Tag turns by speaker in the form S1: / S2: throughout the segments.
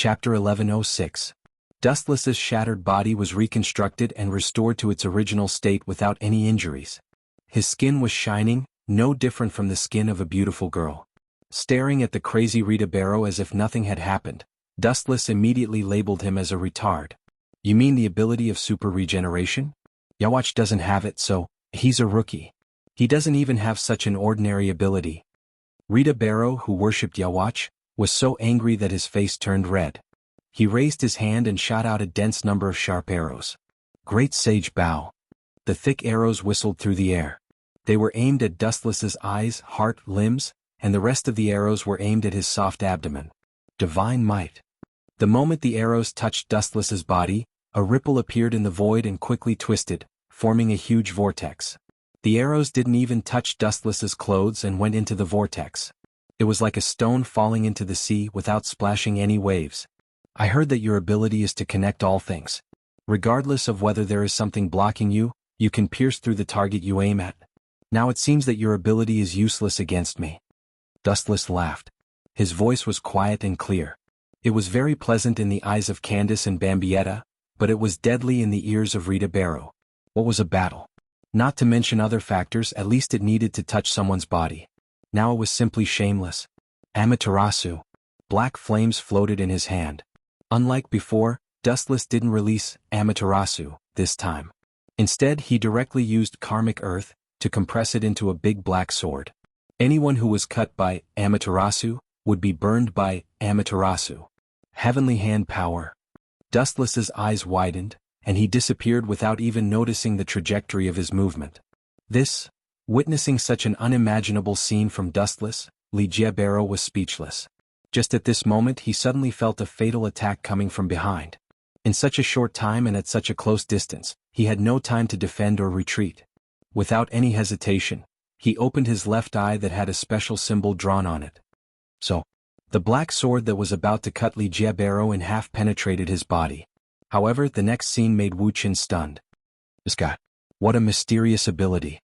S1: Chapter 1106. Dustless's shattered body was reconstructed and restored to its original state without any injuries. His skin was shining, no different from the skin of a beautiful girl. Staring at the crazy Rita Barrow as if nothing had happened, Dustless immediately labeled him as a retard. You mean the ability of super regeneration? Yawatch doesn't have it, so he's a rookie. He doesn't even have such an ordinary ability. Rita Barrow, who worshipped Yawatch, was so angry that his face turned red. He raised his hand and shot out a dense number of sharp arrows. Great sage bow. The thick arrows whistled through the air. They were aimed at Dustless's eyes, heart, limbs, and the rest of the arrows were aimed at his soft abdomen. Divine might. The moment the arrows touched Dustless's body, a ripple appeared in the void and quickly twisted, forming a huge vortex. The arrows didn't even touch Dustless's clothes and went into the vortex. It was like a stone falling into the sea without splashing any waves. I heard that your ability is to connect all things. Regardless of whether there is something blocking you, you can pierce through the target you aim at. Now it seems that your ability is useless against me. Dustless laughed. His voice was quiet and clear. It was very pleasant in the eyes of Candace and Bambietta, but it was deadly in the ears of Rita Barrow. What was a battle? Not to mention other factors, at least it needed to touch someone's body. Now it was simply shameless. Amaterasu. Black flames floated in his hand. Unlike before, Dustless didn't release Amaterasu this time. Instead, he directly used karmic earth to compress it into a big black sword. Anyone who was cut by Amaterasu would be burned by Amaterasu. Heavenly hand power. Dustless's eyes widened, and he disappeared without even noticing the trajectory of his movement. Witnessing such an unimaginable scene from Dustless, Wuxia Barrow was speechless. Just at this moment he suddenly felt a fatal attack coming from behind. In such a short time and at such a close distance, he had no time to defend or retreat. Without any hesitation, he opened his left eye that had a special symbol drawn on it. The black sword that was about to cut Wuxia Barrow in half penetrated his body. However, the next scene made Wu Qin stunned. What a mysterious ability.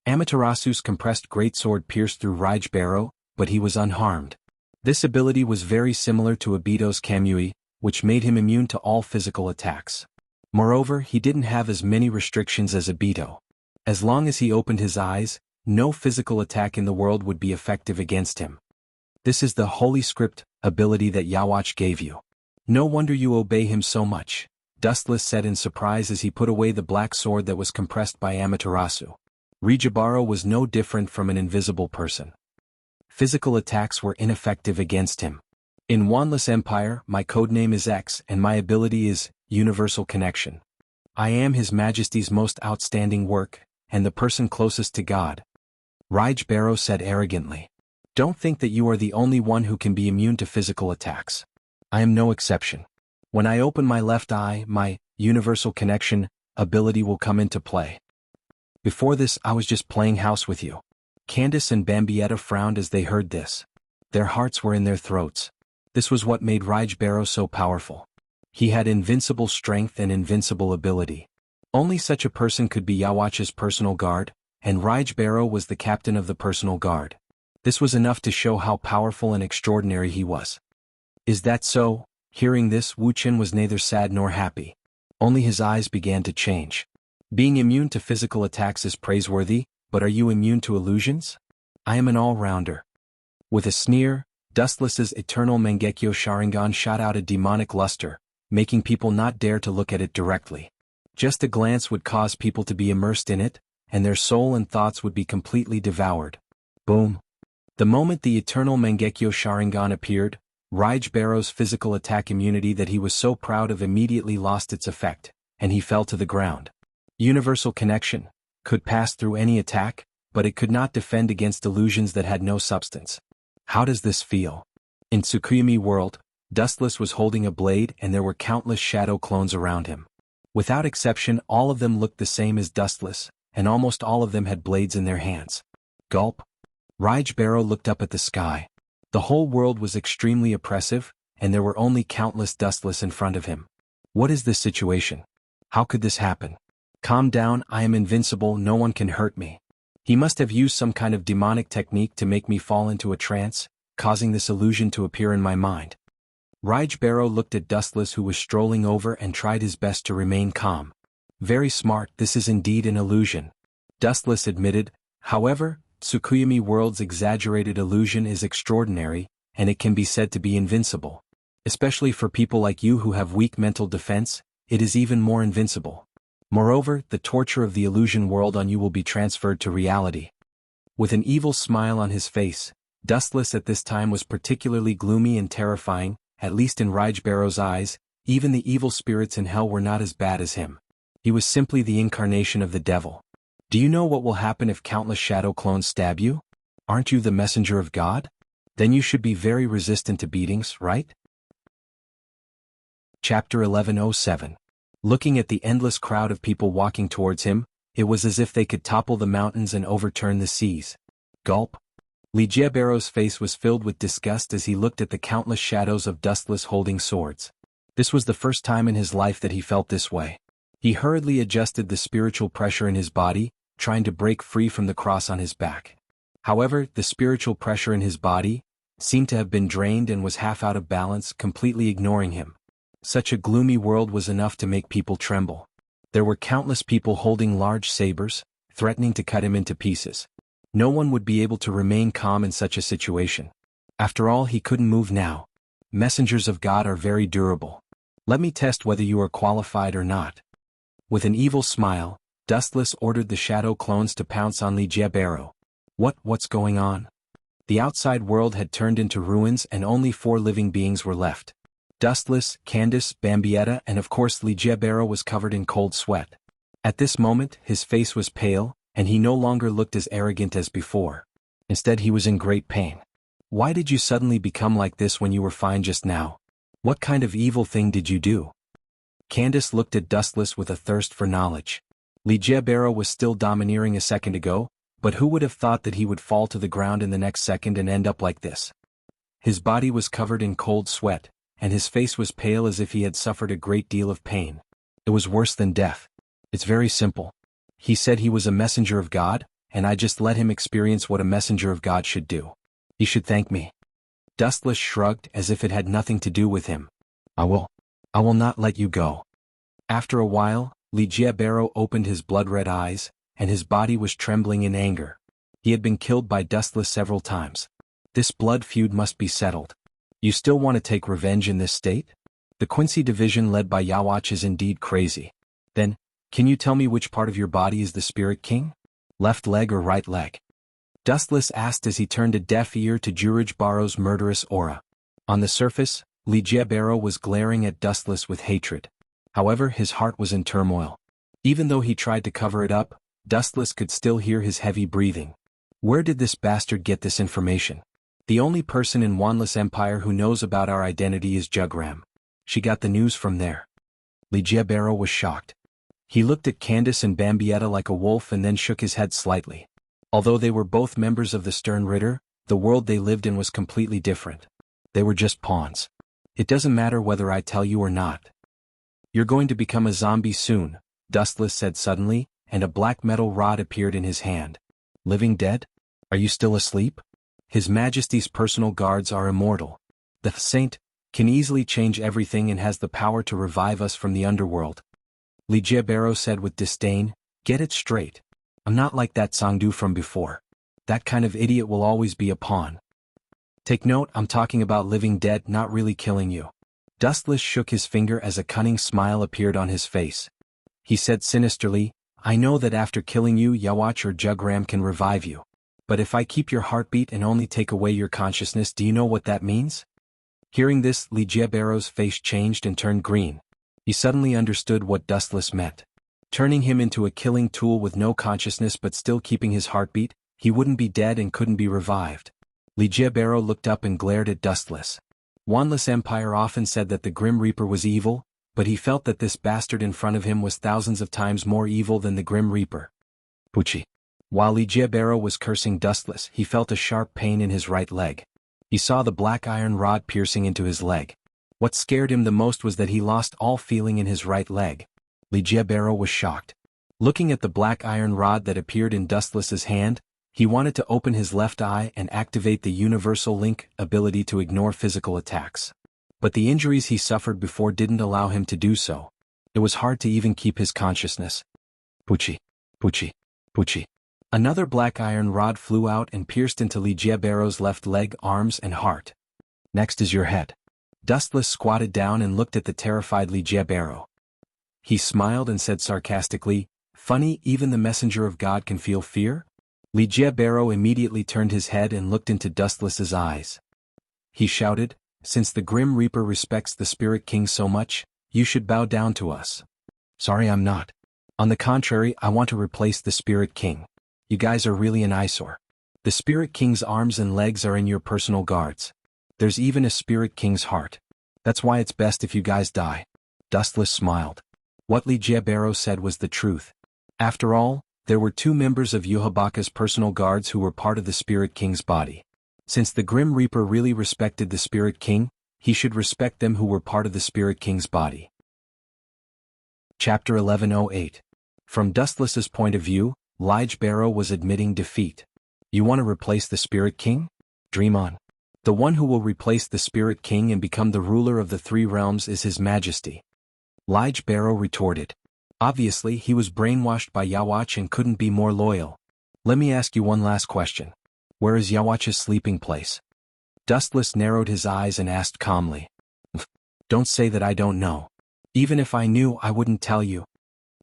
S1: Amaterasu's compressed greatsword pierced through Wuxia Barrow, but he was unharmed. This ability was very similar to Obito's Kamui, which made him immune to all physical attacks. Moreover, he didn't have as many restrictions as Obito. As long as he opened his eyes, no physical attack in the world would be effective against him. This is the Holy Script ability that Yawatch gave you. No wonder you obey him so much, Dustless said in surprise as he put away the black sword that was compressed by Amaterasu. Wuxia Barrow was no different from an invisible person. Physical attacks were ineffective against him. In Wanless Empire, my codename is X and my ability is Universal Connection. I am His Majesty's most outstanding work, and the person closest to God. Wuxia Barrow said arrogantly. Don't think that you are the only one who can be immune to physical attacks. I am no exception. When I open my left eye, my Universal Connection ability will come into play. Before this, I was just playing house with you. Candace and Bambietta frowned as they heard this. Their hearts were in their throats. This was what made Wuxia Barrow so powerful. He had invincible strength and invincible ability. Only such a person could be Yawatch's personal guard, and Wuxia Barrow was the captain of the personal guard. This was enough to show how powerful and extraordinary he was. Is that so? Hearing this, Wu Qin was neither sad nor happy. Only his eyes began to change. Being immune to physical attacks is praiseworthy, but are you immune to illusions? I am an all-rounder. With a sneer, Dustless's eternal Mangekyo Sharingan shot out a demonic luster, making people not dare to look at it directly. Just a glance would cause people to be immersed in it, and their soul and thoughts would be completely devoured. Boom. The moment the eternal Mangekyo Sharingan appeared, Wuxia Barrow's physical attack immunity that he was so proud of immediately lost its effect, and he fell to the ground. Universal Connection could pass through any attack, but it could not defend against illusions that had no substance. How does this feel? In Tsukuyomi World, Dustless was holding a blade and there were countless shadow clones around him. Without exception, all of them looked the same as Dustless, and almost all of them had blades in their hands. Gulp. Wuxia Barrow looked up at the sky. The whole world was extremely oppressive, and there were only countless Dustless in front of him. What is this situation? How could this happen? Calm down, I am invincible, no one can hurt me. He must have used some kind of demonic technique to make me fall into a trance, causing this illusion to appear in my mind. Raj Barrow looked at Dustless, who was strolling over, and tried his best to remain calm. Very smart, this is indeed an illusion, Dustless admitted. However, Tsukuyami World's exaggerated illusion is extraordinary, and it can be said to be invincible. Especially for people like you who have weak mental defense, it is even more invincible. Moreover, the torture of the illusion world on you will be transferred to reality. With an evil smile on his face, Dustless at this time was particularly gloomy and terrifying, at least in Raj Barrow's eyes. Even the evil spirits in hell were not as bad as him. He was simply the incarnation of the devil. Do you know what will happen if countless shadow clones stab you? Aren't you the messenger of God? Then you should be very resistant to beatings, right? Chapter 1107. Looking at the endless crowd of people walking towards him, it was as if they could topple the mountains and overturn the seas. Gulp. Wuxia Barrow's face was filled with disgust as he looked at the countless shadows of Dustless holding swords. This was the first time in his life that he felt this way. He hurriedly adjusted the spiritual pressure in his body, trying to break free from the cross on his back. However, the spiritual pressure in his body seemed to have been drained and was half out of balance, completely ignoring him. Such a gloomy world was enough to make people tremble. There were countless people holding large sabers, threatening to cut him into pieces. No one would be able to remain calm in such a situation. After all, he couldn't move now. Messengers of God are very durable. Let me test whether you are qualified or not. With an evil smile, Dustless ordered the shadow clones to pounce on Wuxia Barrow. What's going on? The outside world had turned into ruins and only 4 living beings were left. Dustless, Candace, Bambietta, and of course Wuxia Barrow was covered in cold sweat. At this moment, his face was pale, and he no longer looked as arrogant as before. Instead, he was in great pain. Why did you suddenly become like this when you were fine just now? What kind of evil thing did you do? Candace looked at Dustless with a thirst for knowledge. Wuxia Barrow was still domineering a second ago, but who would have thought that he would fall to the ground in the next second and end up like this? His body was covered in cold sweat, and his face was pale as if he had suffered a great deal of pain. It was worse than death. It's very simple. He said he was a messenger of God, and I just let him experience what a messenger of God should do. He should thank me. Dustless shrugged as if it had nothing to do with him. I will not let you go. After a while, Wuxia Barrow opened his blood-red eyes, and his body was trembling in anger. He had been killed by Dustless several times. This blood feud must be settled. You still want to take revenge in this state? The Quincy division led by Yawatch is indeed crazy. Then, can you tell me which part of your body is the Spirit King? Left leg or right leg? Dustless asked as he turned a deaf ear to Juraj Barrow's murderous aura. On the surface, Wuxia Barrow was glaring at Dustless with hatred. However, his heart was in turmoil. Even though he tried to cover it up, Dustless could still hear his heavy breathing. Where did this bastard get this information? The only person in Wanless Empire who knows about our identity is Jugram. She got the news from there. Wuxia Barrow was shocked. He looked at Candace and Bambietta like a wolf and then shook his head slightly. Although they were both members of the Stern Ritter, the world they lived in was completely different. They were just pawns. It doesn't matter whether I tell you or not. You're going to become a zombie soon, Dustless said suddenly, and a black metal rod appeared in his hand. Living dead? Are you still asleep? His Majesty's personal guards are immortal. The Saint can easily change everything and has the power to revive us from the underworld. Wuxia Barrow said with disdain, get it straight. I'm not like that Sangdu from before. That kind of idiot will always be a pawn. Take note, I'm talking about living dead, not really killing you. Dustless shook his finger as a cunning smile appeared on his face. He said sinisterly, I know that after killing you, Yawatch or Jugram can revive you. But if I keep your heartbeat and only take away your consciousness, do you know what that means? Hearing this, Wuxia Barrow's face changed and turned green. He suddenly understood what Dustless meant. Turning him into a killing tool with no consciousness but still keeping his heartbeat, he wouldn't be dead and couldn't be revived. Wuxia Barrow looked up and glared at Dustless. Wanless Empire often said that the Grim Reaper was evil, but he felt that this bastard in front of him was thousands of times more evil than the Grim Reaper. Poochie. While Wuxia Barrow was cursing Dustless, he felt a sharp pain in his right leg. He saw the black iron rod piercing into his leg. What scared him the most was that he lost all feeling in his right leg. Wuxia Barrow was shocked. Looking at the black iron rod that appeared in Dustless's hand, he wanted to open his left eye and activate the Universal Link ability to ignore physical attacks. But the injuries he suffered before didn't allow him to do so. It was hard to even keep his consciousness. Pucci, Pucci, Pucci. Another black iron rod flew out and pierced into Li Jiebero's left leg, arms, and heart. Next is your head. Dustless squatted down and looked at the terrified Li Jiebero. He smiled and said sarcastically, "Funny, even the messenger of God can feel fear?" Li Jiebero immediately turned his head and looked into Dustless's eyes. He shouted, "Since the Grim Reaper respects the Spirit King so much, you should bow down to us." "Sorry, I'm not. On the contrary, I want to replace the Spirit King. You guys are really an eyesore. The Spirit King's arms and legs are in your personal guards. There's even a Spirit King's heart. That's why it's best if you guys die." Dustless smiled. What Li Jiebero said was the truth. After all, there were 2 members of Yuhabaka's personal guards who were part of the Spirit King's body. Since the Grim Reaper really respected the Spirit King, he should respect them who were part of the Spirit King's body. Chapter 1108. From Dustless's point of view, Li Jiebero was admitting defeat. You want to replace the Spirit King? Dream on. The one who will replace the Spirit King and become the ruler of the 3 realms is His Majesty. Li Jiebero retorted. Obviously, he was brainwashed by Yawach and couldn't be more loyal. Let me ask you one last question. Where is Yawach's sleeping place? Dustless narrowed his eyes and asked calmly. Don't say that I don't know. Even if I knew, I wouldn't tell you.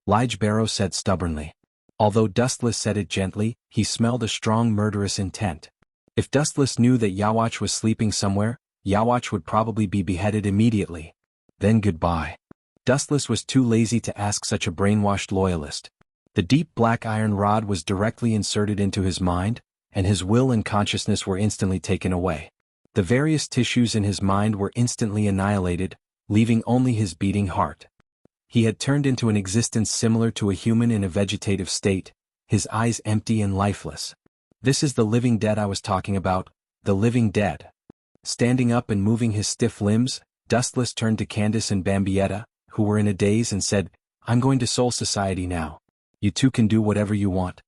S1: Li Jiebero said stubbornly. Although Dustless said it gently, he smelled a strong murderous intent. If Dustless knew that Yawach was sleeping somewhere, Yawach would probably be beheaded immediately. Then goodbye. Dustless was too lazy to ask such a brainwashed loyalist. The deep black iron rod was directly inserted into his mind, and his will and consciousness were instantly taken away. The various tissues in his mind were instantly annihilated, leaving only his beating heart. He had turned into an existence similar to a human in a vegetative state, his eyes empty and lifeless. This is the living dead I was talking about, the living dead. Standing up and moving his stiff limbs, Dustless turned to Candace and Bambietta, who were in a daze, and said, "I'm going to Soul Society now. You 2 can do whatever you want.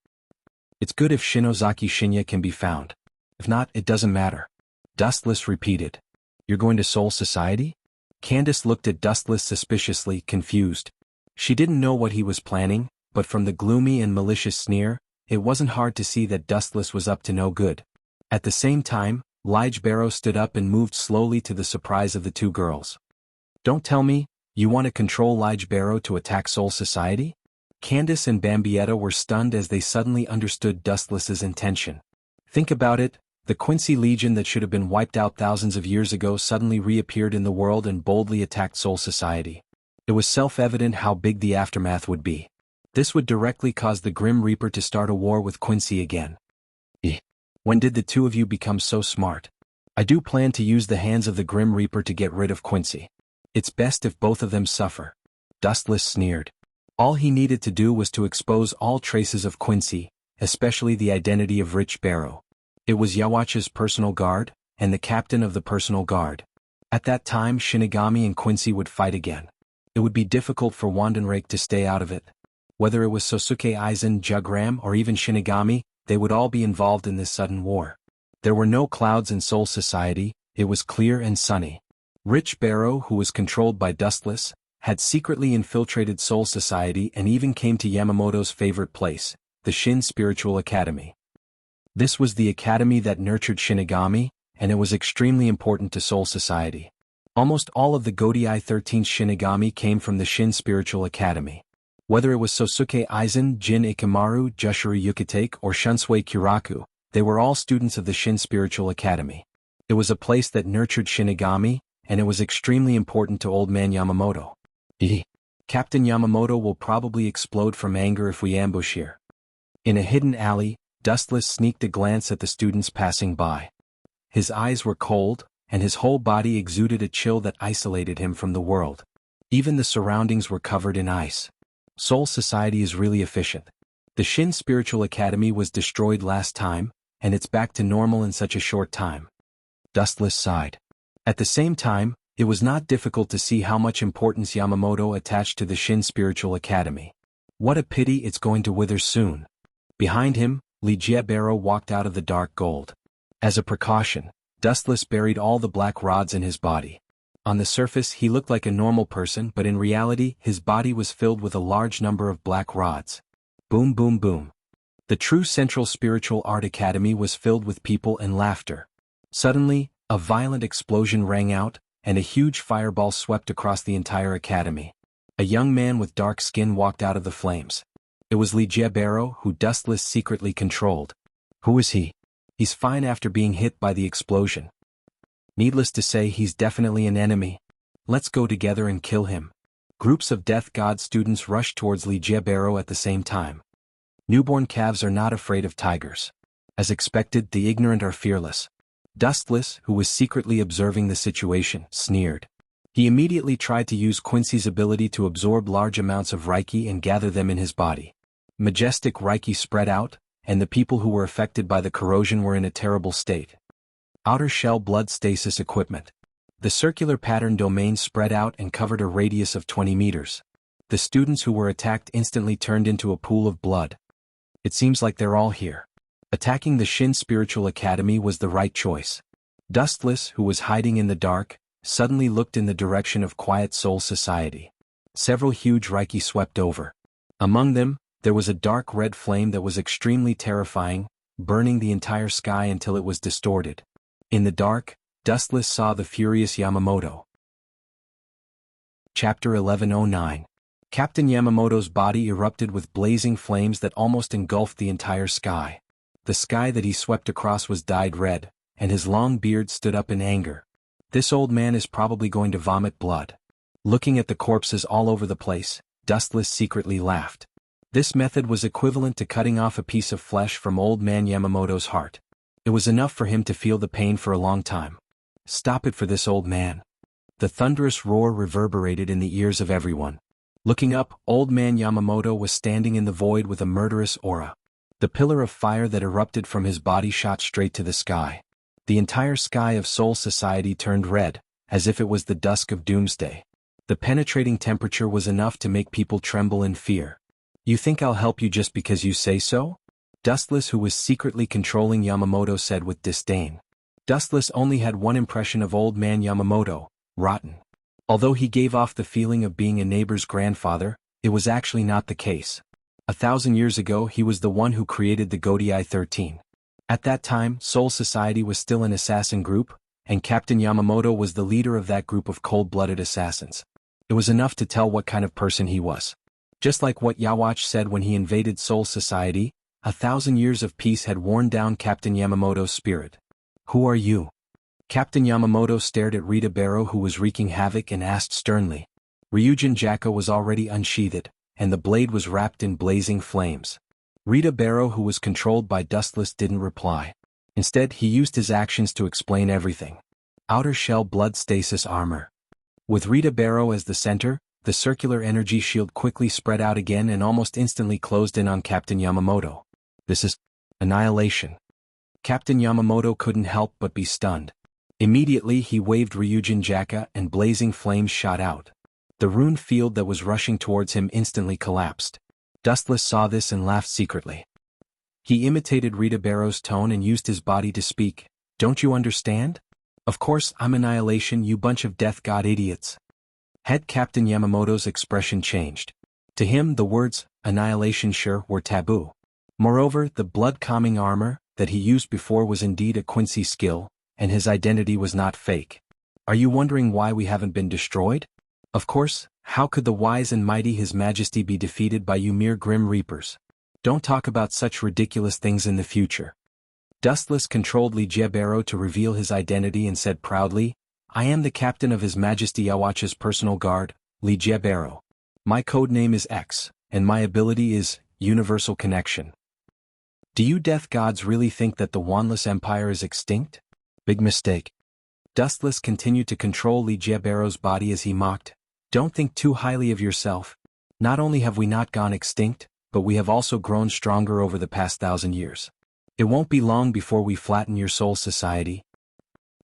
S1: It's good if Shinozaki Shinya can be found. If not, it doesn't matter." Dustless repeated. "You're going to Soul Society?" Candace looked at Dustless suspiciously, confused. She didn't know what he was planning, but from the gloomy and malicious sneer, it wasn't hard to see that Dustless was up to no good. At the same time, Li Jiebero stood up and moved slowly to the surprise of the 2 girls. "Don't tell me, you want to control Li Jiebero to attack Soul Society?" Candace and Bambietta were stunned as they suddenly understood Dustless's intention. Think about it, the Quincy Legion that should have been wiped out thousands of years ago suddenly reappeared in the world and boldly attacked Soul Society. It was self-evident how big the aftermath would be. This would directly cause the Grim Reaper to start a war with Quincy again. When did the 2 of you become so smart? I do plan to use the hands of the Grim Reaper to get rid of Quincy. It's best if both of them suffer. Dustless sneered. All he needed to do was to expose all traces of Quincy, especially the identity of Rich Barrow. It was Yawach's personal guard, and the captain of the personal guard. At that time, Shinigami and Quincy would fight again. It would be difficult for Wandenrake to stay out of it. Whether it was Sosuke Aizen, Jugram, or even Shinigami, they would all be involved in this sudden war. There were no clouds in Soul Society, it was clear and sunny. Rich Barrow, who was controlled by Dustless, had secretly infiltrated Soul Society and even came to Yamamoto's favorite place, the Shin Spiritual Academy. This was the academy that nurtured Shinigami, and it was extremely important to Soul Society. Almost all of the Godai 13th Shinigami came from the Shin Spiritual Academy. Whether it was Sosuke Aizen, Jin Ikimaru, Jushiro Yukitake, or Shunsui Kiraku, they were all students of the Shin Spiritual Academy. It was a place that nurtured Shinigami, and it was extremely important to Old Man Yamamoto. Captain Yamamoto will probably explode from anger if we ambush here. In a hidden alley, Dustless sneaked a glance at the students passing by. His eyes were cold, and his whole body exuded a chill that isolated him from the world. Even the surroundings were covered in ice. Soul Society is really efficient. The Shin Spiritual Academy was destroyed last time, and it's back to normal in such a short time. Dustless sighed. At the same time, it was not difficult to see how much importance Yamamoto attached to the Shin Spiritual Academy. What a pity it's going to wither soon. Behind him, Li Jiebero walked out of the dark gold. As a precaution, Dustless buried all the black rods in his body. On the surface he looked like a normal person, but in reality his body was filled with a large number of black rods. Boom boom boom. The true Central Spiritual Art Academy was filled with people and laughter. Suddenly, a violent explosion rang out, and a huge fireball swept across the entire academy. A young man with dark skin walked out of the flames. It was Li Jiebaro, who Dustless secretly controlled. Who is he? He's fine after being hit by the explosion. Needless to say, he's definitely an enemy. Let's go together and kill him. Groups of Death God students rushed towards Li Jiebaro at the same time. Newborn calves are not afraid of tigers. As expected, the ignorant are fearless. Dustless, who was secretly observing the situation, sneered. He immediately tried to use Quincy's ability to absorb large amounts of Reiki and gather them in his body. Majestic Reiki spread out, and the people who were affected by the corrosion were in a terrible state. Outer shell blood stasis equipment. The circular pattern domain spread out and covered a radius of 20 meters. The students who were attacked instantly turned into a pool of blood. It seems like they're all here. Attacking the Shin Spiritual Academy was the right choice. Dustless, who was hiding in the dark, suddenly looked in the direction of Quiet Soul Society. Several huge Reiki swept over. Among them, there was a dark red flame that was extremely terrifying, burning the entire sky until it was distorted. In the dark, Dustless saw the furious Yamamoto. Chapter 1109. Captain Yamamoto's body erupted with blazing flames that almost engulfed the entire sky. The sky that he swept across was dyed red, and his long beard stood up in anger. This old man is probably going to vomit blood. Looking at the corpses all over the place, Dustless secretly laughed. This method was equivalent to cutting off a piece of flesh from old man Yamamoto's heart. It was enough for him to feel the pain for a long time. Stop it for this old man. The thunderous roar reverberated in the ears of everyone. Looking up, old man Yamamoto was standing in the void with a murderous aura. The pillar of fire that erupted from his body shot straight to the sky. The entire sky of Soul Society turned red, as if it was the dusk of doomsday. The penetrating temperature was enough to make people tremble in fear. You think I'll help you just because you say so? Dustless, who was secretly controlling Yamamoto, said with disdain. Dustless only had one impression of old man Yamamoto: rotten. Although he gave off the feeling of being a neighbor's grandfather, it was actually not the case. 1,000 years ago he was the one who created the Godei 13. At that time, Soul Society was still an assassin group, and Captain Yamamoto was the leader of that group of cold-blooded assassins. It was enough to tell what kind of person he was. Just like what Yawatch said when he invaded Soul Society, 1,000 years of peace had worn down Captain Yamamoto's spirit. Who are you? Captain Yamamoto stared at Rita Barrow, who was wreaking havoc, and asked sternly. Ryujin Jaka was already unsheathed, and the blade was wrapped in blazing flames. Rita Barrow, who was controlled by Dustless, didn't reply. Instead, he used his actions to explain everything. Outer shell blood stasis armor. With Rita Barrow as the center, the circular energy shield quickly spread out again and almost instantly closed in on Captain Yamamoto. This is annihilation. Captain Yamamoto couldn't help but be stunned. Immediately he waved Ryujin Jaka and blazing flames shot out. The rune field that was rushing towards him instantly collapsed. Dustless saw this and laughed secretly. He imitated Rita Barrow's tone and used his body to speak. Don't you understand? Of course I'm annihilation, you bunch of death god idiots. Head Captain Yamamoto's expression changed. To him the words, annihilation sure, were taboo. Moreover, the blood-calming armor that he used before was indeed a Quincy skill, and his identity was not fake. Are you wondering why we haven't been destroyed? Of course, how could the wise and mighty His Majesty be defeated by you mere grim reapers? Don't talk about such ridiculous things in the future. Dustless controlled Li Jiebaro to reveal his identity and said proudly, I am the captain of His Majesty Yawatch's personal guard, Li Jiebaro. My code name is X, and my ability is Universal Connection. Do you death gods really think that the Wanless Empire is extinct? Big mistake. Dustless continued to control Li Jiebaro's body as he mocked. Don't think too highly of yourself. Not only have we not gone extinct, but we have also grown stronger over the past 1,000 years. It won't be long before we flatten your Soul Society.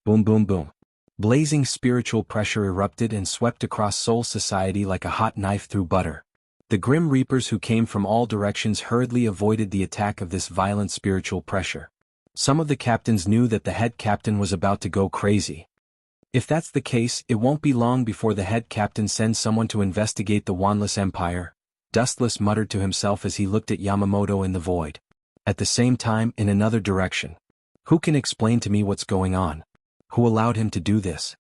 S1: Boom boom boom. Blazing spiritual pressure erupted and swept across Soul Society like a hot knife through butter. The Grim Reapers who came from all directions hurriedly avoided the attack of this violent spiritual pressure. Some of the captains knew that the head captain was about to go crazy. If that's the case, it won't be long before the head captain sends someone to investigate the Wanless Empire, Dustless muttered to himself as he looked at Yamamoto in the void. At the same time, in another direction. Who can explain to me what's going on? Who allowed him to do this?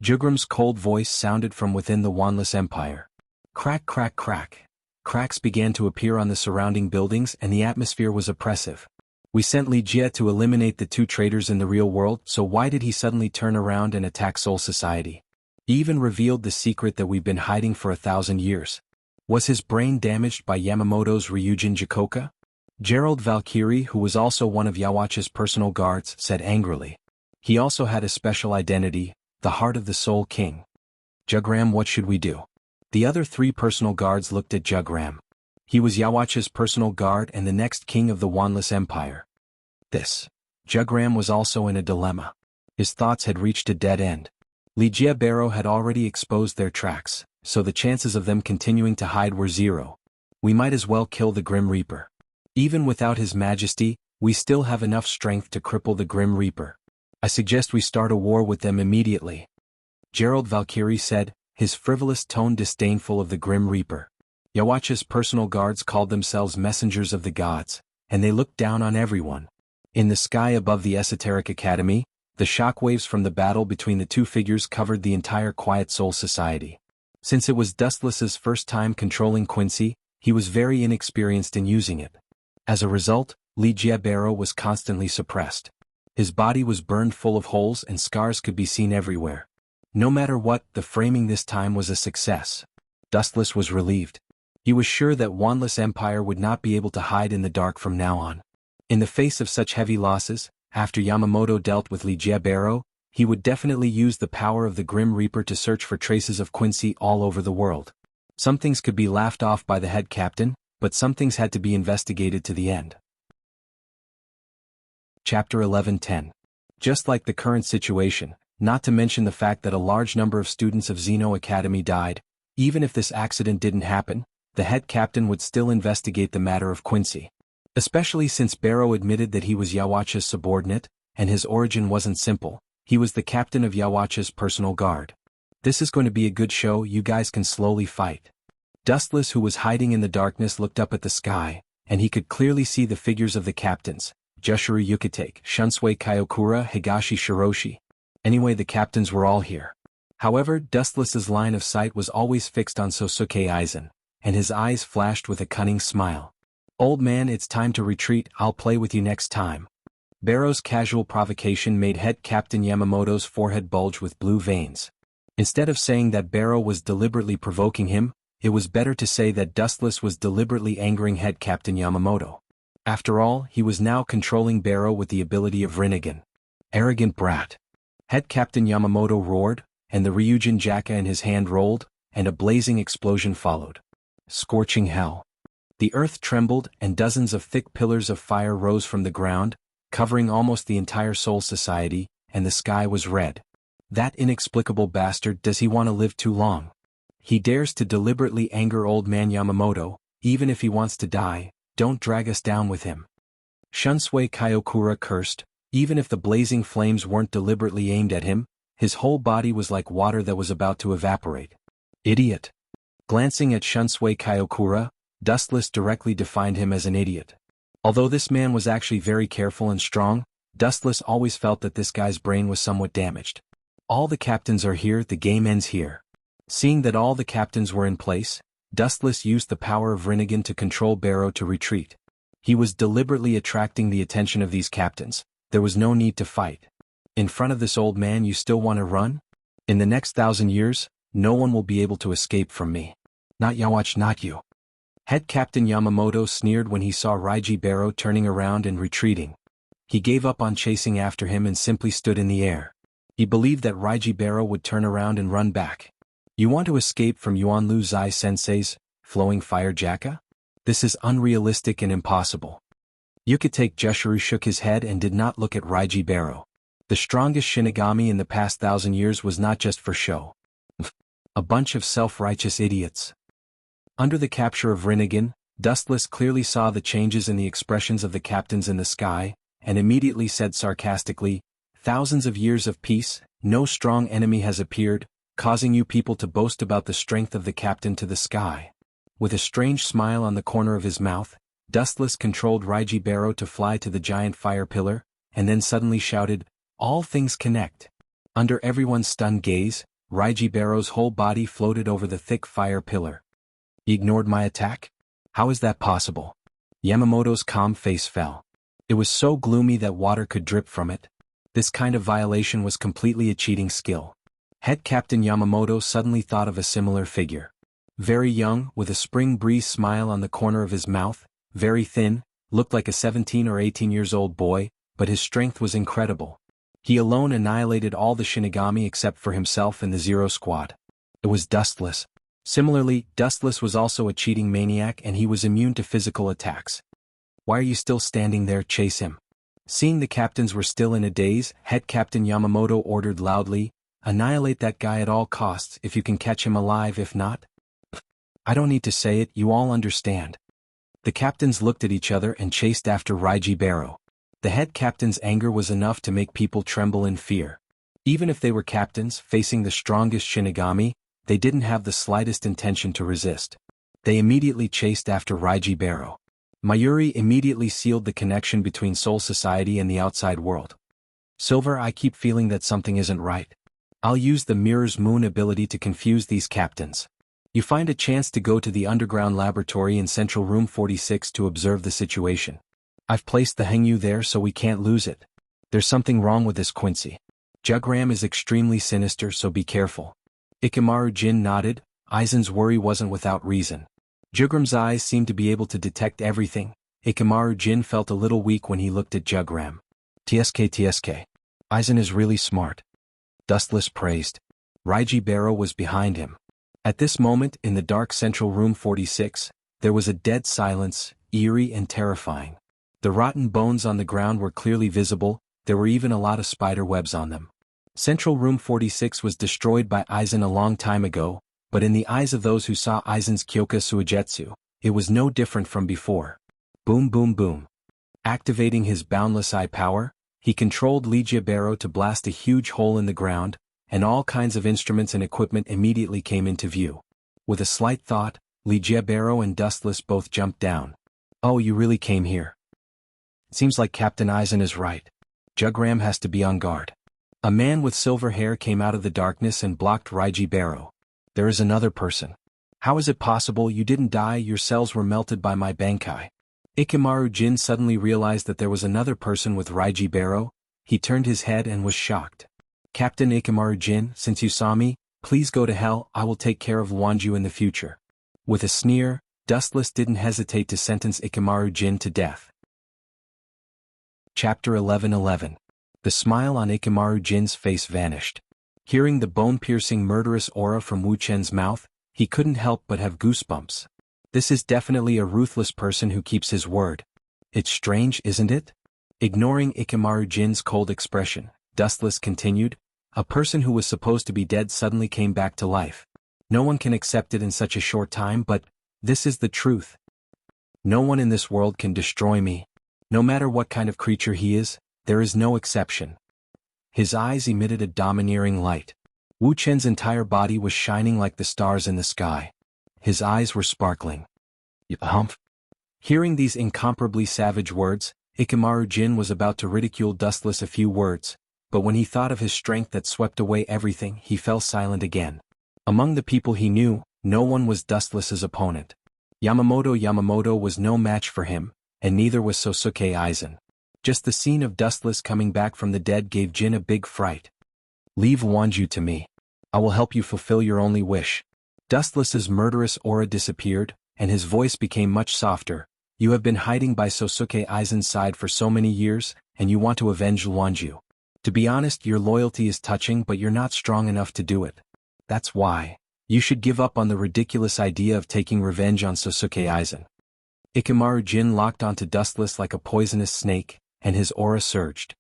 S1: Jugram's cold voice sounded from within the Wanless Empire. Crack, crack, crack. Cracks began to appear on the surrounding buildings and the atmosphere was oppressive. We sent Li Jie to eliminate the two traitors in the real world, so why did he suddenly turn around and attack Soul Society? He even revealed the secret that we've been hiding for 1,000 years. Was his brain damaged by Yamamoto's Ryujin Jikoka? Gerald Valkyrie, who was also one of Yawacha's personal guards, said angrily. He also had a special identity, the Heart of the Soul King. Jugram, what should we do? The other 3 personal guards looked at Jugram. He was Yawacha's personal guard and the next king of the Wanless Empire. Jugram was also in a dilemma. His thoughts had reached a dead end. Li Jie Barrow had already exposed their tracks, so the chances of them continuing to hide were 0. We might as well kill the Grim Reaper. Even without His Majesty, we still have enough strength to cripple the Grim Reaper. I suggest we start a war with them immediately. Gerald Valkyrie said, his frivolous tone disdainful of the Grim Reaper. Yawacha's personal guards called themselves messengers of the gods, and they looked down on everyone. In the sky above the Esoteric Academy, the shockwaves from the battle between the two figures covered the entire Quiet Soul Society. Since it was Dustless's first time controlling Quincy, he was very inexperienced in using it. As a result, Li Jie Barrow was constantly suppressed. His body was burned full of holes and scars could be seen everywhere. No matter what, the framing this time was a success. Dustless was relieved. He was sure that Wanless Empire would not be able to hide in the dark from now on. In the face of such heavy losses, after Yamamoto dealt with Li Jie Barrow, he would definitely use the power of the Grim Reaper to search for traces of Quincy all over the world. Some things could be laughed off by the head captain, but some things had to be investigated to the end. Chapter 11:10. Just like the current situation, not to mention the fact that a large number of students of Xeno Academy died, even if this accident didn't happen, the head captain would still investigate the matter of Quincy. Especially since Barrow admitted that he was Yawacha's subordinate, and his origin wasn't simple, he was the captain of Yawacha's personal guard. This is going to be a good show, you guys can slowly fight. Dustless, who was hiding in the darkness, looked up at the sky, and he could clearly see the figures of the captains, Jushiro Yukitake, Shunsui Kaiokura, Higashi Shiroshi. Anyway, the captains were all here. However, Dustless's line of sight was always fixed on Sosuke Aizen, and his eyes flashed with a cunning smile. Old man, it's time to retreat, I'll play with you next time. Barrow's casual provocation made head captain Yamamoto's forehead bulge with blue veins. Instead of saying that Barrow was deliberately provoking him, it was better to say that Dustless was deliberately angering head captain Yamamoto. After all, he was now controlling Barrow with the ability of Rinnegan. Arrogant brat. Head captain Yamamoto roared, and the Ryujin Jaka in his hand rolled, and a blazing explosion followed. Scorching hell. The earth trembled and dozens of thick pillars of fire rose from the ground, covering almost the entire Soul Society, and the sky was red. That inexplicable bastard, does he want to live too long? He dares to deliberately anger old man Yamamoto, even if he wants to die, don't drag us down with him. Shunsui Kaiokura cursed, even if the blazing flames weren't deliberately aimed at him, his whole body was like water that was about to evaporate. Idiot. Glancing at Shunsui Kaiokura, Dustless directly defined him as an idiot. Although this man was actually very careful and strong, Dustless always felt that this guy's brain was somewhat damaged. All the captains are here, the game ends here. Seeing that all the captains were in place, Dustless used the power of Rinnegan to control Barrow to retreat. He was deliberately attracting the attention of these captains. There was no need to fight. In front of this old man you still want to run? In the next 1,000 years, no one will be able to escape from me. Not Yawach, not you. Head Captain Yamamoto sneered when he saw Raiji Barrow turning around and retreating. He gave up on chasing after him and simply stood in the air. He believed that Raiji Barrow would turn around and run back. You want to escape from Yuanlu Zai Sensei's flowing fire Jaka? This is unrealistic and impossible. Yukitake Jushiro shook his head and did not look at Raiji Barrow. The strongest Shinigami in the past 1,000 years was not just for show. A bunch of self-righteous idiots. Under the capture of Rinnegan, Dustless clearly saw the changes in the expressions of the captains in the sky, and immediately said sarcastically, "Thousands of years of peace, no strong enemy has appeared, causing you people to boast about the strength of the captain to the sky. With a strange smile on the corner of his mouth, Dustless controlled Raiji Barrow to fly to the giant fire pillar, and then suddenly shouted, "All things connect." Under everyone's stunned gaze, Raiji Barrow's whole body floated over the thick fire pillar. "You ignored my attack? How is that possible?" Yamamoto's calm face fell. It was so gloomy that water could drip from it. This kind of violation was completely a cheating skill. Head Captain Yamamoto suddenly thought of a similar figure. Very young, with a spring breeze smile on the corner of his mouth, very thin, looked like a 17 or 18 years old boy, but his strength was incredible. He alone annihilated all the Shinigami except for himself and the Zero Squad. It was Dustless. Similarly, Dustless was also a cheating maniac and he was immune to physical attacks. "Why are you still standing there? Chase him." Seeing the captains were still in a daze, Head Captain Yamamoto ordered loudly, "Annihilate that guy at all costs if you can catch him alive. If not..." "I don't need to say it, you all understand." The captains looked at each other and chased after Raiji Barrow. The head captain's anger was enough to make people tremble in fear. Even if they were captains facing the strongest Shinigami, they didn't have the slightest intention to resist. They immediately chased after Raiji Barrow. Mayuri immediately sealed the connection between Soul Society and the outside world. "Silver, I keep feeling that something isn't right. I'll use the Mirror's Moon ability to confuse these captains. You find a chance to go to the underground laboratory in Central Room 46 to observe the situation. I've placed the Hengyu there so we can't lose it. There's something wrong with this Quincy. Jugram is extremely sinister, so be careful." Ikemaru Jin nodded. Aizen's worry wasn't without reason. Jugram's eyes seemed to be able to detect everything. Ikemaru Jin felt a little weak when he looked at Jugram. TSK. Aizen is really smart." Dustless praised. Raiji Barrow was behind him. At this moment, in the dark Central Room 46, there was a dead silence, eerie and terrifying. The rotten bones on the ground were clearly visible, there were even a lot of spider webs on them. Central Room 46 was destroyed by Aizen a long time ago, but in the eyes of those who saw Aizen's Kyoka Suigetsu, it was no different from before. Boom boom boom. Activating his boundless eye power, he controlled Raiji Barrow to blast a huge hole in the ground, and all kinds of instruments and equipment immediately came into view. With a slight thought, Raiji Barrow and Dustless both jumped down. "Oh, you really came here. Seems like Captain Aizen is right. Jugram has to be on guard." A man with silver hair came out of the darkness and blocked Raiji Barrow. "There is another person. How is it possible you didn't die? Your cells were melted by my Bankai." Ikemaru Jin suddenly realized that there was another person with Raiji Barrow. He turned his head and was shocked. "Captain Ikemaru Jin, since you saw me, please go to hell. I will take care of Wanju in the future." With a sneer, Dustless didn't hesitate to sentence Ikemaru Jin to death. Chapter 11:11. The smile on Ikemaru Jin's face vanished. Hearing the bone-piercing murderous aura from Wu Chen's mouth, he couldn't help but have goosebumps. This is definitely a ruthless person who keeps his word. It's strange, isn't it? Ignoring Ikemaru Jin's cold expression, Dustless continued, "A person who was supposed to be dead suddenly came back to life. No one can accept it in such a short time, but this is the truth. No one in this world can destroy me. No matter what kind of creature he is, there is no exception." His eyes emitted a domineering light. Wu Chen's entire body was shining like the stars in the sky. His eyes were sparkling. "Humph." Hearing these incomparably savage words, Ikemaru Jin was about to ridicule Dustless a few words, but when he thought of his strength that swept away everything, he fell silent again. Among the people he knew, no one was Dustless's opponent. Yamamoto was no match for him, and neither was Sosuke Aizen. Just the scene of Dustless coming back from the dead gave Jin a big fright. "Leave Wanju to me. I will help you fulfill your only wish." Dustless's murderous aura disappeared, and his voice became much softer. "You have been hiding by Sosuke Aizen's side for so many years, and you want to avenge Wanju. To be honest, your loyalty is touching, but you're not strong enough to do it. That's why. You should give up on the ridiculous idea of taking revenge on Sosuke Aizen." Ikemaru Jin locked onto Dustless like a poisonous snake, and his aura surged.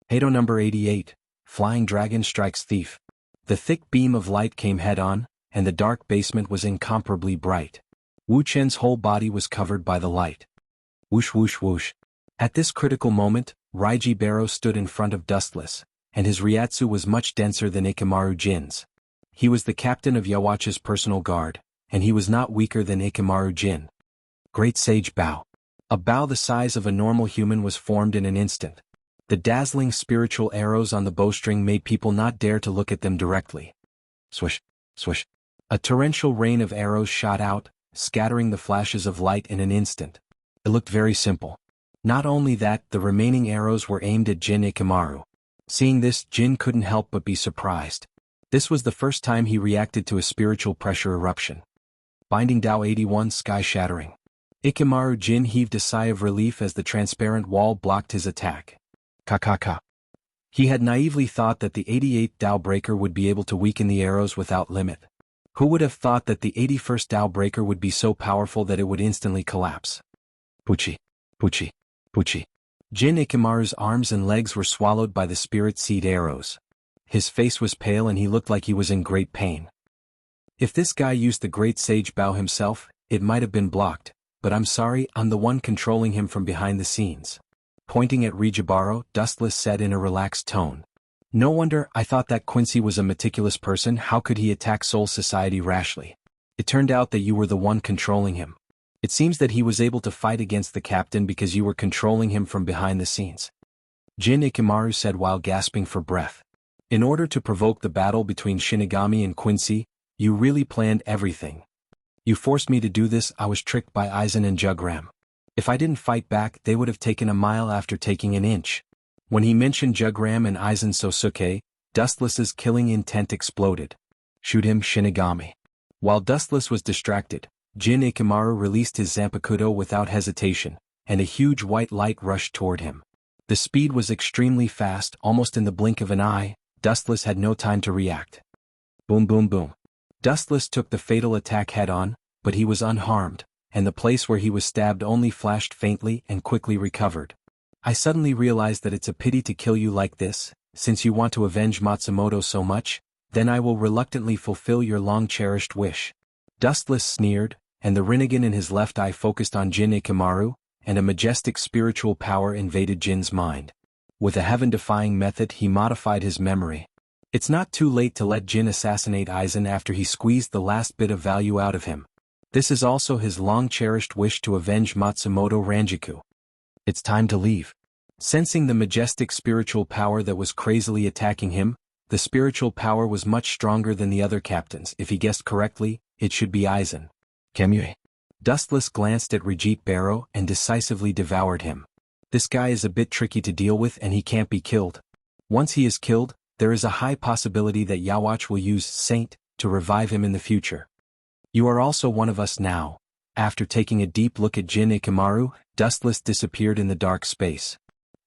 S1: Hado number 88, Flying Dragon Strikes Thief. The thick beam of light came head-on, and the dark basement was incomparably bright. Wu Chen's whole body was covered by the light. Whoosh whoosh whoosh. At this critical moment, Raiji Barrow stood in front of Dustless. and his Ryatsu was much denser than Ikamaru Jin's. He was the captain of Yawatch's personal guard, and he was not weaker than Ikamaru Jin. Great Sage Bow. A bow the size of a normal human was formed in an instant. The dazzling spiritual arrows on the bowstring made people not dare to look at them directly. Swish, swish. A torrential rain of arrows shot out, scattering the flashes of light in an instant. It looked very simple. Not only that, the remaining arrows were aimed at Jin Ikamaru. Seeing this, Jin couldn't help but be surprised. This was the first time he reacted to a spiritual pressure eruption. Binding Dao 81 sky-shattering. Ikamaru Jin heaved a sigh of relief as the transparent wall blocked his attack. Ka. He had naively thought that the 88th Dao Breaker would be able to weaken the arrows without limit. Who would have thought that the 81st Dao Breaker would be so powerful that it would instantly collapse? Puchi. Jin Ikamaru's arms and legs were swallowed by the spirit seed arrows. His face was pale and he looked like he was in great pain. If this guy used the Great Sage Bow himself, it might have been blocked, but I'm sorry, I'm the one controlling him from behind the scenes. Pointing at Rijibaro, Dustless said in a relaxed tone. No wonder, I thought that Quincy was a meticulous person. How could he attack Soul Society rashly? It turned out that you were the one controlling him. It seems that he was able to fight against the captain because you were controlling him from behind the scenes. Jin Ikamaru said while gasping for breath. In order to provoke the battle between Shinigami and Quincy, you really planned everything. You forced me to do this. I was tricked by Aizen and Jugram. If I didn't fight back, they would have taken a mile after taking an inch. When he mentioned Jugram and Aizen Sosuke, Dustless's killing intent exploded. Shoot him, Shinigami. While Dustless was distracted, Jin Ikamaru released his Zanpakuto without hesitation, and a huge white light rushed toward him. The speed was extremely fast, almost in the blink of an eye. Dustless had no time to react. Boom boom boom. Dustless took the fatal attack head-on, but he was unharmed, and the place where he was stabbed only flashed faintly and quickly recovered. I suddenly realized that it's a pity to kill you like this. Since you want to avenge Matsumoto so much, then I will reluctantly fulfill your long-cherished wish. Dustless sneered, and the Rinnegan in his left eye focused on Jin Ikamaru, and a majestic spiritual power invaded Jin's mind. With a heaven-defying method he modified his memory. It's not too late to let Jin assassinate Aizen after he squeezed the last bit of value out of him. This is also his long-cherished wish to avenge Matsumoto Ranjiku. It's time to leave. Sensing the majestic spiritual power that was crazily attacking him, the spiritual power was much stronger than the other captains. If he guessed correctly, it should be Aizen. Kemue. Dustless glanced at Rijit Barrow and decisively devoured him. This guy is a bit tricky to deal with and he can't be killed. Once he is killed, there is a high possibility that Yawatch will use Saint to revive him in the future. You are also one of us now. After taking a deep look at Jin Ikamaru, Dustless disappeared in the dark space.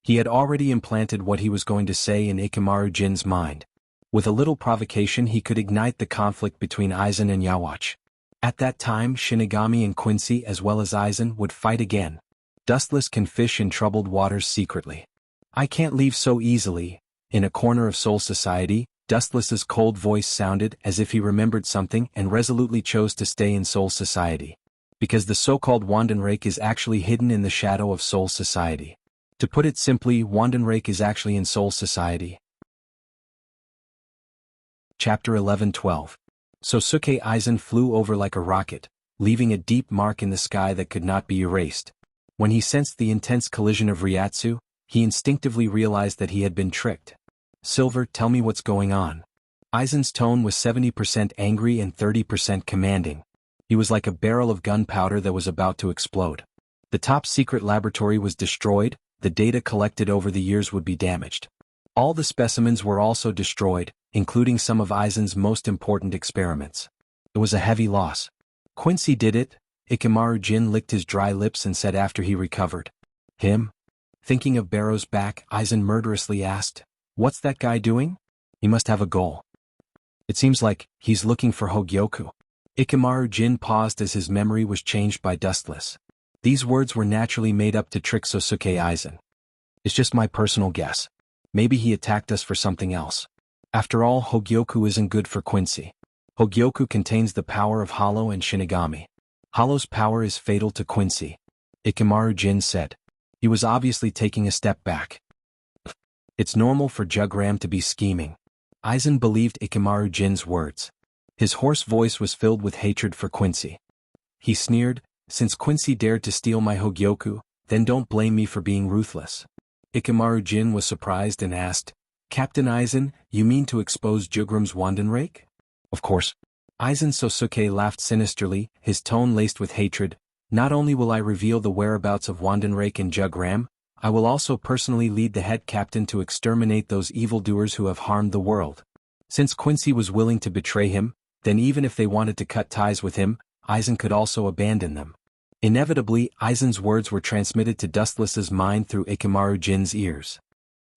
S1: He had already implanted what he was going to say in Ikamaru Jin's mind. With a little provocation he could ignite the conflict between Aizen and Yawatch. At that time Shinigami and Quincy as well as Aizen would fight again. Dustless can fish in troubled waters secretly. I can't leave so easily. In a corner of Soul Society, Dustless's cold voice sounded as if he remembered something and resolutely chose to stay in Soul Society. Because the so-called Wandenrake is actually hidden in the shadow of Soul Society. To put it simply, Wandenrake is actually in Soul Society. Chapter 11-12. Sosuke Aizen flew over like a rocket, leaving a deep mark in the sky that could not be erased. When he sensed the intense collision of Ryatsu, he instinctively realized that he had been tricked. Silver, tell me what's going on. Aizen's tone was 70% angry and 30% commanding. He was like a barrel of gunpowder that was about to explode. The top-secret laboratory was destroyed, the data collected over the years would be damaged. All the specimens were also destroyed, including some of Aizen's most important experiments. It was a heavy loss. Quincy did it, Ikamaru Jin licked his dry lips and said after he recovered. Him? Thinking of Barrow's back, Aizen murderously asked, "What's that guy doing? He must have a goal. It seems like he's looking for Hogyoku." Ikamaru Jin paused as his memory was changed by Dustless. These words were naturally made up to trick Sosuke Aizen. It's just my personal guess. Maybe he attacked us for something else. After all, Hogyoku isn't good for Quincy. Hogyoku contains the power of Hollow and Shinigami. Hollow's power is fatal to Quincy. Ikamaru Jin said. He was obviously taking a step back. It's normal for Jugram to be scheming. Aizen believed Ikamaru Jin's words. His hoarse voice was filled with hatred for Quincy. He sneered, "Since Quincy dared to steal my Hogyoku, then don't blame me for being ruthless." Ikamaru Jin was surprised and asked, "Captain Aizen, you mean to expose Jugram's Wandenrake?" "Of course." Aizen Sosuke laughed sinisterly, his tone laced with hatred. "Not only will I reveal the whereabouts of Wandenrake and Jugram, I will also personally lead the head captain to exterminate those evildoers who have harmed the world." Since Quincy was willing to betray him, then even if they wanted to cut ties with him, Aizen could also abandon them. Inevitably, Aizen's words were transmitted to Dustless's mind through Ikamaru Jin's ears.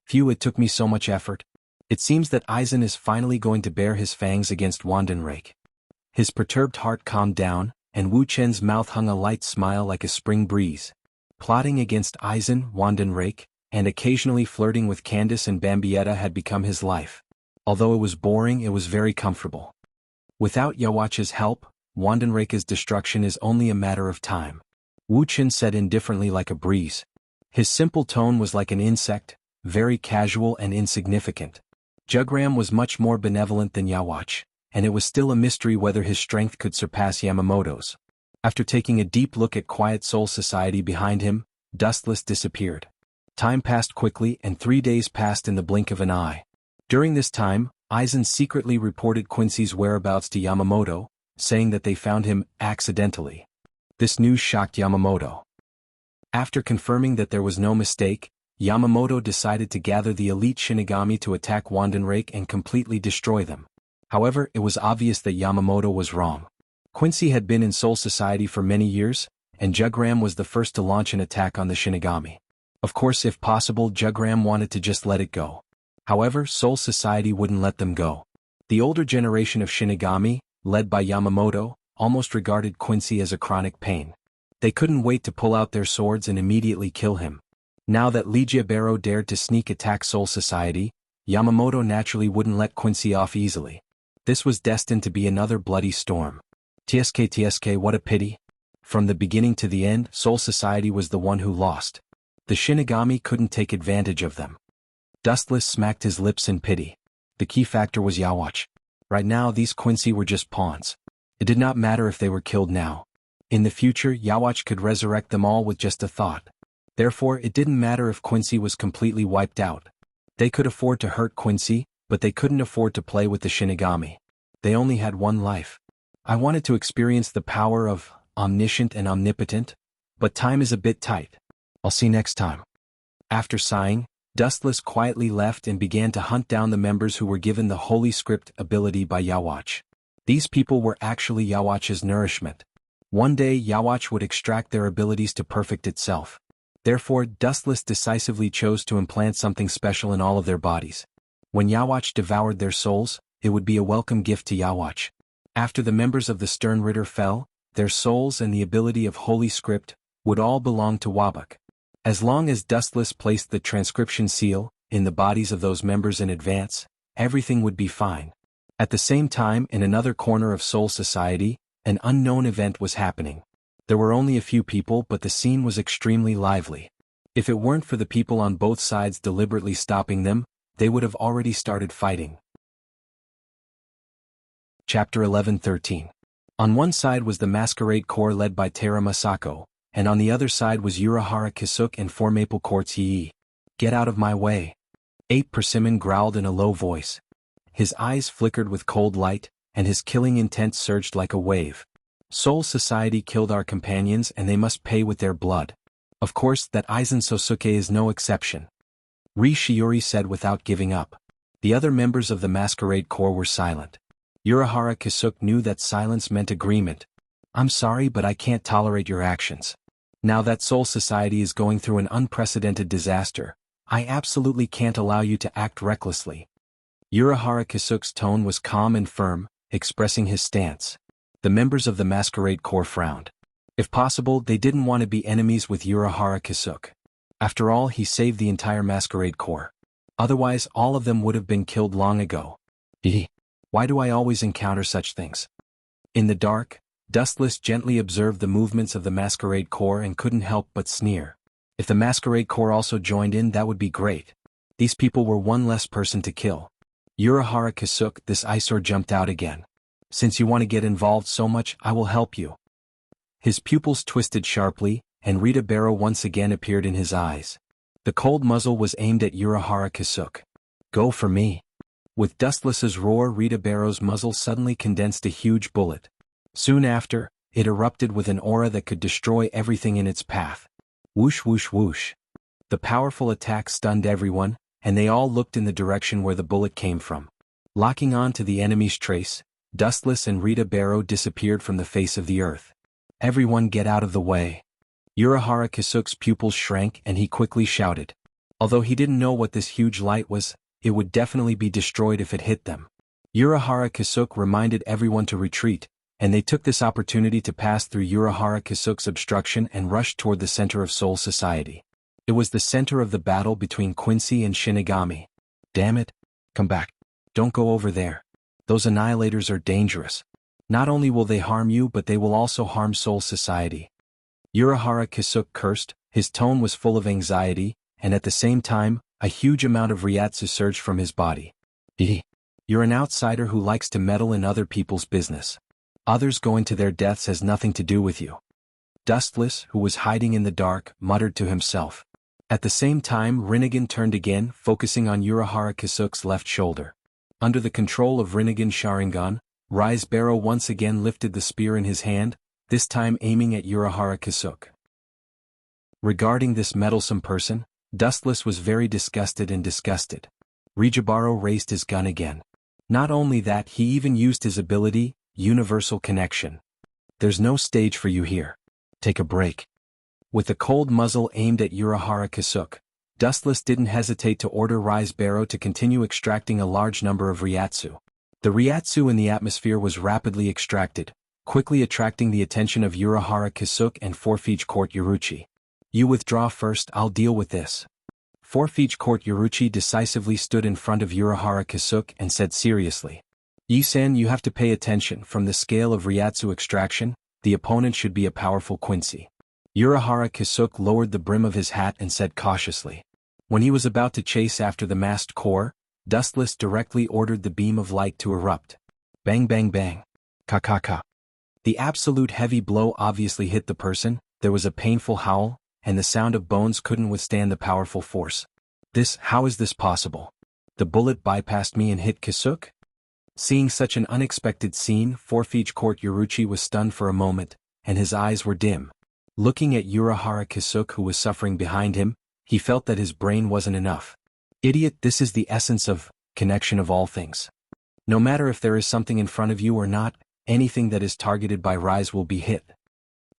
S1: "Phew, it took me so much effort. It seems that Aizen is finally going to bare his fangs against Wandenrake." His perturbed heart calmed down, and Wu Chen's mouth hung a light smile like a spring breeze. Plotting against Aizen, Wandenrake, and occasionally flirting with Candace and Bambietta had become his life. Although it was boring, it was very comfortable. Without Yawach's help, Wandenrake's destruction is only a matter of time. Wu Chen said indifferently like a breeze. His simple tone was like an insect, very casual and insignificant. Jugram was much more benevolent than Yawach, and it was still a mystery whether his strength could surpass Yamamoto's. After taking a deep look at Quiet Soul Society behind him, Dustless disappeared. Time passed quickly and 3 days passed in the blink of an eye. During this time, Aizen secretly reported Quincy's whereabouts to Yamamoto, saying that they found him accidentally. This news shocked Yamamoto. After confirming that there was no mistake, Yamamoto decided to gather the elite Shinigami to attack Wandenrake and completely destroy them. However, it was obvious that Yamamoto was wrong. Quincy had been in Soul Society for many years, and Jugram was the first to launch an attack on the Shinigami. Of course, if possible, Jugram wanted to just let it go. However, Soul Society wouldn't let them go. The older generation of Shinigami, led by Yamamoto, almost regarded Quincy as a chronic pain. They couldn't wait to pull out their swords and immediately kill him. Now that Ligia Barrow dared to sneak attack Soul Society, Yamamoto naturally wouldn't let Quincy off easily. This was destined to be another bloody storm. TSK, what a pity. From the beginning to the end, Soul Society was the one who lost. The Shinigami couldn't take advantage of them. Dustless smacked his lips in pity. The key factor was Yawach. Right now these Quincy were just pawns. It did not matter if they were killed now. In the future, Yawach could resurrect them all with just a thought. Therefore, it didn't matter if Quincy was completely wiped out. They could afford to hurt Quincy, but they couldn't afford to play with the Shinigami. They only had one life. I wanted to experience the power of omniscient and omnipotent, but time is a bit tight. I'll see next time. After sighing, Dustless quietly left and began to hunt down the members who were given the Holy Script ability by Yawach. These people were actually Yawach's nourishment. One day Yawach would extract their abilities to perfect itself. Therefore, Dustless decisively chose to implant something special in all of their bodies. When Yawach devoured their souls, it would be a welcome gift to Yawach. After the members of the Stern Ritter fell, their souls and the ability of Holy Script would all belong to Wabuk. As long as Dustless placed the transcription seal in the bodies of those members in advance, everything would be fine. At the same time, in another corner of Soul Society, an unknown event was happening. There were only a few people, but the scene was extremely lively. If it weren't for the people on both sides deliberately stopping them, they would have already started fighting. Chapter 11-13. On one side was the Masquerade Corps led by Tera Masako, and on the other side was Urahara Kisuk and Four Maple Court's Yi. "Get out of my way." Ape Persimmon growled in a low voice. His eyes flickered with cold light, and his killing intent surged like a wave. Soul Society killed our companions and they must pay with their blood. Of course, that Aizen Sosuke is no exception. Ri Shiori said without giving up. The other members of the Masquerade Corps were silent. Urahara Kisuk knew that silence meant agreement. "I'm sorry, but I can't tolerate your actions. Now that Soul Society is going through an unprecedented disaster, I absolutely can't allow you to act recklessly." Urahara Kisuk's tone was calm and firm, expressing his stance. The members of the Masquerade Corps frowned. If possible, they didn't want to be enemies with Urahara Kisuk. After all, he saved the entire Masquerade Corps. Otherwise, all of them would have been killed long ago. Why do I always encounter such things? In the dark, Dustless gently observed the movements of the Masquerade Corps and couldn't help but sneer. If the Masquerade Corps also joined in, that would be great. These people were one less person to kill. Urahara Kisuke, this eyesore jumped out again. Since you want to get involved so much, I will help you. His pupils twisted sharply, and Rita Barrow once again appeared in his eyes. The cold muzzle was aimed at Urahara Kisuke. Go for me. With Dustless's roar, Rita Barrow's muzzle suddenly condensed a huge bullet. Soon after, it erupted with an aura that could destroy everything in its path. Whoosh whoosh whoosh. The powerful attack stunned everyone, and they all looked in the direction where the bullet came from. Locking on to the enemy's trace, Dustless and Rita Barrow disappeared from the face of the earth. Everyone get out of the way. Urahara Kisuke's pupils shrank and he quickly shouted. Although he didn't know what this huge light was, it would definitely be destroyed if it hit them. Urahara Kisuke reminded everyone to retreat, and they took this opportunity to pass through Urahara Kisuke's obstruction and rushed toward the center of Soul Society. It was the center of the battle between Quincy and Shinigami. Damn it. Come back. Don't go over there. Those annihilators are dangerous. Not only will they harm you, but they will also harm Soul Society. Urahara Kisuke cursed, his tone was full of anxiety, and at the same time, a huge amount of Ryatsu surged from his body. You're an outsider who likes to meddle in other people's business. Others going to their deaths has nothing to do with you. Dustless, who was hiding in the dark, muttered to himself. At the same time, Rinnegan turned again, focusing on Urahara Kisuke's left shoulder. Under the control of Rinnegan's Sharingan, Rise Barrow once again lifted the spear in his hand, this time aiming at Urahara Kisuke. Regarding this meddlesome person, Dustless was very disgusted. Rijibaro raised his gun again. Not only that, he even used his ability, Universal Connection. There's no stage for you here. Take a break. With the cold muzzle aimed at Urahara Kisuke, Dustless didn't hesitate to order Rise Barrow to continue extracting a large number of Ryatsu. The Ryatsu in the atmosphere was rapidly extracted, quickly attracting the attention of Urahara Kisuke and Forfeige Court Yoruchi. You withdraw first, I'll deal with this. Forfeige Court Yoruchi decisively stood in front of Urahara Kisuke and said seriously. Yi-san, you have to pay attention. From the scale of Ryatsu extraction, the opponent should be a powerful Quincy. Urahara Kisuke lowered the brim of his hat and said cautiously. When he was about to chase after the masked core, Dustless directly ordered the beam of light to erupt. Bang bang bang. Ka. The absolute heavy blow obviously hit the person, there was a painful howl, and the sound of bones couldn't withstand the powerful force. How is this possible? The bullet bypassed me and hit Kisuke? Seeing such an unexpected scene, Forfeige Court Yoruchi was stunned for a moment, and his eyes were dim. Looking at Urahara Kisuke, who was suffering behind him, he felt that his brain wasn't enough. Idiot, this is the essence of connection of all things. No matter if there is something in front of you or not, anything that is targeted by Rise will be hit.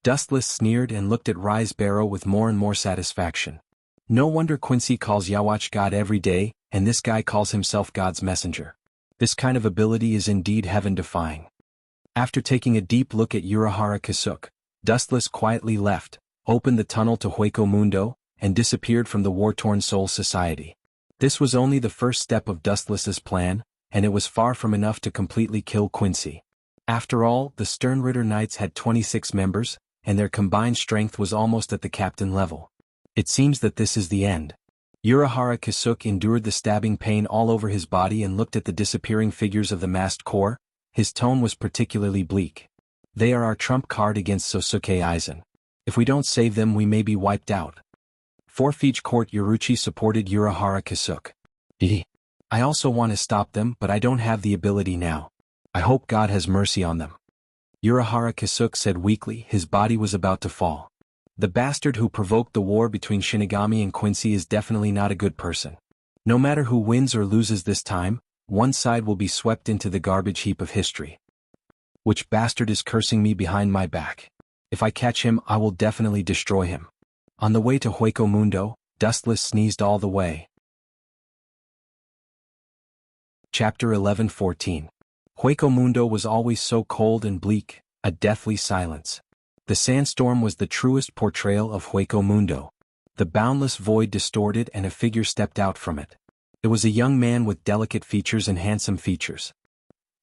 S1: Dustless sneered and looked at Rise Barrow with more and more satisfaction. No wonder Quincy calls Yawatch God every day, and this guy calls himself God's messenger. This kind of ability is indeed heaven-defying. After taking a deep look at Urahara Kisuke, Dustless quietly left, opened the tunnel to Hueco Mundo, and disappeared from the war-torn Soul Society. This was only the first step of Dustless's plan, and it was far from enough to completely kill Quincy. After all, the Sternritter Knights had 26 members, and their combined strength was almost at the captain level. It seems that this is the end. Urahara Kisuke endured the stabbing pain all over his body and looked at the disappearing figures of the masked core. His tone was particularly bleak. They are our trump card against Sosuke Aizen. If we don't save them, we may be wiped out. Forfeige Court Yoruchi supported Urahara Kisuke. I also want to stop them, but I don't have the ability now. I hope God has mercy on them. Urahara Kisuke said weakly, his body was about to fall. The bastard who provoked the war between Shinigami and Quincy is definitely not a good person. No matter who wins or loses this time, one side will be swept into the garbage heap of history. Which bastard is cursing me behind my back? If I catch him, I will definitely destroy him. On the way to Hueco Mundo, Dustless sneezed all the way. Chapter 11-14. Hueco Mundo was always so cold and bleak, a deathly silence. The sandstorm was the truest portrayal of Hueco Mundo. The boundless void distorted and a figure stepped out from it. It was a young man with delicate features and handsome features.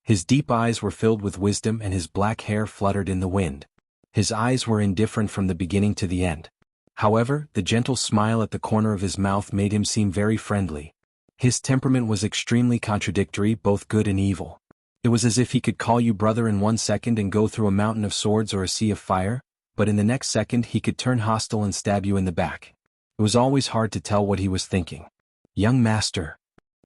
S1: His deep eyes were filled with wisdom and his black hair fluttered in the wind. His eyes were indifferent from the beginning to the end. However, the gentle smile at the corner of his mouth made him seem very friendly. His temperament was extremely contradictory, both good and evil. It was as if he could call you brother in 1 second and go through a mountain of swords or a sea of fire, but in the next second he could turn hostile and stab you in the back. It was always hard to tell what he was thinking. "Young master."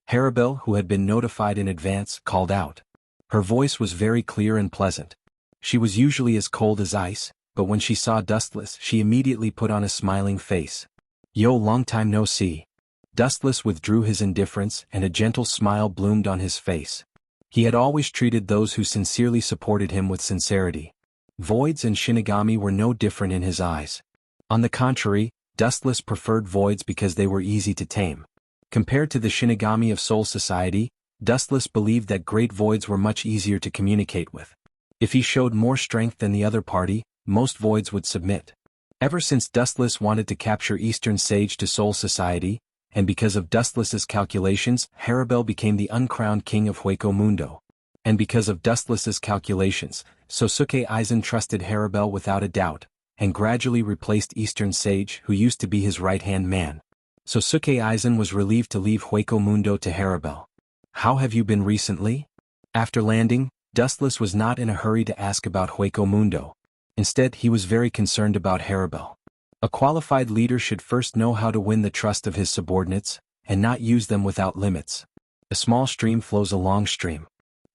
S1: Harabel, who had been notified in advance, called out. Her voice was very clear and pleasant. She was usually as cold as ice, but when she saw Dustless she immediately put on a smiling face. "Yo, long time no see." Dustless withdrew his indifference and a gentle smile bloomed on his face. He had always treated those who sincerely supported him with sincerity. Voids and Shinigami were no different in his eyes. On the contrary, Dustless preferred Voids because they were easy to tame. Compared to the Shinigami of Soul Society, Dustless believed that great Voids were much easier to communicate with. If he showed more strength than the other party, most Voids would submit. Ever since Dustless wanted to capture Eastern Sage to Soul Society, and because of Dustless's calculations, Harabel became the uncrowned king of Hueco Mundo. And because of Dustless's calculations, Sosuke Aizen trusted Harabel without a doubt, and gradually replaced Eastern Sage, who used to be his right-hand man. Sosuke Aizen was relieved to leave Hueco Mundo to Harabel. "How have you been recently?" After landing, Dustless was not in a hurry to ask about Hueco Mundo. Instead, he was very concerned about Harabel. A qualified leader should first know how to win the trust of his subordinates, and not use them without limits. A small stream flows a long stream.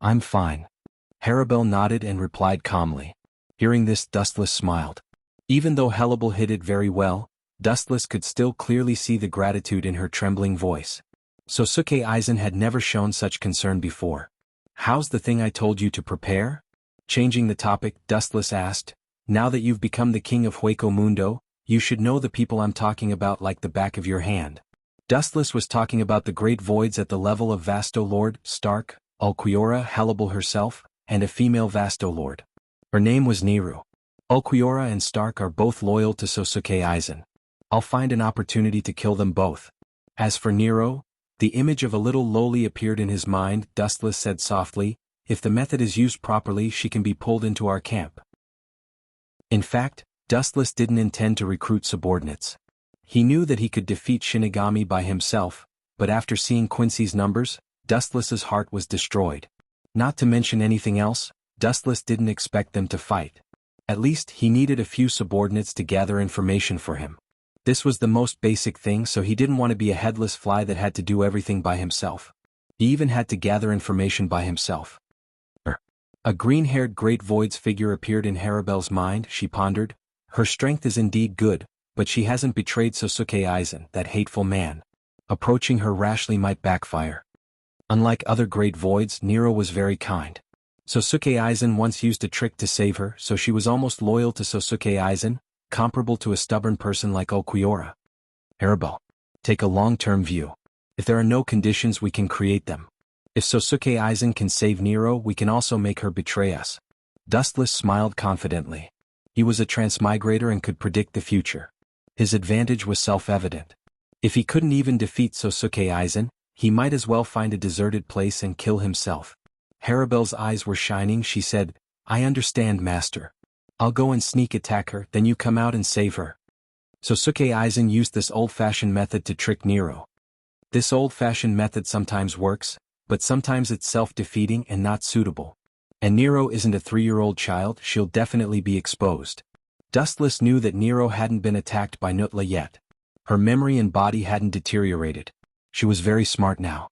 S1: "I'm fine." Harabel nodded and replied calmly. Hearing this, Dustless smiled. Even though Helibel hid it very well, Dustless could still clearly see the gratitude in her trembling voice. Sosuke Aizen had never shown such concern before. "How's the thing I told you to prepare?" Changing the topic, Dustless asked, "Now that you've become the king of Hueco Mundo, you should know the people I'm talking about like the back of your hand." Dustless was talking about the great Voids at the level of Vasto Lord, Stark, Ulquiorra, Helibel herself, and a female Vasto Lord. Her name was Niru. Ulquiorra and Stark are both loyal to Sosuke Aizen. I'll find an opportunity to kill them both. As for Nero, the image of a little loli appeared in his mind. Dustless said softly, "If the method is used properly, she can be pulled into our camp." In fact, Dustless didn't intend to recruit subordinates. He knew that he could defeat Shinigami by himself, but after seeing Quincy's numbers, Dustless's heart was destroyed. Not to mention anything else, Dustless didn't expect them to fight. At least he needed a few subordinates to gather information for him. This was the most basic thing, so he didn't want to be a headless fly that had to do everything by himself. He even had to gather information by himself. A green-haired Great Void's figure appeared in Harabel's mind. She pondered. Her strength is indeed good, but she hasn't betrayed Sosuke Aizen, that hateful man. Approaching her rashly might backfire. Unlike other Great Voids, Nero was very kind. Sosuke Aizen once used a trick to save her, so she was almost loyal to Sosuke Aizen, comparable to a stubborn person like Ulquiorra. Harabel. Take a long-term view. If there are no conditions, we can create them. If Sosuke Aizen can save Nero, we can also make her betray us. Dustless smiled confidently. He was a transmigrator and could predict the future. His advantage was self-evident. If he couldn't even defeat Sosuke Aizen, he might as well find a deserted place and kill himself. Harabel's eyes were shining. She said, "I understand, master. I'll go and sneak attack her, then you come out and save her." Sosuke Aizen used this old-fashioned method to trick Nero. This old-fashioned method sometimes works, but sometimes it's self-defeating and not suitable. And Nero isn't a 3-year-old child. She'll definitely be exposed. Dustless knew that Nero hadn't been attacked by Nutla yet. Her memory and body hadn't deteriorated. She was very smart now.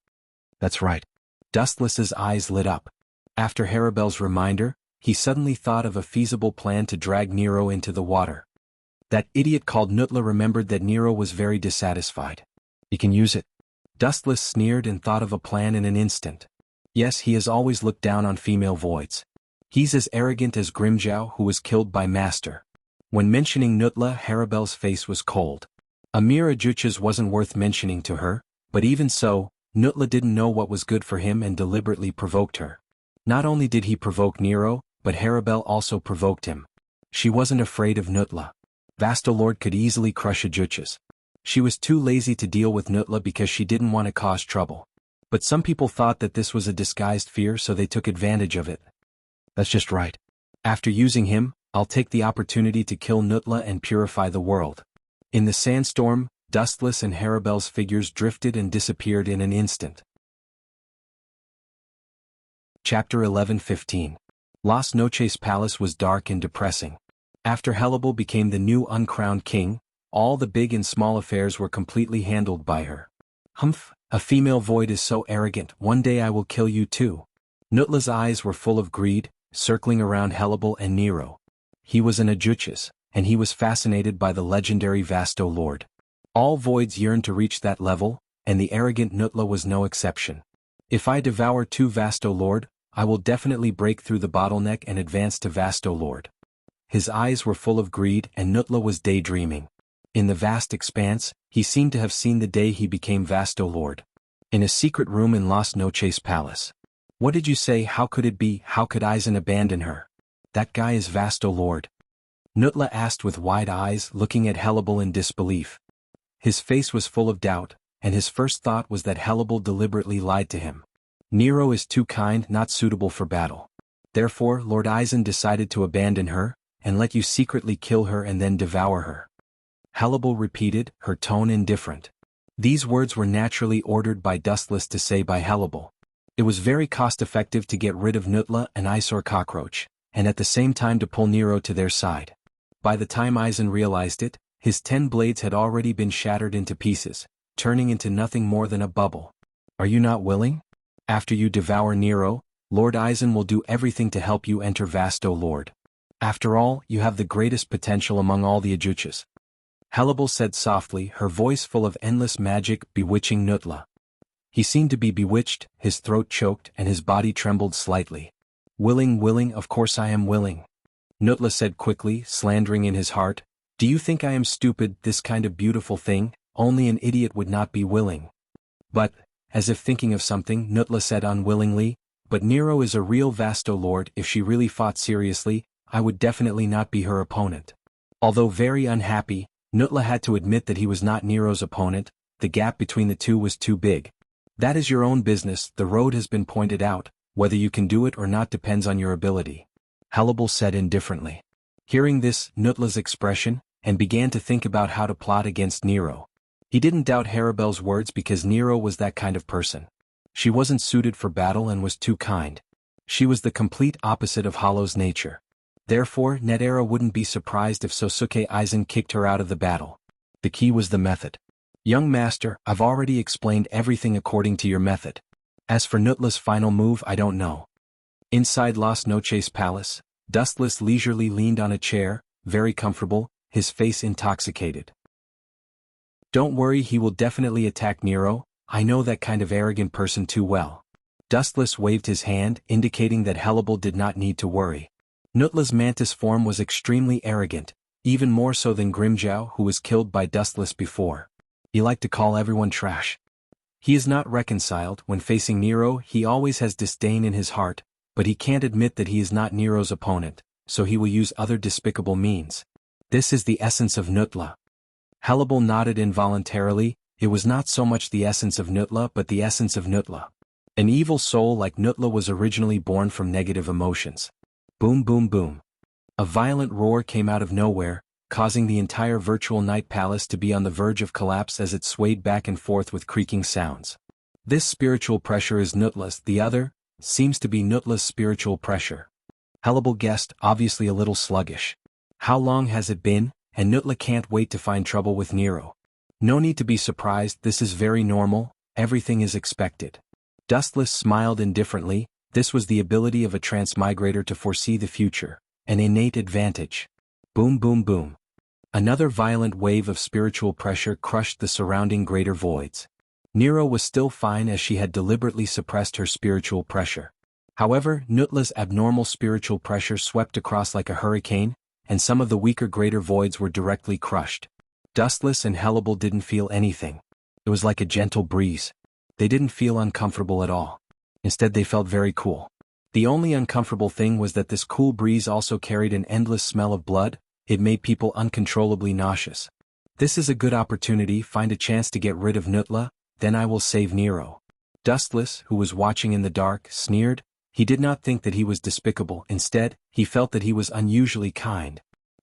S1: That's right. Dustless's eyes lit up. After Harabel's reminder, he suddenly thought of a feasible plan to drag Nero into the water. That idiot called Nutla remembered that Nero was very dissatisfied. He can use it. Dustless sneered and thought of a plan in an instant. Yes, he has always looked down on female Voids. He's as arrogant as Grimjow, who was killed by Master. When mentioning Nutla, Harabel's face was cold. Amira Juches wasn't worth mentioning to her, but even so, Nutla didn't know what was good for him and deliberately provoked her. Not only did he provoke Nero, but Harabel also provoked him. She wasn't afraid of Nutla. Vastolord could easily crush a Juches. She was too lazy to deal with Nutla because she didn't want to cause trouble. But some people thought that this was a disguised fear, so they took advantage of it. That's just right. After using him, I'll take the opportunity to kill Nutla and purify the world. In the sandstorm, Dustless and Haribel's figures drifted and disappeared in an instant. Chapter 11:15. Las Noches Palace was dark and depressing. After Helibel became the new uncrowned king, all the big and small affairs were completely handled by her. Humph, a female void is so arrogant, one day I will kill you too. Nutla's eyes were full of greed, circling around Helibel and Nero. He was an Ajuchas, and he was fascinated by the legendary Vasto Lord. All voids yearned to reach that level, and the arrogant Nutla was no exception. If I devour two Vasto Lord, I will definitely break through the bottleneck and advance to Vasto Lord. His eyes were full of greed and Nutla was daydreaming. In the vast expanse, he seemed to have seen the day he became Vasto Lord. In a secret room in Las Noches Palace. What did you say? How could it be? How could Aizen abandon her? That guy is Vasto Lord. Nutla asked with wide eyes, looking at Helibel in disbelief. His face was full of doubt, and his first thought was that Helibel deliberately lied to him. Nero is too kind, not suitable for battle. Therefore, Lord Aizen decided to abandon her, and let you secretly kill her and then devour her. Helibel repeated, her tone indifferent. These words were naturally ordered by Dustless to say by Helibel. It was very cost-effective to get rid of Nutla and Eyesore Cockroach, and at the same time to pull Nero to their side. By the time Aizen realized it, his 10 blades had already been shattered into pieces, turning into nothing more than a bubble. Are you not willing? After you devour Nero, Lord Aizen will do everything to help you enter Vasto Lord. After all, you have the greatest potential among all the Ajuchas. Helibel said softly, her voice full of endless magic, bewitching Nutla. He seemed to be bewitched, his throat choked and his body trembled slightly. Willing, of course I am willing. Nutla said quickly, slandering in his heart, do you think I am stupid, this kind of beautiful thing, only an idiot would not be willing. But, as if thinking of something, Nutla said unwillingly, but Nero is a real Vasto Lord, if she really fought seriously, I would definitely not be her opponent. Although very unhappy, Nutla had to admit that he was not Nero's opponent, the gap between the two was too big. That is your own business, the road has been pointed out, whether you can do it or not depends on your ability. Helibel said indifferently. Hearing this, Nutla's expression, and began to think about how to plot against Nero. He didn't doubt Haribel's words because Nero was that kind of person. She wasn't suited for battle and was too kind. She was the complete opposite of Hollow's nature. Therefore, Netera wouldn't be surprised if Sosuke Aizen kicked her out of the battle. The key was the method. Young master, I've already explained everything according to your method. As for Nutla's final move, I don't know. Inside Las Noches Palace, Dustless leisurely leaned on a chair, very comfortable, his face intoxicated. Don't worry, he will definitely attack Nero, I know that kind of arrogant person too well. Dustless waved his hand, indicating that Helibel did not need to worry. Nutla's mantis form was extremely arrogant, even more so than Grimjow, who was killed by Dustless before. He liked to call everyone trash. He is not reconciled. When facing Nero, he always has disdain in his heart, but he can't admit that he is not Nero's opponent, so he will use other despicable means. This is the essence of Nutla. Helibel nodded involuntarily, it was not so much the essence of Nutla but the essence of Nutla. An evil soul like Nutla was originally born from negative emotions. Boom boom boom. A violent roar came out of nowhere, causing the entire virtual night palace to be on the verge of collapse as it swayed back and forth with creaking sounds. This spiritual pressure is Nutla's, the other, seems to be Nutla's spiritual pressure. Helibel guessed, obviously a little sluggish. How long has it been? And Nutla can't wait to find trouble with Nero. No need to be surprised, this is very normal, everything is expected. Dustless smiled indifferently, this was the ability of a transmigrator to foresee the future, an innate advantage. Boom boom boom. Another violent wave of spiritual pressure crushed the surrounding greater voids. Nero was still fine as she had deliberately suppressed her spiritual pressure. However, Nutla's abnormal spiritual pressure swept across like a hurricane, and some of the weaker greater voids were directly crushed. Dustless and Helibel didn't feel anything. It was like a gentle breeze. They didn't feel uncomfortable at all. Instead they felt very cool. The only uncomfortable thing was that this cool breeze also carried an endless smell of blood, it made people uncontrollably nauseous. This is a good opportunity, find a chance to get rid of Nutla, then I will save Nero. Dustless, who was watching in the dark, sneered. He did not think that he was despicable, instead, he felt that he was unusually kind.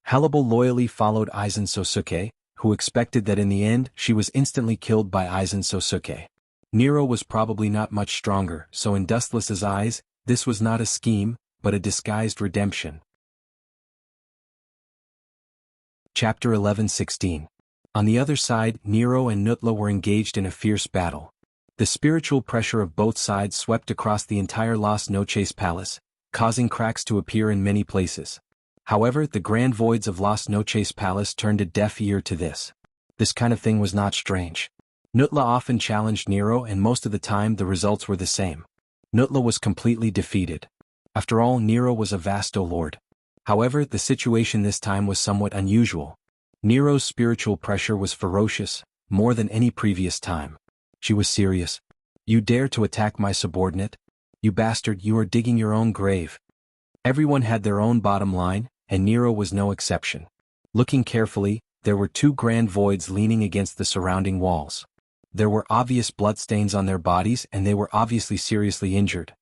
S1: Helibel loyally followed Aizen Sosuke, who expected that in the end she was instantly killed by Aizen Sosuke. Nero was probably not much stronger, so in Dustless's eyes, this was not a scheme, but a disguised redemption. Chapter 11:16. On the other side, Nero and Nutla were engaged in a fierce battle. The spiritual pressure of both sides swept across the entire Las Noches palace, causing cracks to appear in many places. However, the grand voids of Las Noches palace turned a deaf ear to this. This kind of thing was not strange. Nutla often challenged Nero and most of the time the results were the same. Nutla was completely defeated. After all, Nero was a Vasto lord. However, the situation this time was somewhat unusual. Nero's spiritual pressure was ferocious, more than any previous time. She was serious. "You dare to attack my subordinate? You bastard, you are digging your own grave." Everyone had their own bottom line, and Nero was no exception. Looking carefully, there were two grand voids leaning against the surrounding walls. There were obvious bloodstains on their bodies and they were obviously seriously injured.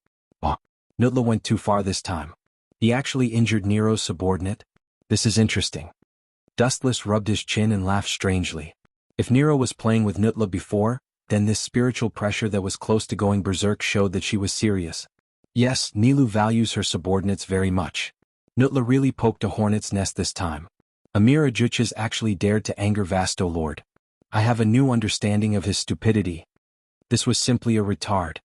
S1: Oh, Nutla went too far this time. He actually injured Nero's subordinate? This is interesting. Dustless rubbed his chin and laughed strangely. If Nero was playing with Nutla before, then this spiritual pressure that was close to going berserk showed that she was serious. Yes, Nilu values her subordinates very much. Nutla really poked a hornet's nest this time. Amir Ajuchas actually dared to anger Vasto Lord. I have a new understanding of his stupidity. This was simply a retard.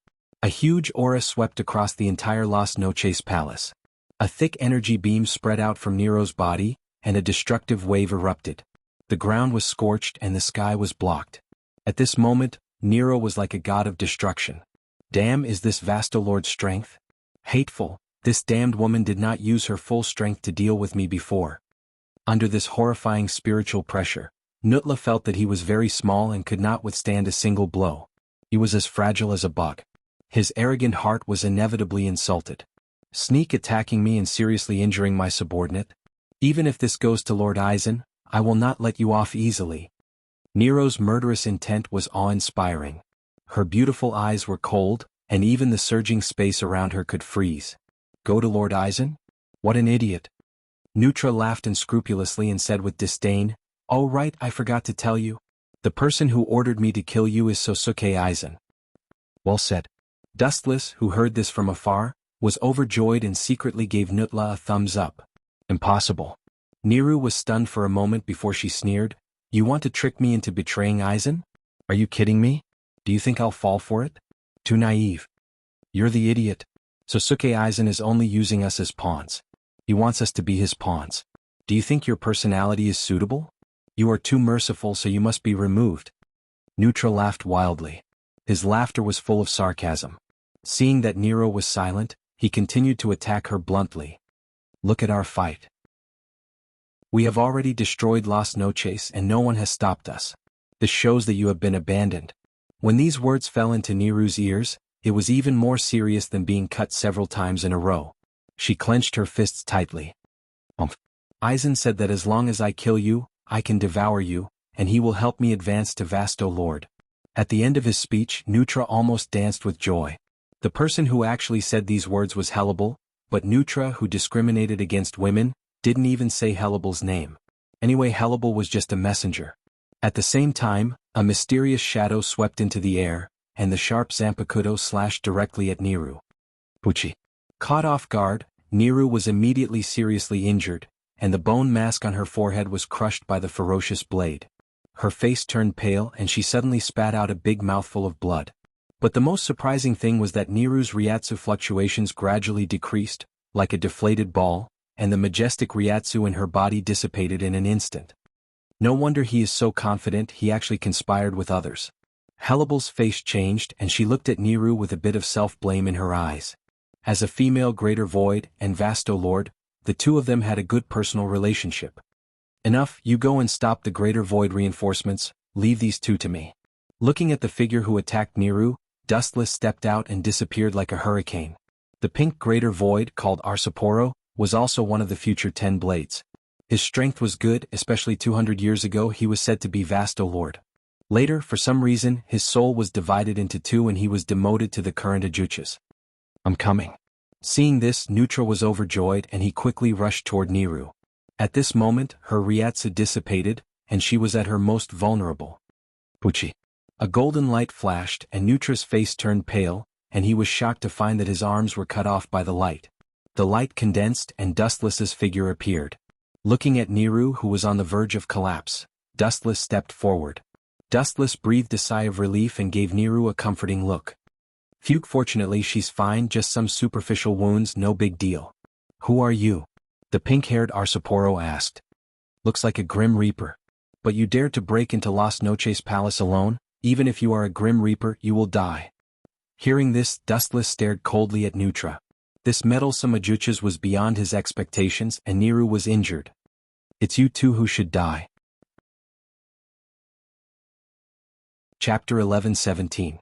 S1: A huge aura swept across the entire Las Noches palace. A thick energy beam spread out from Nero's body, and a destructive wave erupted. The ground was scorched and the sky was blocked. At this moment, Nero was like a god of destruction. Damn, is this Vasto Lord's strength? Hateful, this damned woman did not use her full strength to deal with me before. Under this horrifying spiritual pressure, Nutla felt that he was very small and could not withstand a single blow. He was as fragile as a bug. His arrogant heart was inevitably insulted. Sneak attacking me and seriously injuring my subordinate? Even if this goes to Lord Aizen, I will not let you off easily. Nero's murderous intent was awe-inspiring. Her beautiful eyes were cold, and even the surging space around her could freeze. Go to Lord Aizen? What an idiot. Nutra laughed unscrupulously and said with disdain, "Oh right, I forgot to tell you. The person who ordered me to kill you is Sosuke Aizen." Well said. Dustless, who heard this from afar, was overjoyed and secretly gave Nutla a thumbs up. Impossible. Neru was stunned for a moment before she sneered, "You want to trick me into betraying Aizen? Are you kidding me? Do you think I'll fall for it? Too naive. You're the idiot. Sosuke Aizen is only using us as pawns. He wants us to be his pawns. Do you think your personality is suitable? You are too merciful, so you must be removed." Nutra laughed wildly. His laughter was full of sarcasm. Seeing that Nero was silent, he continued to attack her bluntly. "Look at our fight. We have already destroyed Las Noches and no one has stopped us. This shows that you have been abandoned." When these words fell into Neru's ears, it was even more serious than being cut several times in a row. She clenched her fists tightly. Aizen said that as long as I kill you, I can devour you, and he will help me advance to Vasto Lord. At the end of his speech, Nutra almost danced with joy. The person who actually said these words was Hellable, but Nutra, who discriminated against women, didn't even say Hellables' name. Anyway, Hellable was just a messenger. At the same time, a mysterious shadow swept into the air, and the sharp Zanpakuto slashed directly at Neru. Puchi. Caught off guard, Neru was immediately seriously injured, and the bone mask on her forehead was crushed by the ferocious blade. Her face turned pale and she suddenly spat out a big mouthful of blood. But the most surprising thing was that Neru's Ryatsu fluctuations gradually decreased, like a deflated ball, and the majestic Ryatsu in her body dissipated in an instant. No wonder he is so confident, he actually conspired with others. Hellable's face changed and she looked at Neru with a bit of self-blame in her eyes. As a female Greater Void and Vasto Lord, the two of them had a good personal relationship. Enough, you go and stop the Greater Void reinforcements, leave these two to me. Looking at the figure who attacked Neru, Dustless stepped out and disappeared like a hurricane. The pink Greater Void, called Arsaporo, was also one of the future 10 Blades. His strength was good, especially 200 years ago he was said to be Vasto Lord. Later, for some reason, his soul was divided into two and he was demoted to the current Ajuchas. I'm coming. Seeing this, Nutra was overjoyed and he quickly rushed toward Neru. At this moment, her Ryatsu dissipated, and she was at her most vulnerable. Pucci. A golden light flashed and Nutra's face turned pale, and he was shocked to find that his arms were cut off by the light. The light condensed and Dustless's figure appeared. Looking at Niru, who was on the verge of collapse, Dustless stepped forward. Dustless breathed a sigh of relief and gave Niru a comforting look. "Phew, fortunately she's fine, just some superficial wounds, no big deal." "Who are you?" the pink-haired Arsaporo asked. "Looks like a Grim Reaper. But you dared to break into Las Noches Palace alone? Even if you are a Grim Reaper, you will die." Hearing this, Dustless stared coldly at Nutra. This meddlesome Ajuchas was beyond his expectations, and Niru was injured. "It's you two who should die." Chapter 11:17.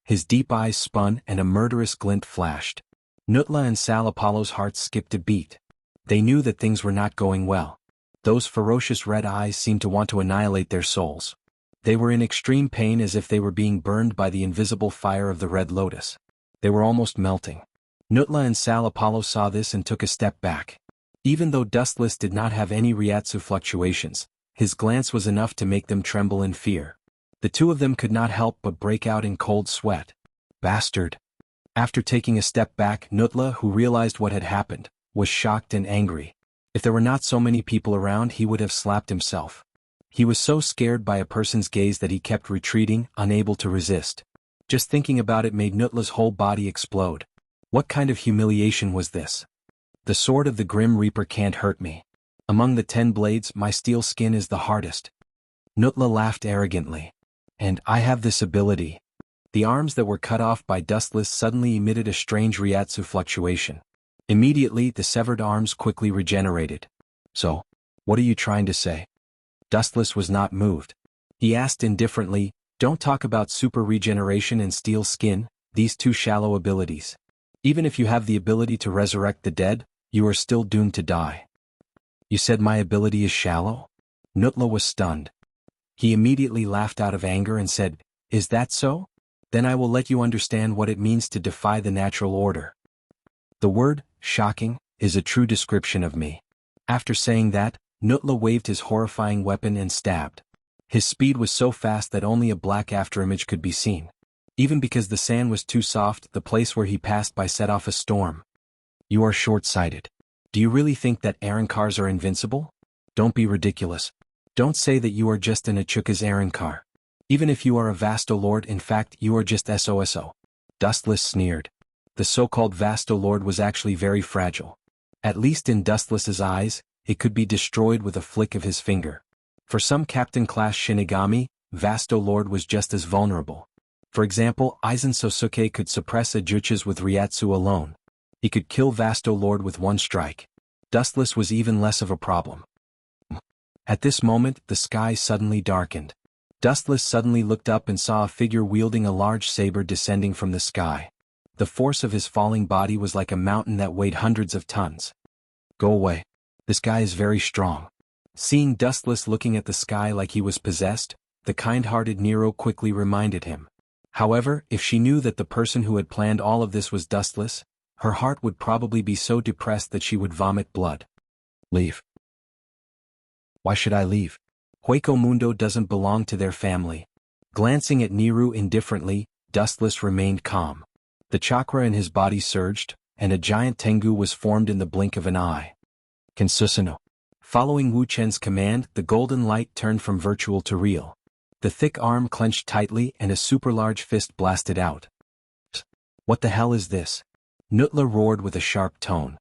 S1: His deep eyes spun and a murderous glint flashed. Nutla and Sal Apollo's hearts skipped a beat. They knew that things were not going well. Those ferocious red eyes seemed to want to annihilate their souls. They were in extreme pain, as if they were being burned by the invisible fire of the Red Lotus. They were almost melting. Nutla and Sal Apollo saw this and took a step back. Even though Dustless did not have any Ryatsu fluctuations, his glance was enough to make them tremble in fear. The two of them could not help but break out in cold sweat. "Bastard!" After taking a step back, Nutla, who realized what had happened, was shocked and angry. If there were not so many people around, he would have slapped himself. He was so scared by a person's gaze that he kept retreating, unable to resist. Just thinking about it made Nutla's whole body explode. What kind of humiliation was this? "The sword of the Grim Reaper can't hurt me. Among the 10 blades, my steel skin is the hardest." Nutla laughed arrogantly. "And I have this ability." The arms that were cut off by Dustless suddenly emitted a strange Ryatsu fluctuation. Immediately, the severed arms quickly regenerated. "So, what are you trying to say?" Dustless was not moved. He asked indifferently, "Don't talk about super regeneration and steel skin, these two shallow abilities. Even if you have the ability to resurrect the dead, you are still doomed to die." "You said my ability is shallow?" Nutla was stunned. He immediately laughed out of anger and said, "Is that so? Then I will let you understand what it means to defy the natural order. The word, shocking, is a true description of me." After saying that, Nutla waved his horrifying weapon and stabbed. His speed was so fast that only a black afterimage could be seen. Even because the sand was too soft, the place where he passed by set off a storm. "You are short-sighted. Do you really think that Arankars are invincible? Don't be ridiculous. Don't say that you are just an Achuka's Arankar. Even if you are a Vasto Lord, in fact, you are just SOSO. Dustless sneered. The so-called Vasto Lord was actually very fragile. At least in Dustless's eyes, it could be destroyed with a flick of his finger. For some Captain-class Shinigami, Vasto Lord was just as vulnerable. For example, Aizen Sosuke could suppress Ajuchas with Ryatsu alone. He could kill Vasto Lord with one strike. Dustless was even less of a problem. At this moment, the sky suddenly darkened. Dustless suddenly looked up and saw a figure wielding a large saber descending from the sky. The force of his falling body was like a mountain that weighed hundreds of tons. "Go away. This guy is very strong." Seeing Dustless looking at the sky like he was possessed, the kind-hearted Nero quickly reminded him. However, if she knew that the person who had planned all of this was Dustless, her heart would probably be so depressed that she would vomit blood. "Leave." "Why should I leave? Hueco Mundo doesn't belong to their family." Glancing at Niru indifferently, Dustless remained calm. The chakra in his body surged, and a giant Tengu was formed in the blink of an eye. Kensusuno. Following Wu Chen's command, the golden light turned from virtual to real. The thick arm clenched tightly and a super-large fist blasted out. "What the hell is this?" Nutla roared with a sharp tone.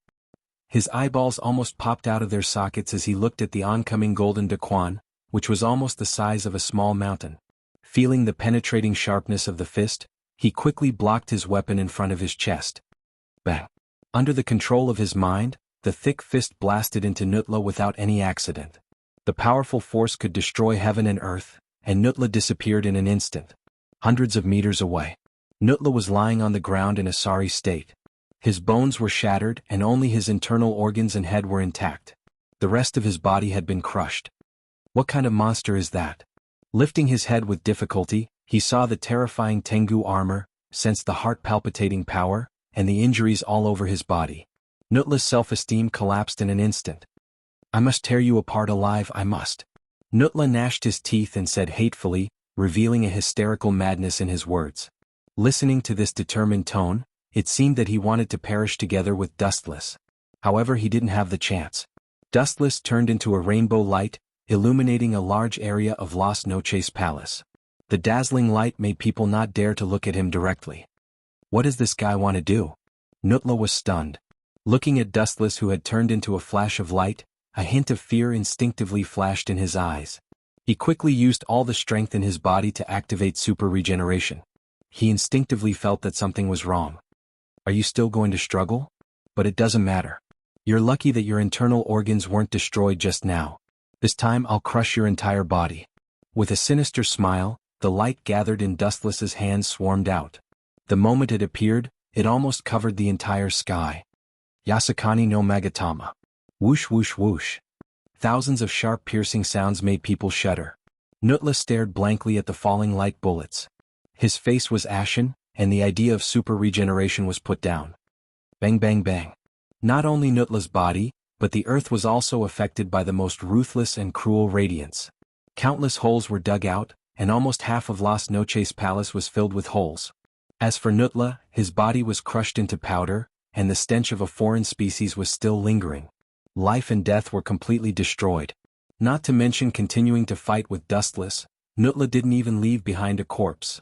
S1: His eyeballs almost popped out of their sockets as he looked at the oncoming golden Daquan, which was almost the size of a small mountain. Feeling the penetrating sharpness of the fist, he quickly blocked his weapon in front of his chest. Bang! Under the control of his mind, the thick fist blasted into Nutla without any accident. The powerful force could destroy heaven and earth, and Nutla disappeared in an instant. Hundreds of meters away, Nutla was lying on the ground in a sorry state. His bones were shattered and only his internal organs and head were intact. The rest of his body had been crushed. What kind of monster is that? Lifting his head with difficulty, he saw the terrifying Tengu armor, sensed the heart-palpitating power, and the injuries all over his body. Nutla's self-esteem collapsed in an instant. "I must tear you apart alive, I must." Nutla gnashed his teeth and said hatefully, revealing a hysterical madness in his words. Listening to this determined tone, it seemed that he wanted to perish together with Dustless. However, he didn't have the chance. Dustless turned into a rainbow light, illuminating a large area of Las Noches Palace. The dazzling light made people not dare to look at him directly. What does this guy want to do? Nutla was stunned. Looking at Dustless, who had turned into a flash of light, a hint of fear instinctively flashed in his eyes. He quickly used all the strength in his body to activate super regeneration. He instinctively felt that something was wrong. Are you still going to struggle? But it doesn't matter. You're lucky that your internal organs weren't destroyed just now. This time I'll crush your entire body. With a sinister smile, the light gathered in Dustless's hands swarmed out. The moment it appeared, it almost covered the entire sky. Yasakani no Magatama. Whoosh whoosh whoosh. Thousands of sharp piercing sounds made people shudder. Nutla stared blankly at the falling light bullets. His face was ashen, and the idea of super regeneration was put down. Bang bang bang. Not only Nutla's body, but the earth was also affected by the most ruthless and cruel radiance. Countless holes were dug out, and almost half of Las Noches Palace was filled with holes. As for Nutla, his body was crushed into powder, and the stench of a foreign species was still lingering. Life and death were completely destroyed. Not to mention continuing to fight with Dustless, Nutla didn't even leave behind a corpse.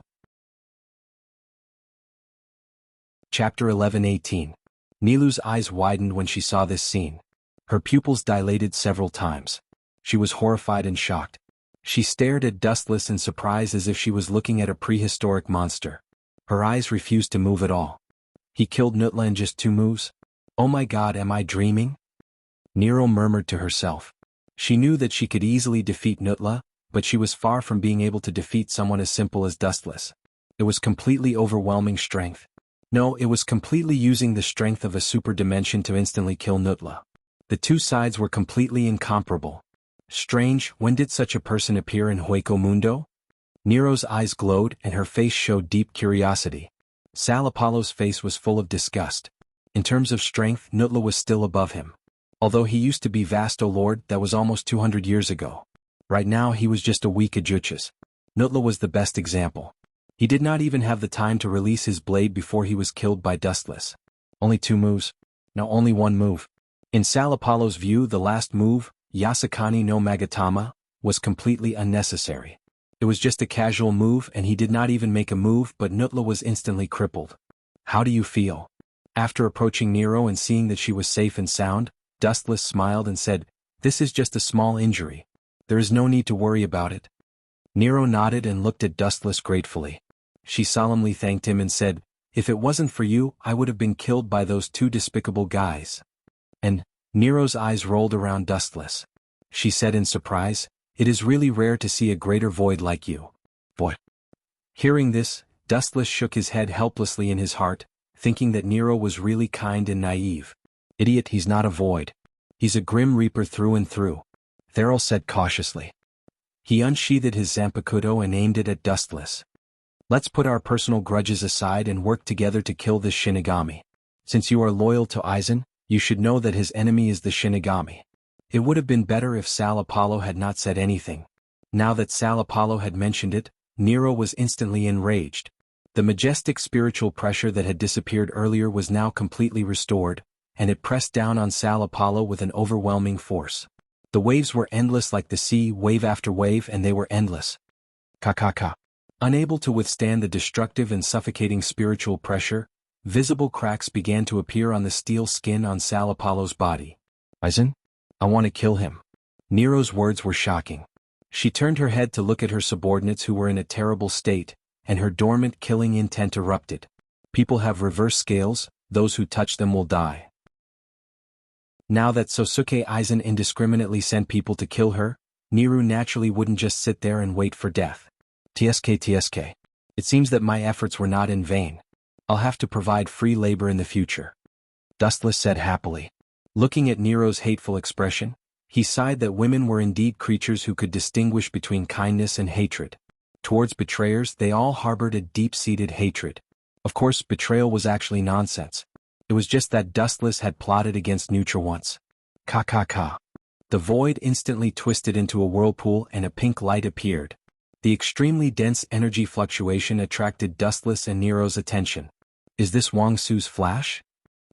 S1: Chapter 11:18. Nilu's eyes widened when she saw this scene. Her pupils dilated several times. She was horrified and shocked. She stared at Dustless in surprise as if she was looking at a prehistoric monster. Her eyes refused to move at all. He killed Nutla in just 2 moves? Oh my god, am I dreaming? Nero murmured to herself. She knew that she could easily defeat Nutla, but she was far from being able to defeat someone as simple as Dustless. It was completely overwhelming strength. No, it was completely using the strength of a super dimension to instantly kill Nutla. The two sides were completely incomparable. Strange, when did such a person appear in Hueco Mundo? Nero's eyes glowed and her face showed deep curiosity. Sal Apollo's face was full of disgust. In terms of strength, Nutla was still above him. Although he used to be vast, O Lord, that was almost 200 years ago. Right now he was just a weak Ajuchas. Nutla was the best example. He did not even have the time to release his blade before he was killed by Dustless. Only 2 moves. No, only 1 move. In Sal Apollo's view, the last move, Yasakani no Magatama, was completely unnecessary. It was just a casual move and he did not even make a move, but Nutla was instantly crippled. How do you feel? After approaching Nero and seeing that she was safe and sound, Dustless smiled and said, "This is just a small injury. There is no need to worry about it." Nero nodded and looked at Dustless gratefully. She solemnly thanked him and said, "If it wasn't for you, I would have been killed by those 2 despicable guys." And Nero's eyes rolled around Dustless. She said in surprise, "It is really rare to see a greater void like you." Boy. Hearing this, Dustless shook his head helplessly in his heart, thinking that Nero was really kind and naive. Idiot, he's not a void. He's a grim reaper through and through. Theriel said cautiously. He unsheathed his Zanpakuto and aimed it at Dustless. Let's put our personal grudges aside and work together to kill this Shinigami. Since you are loyal to Aizen, you should know that his enemy is the Shinigami. It would have been better if Sal Apollo had not said anything. Now that Sal Apollo had mentioned it, Nero was instantly enraged. The majestic spiritual pressure that had disappeared earlier was now completely restored, and it pressed down on Sal Apollo with an overwhelming force. The waves were endless like the sea, wave after wave, and they were endless. Ka. Unable to withstand the destructive and suffocating spiritual pressure, visible cracks began to appear on the steel skin on Sal Apollo's body. Aizen? I want to kill him. Nero's words were shocking. She turned her head to look at her subordinates who were in a terrible state, and her dormant killing intent erupted. People have reverse scales, those who touch them will die. Now that Sosuke Aizen indiscriminately sent people to kill her, Nero naturally wouldn't just sit there and wait for death. TSK. It seems that my efforts were not in vain. I'll have to provide free labor in the future. Dustless said happily. Looking at Nero's hateful expression, he sighed that women were indeed creatures who could distinguish between kindness and hatred. Towards betrayers, they all harbored a deep-seated hatred. Of course, betrayal was actually nonsense. It was just that Dustless had plotted against Nutra once. Ka. The void instantly twisted into a whirlpool and a pink light appeared. The extremely dense energy fluctuation attracted Dustless and Nero's attention. Is this Wang Su's flash?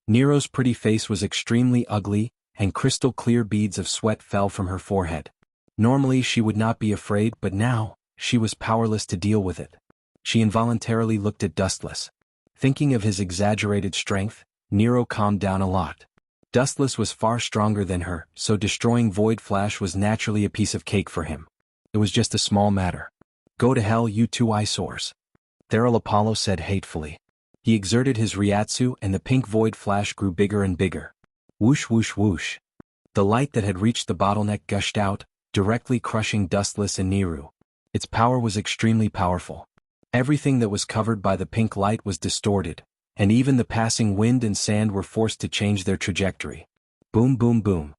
S1: Nero's pretty face was extremely ugly, and crystal-clear beads of sweat fell from her forehead. Normally she would not be afraid, but now, she was powerless to deal with it. She involuntarily looked at Dustless. Thinking of his exaggerated strength, Nero calmed down a lot. Dustless was far stronger than her, so destroying Void Flash was naturally a piece of cake for him. It was just a small matter. Go to hell, you two eyesores. Theral Apollo said hatefully. He exerted his Ryatsu and the pink Void Flash grew bigger and bigger. Whoosh whoosh whoosh. The light that had reached the bottleneck gushed out, directly crushing Dustless and Nero. Its power was extremely powerful. Everything that was covered by the pink light was distorted, and even the passing wind and sand were forced to change their trajectory. Boom boom boom.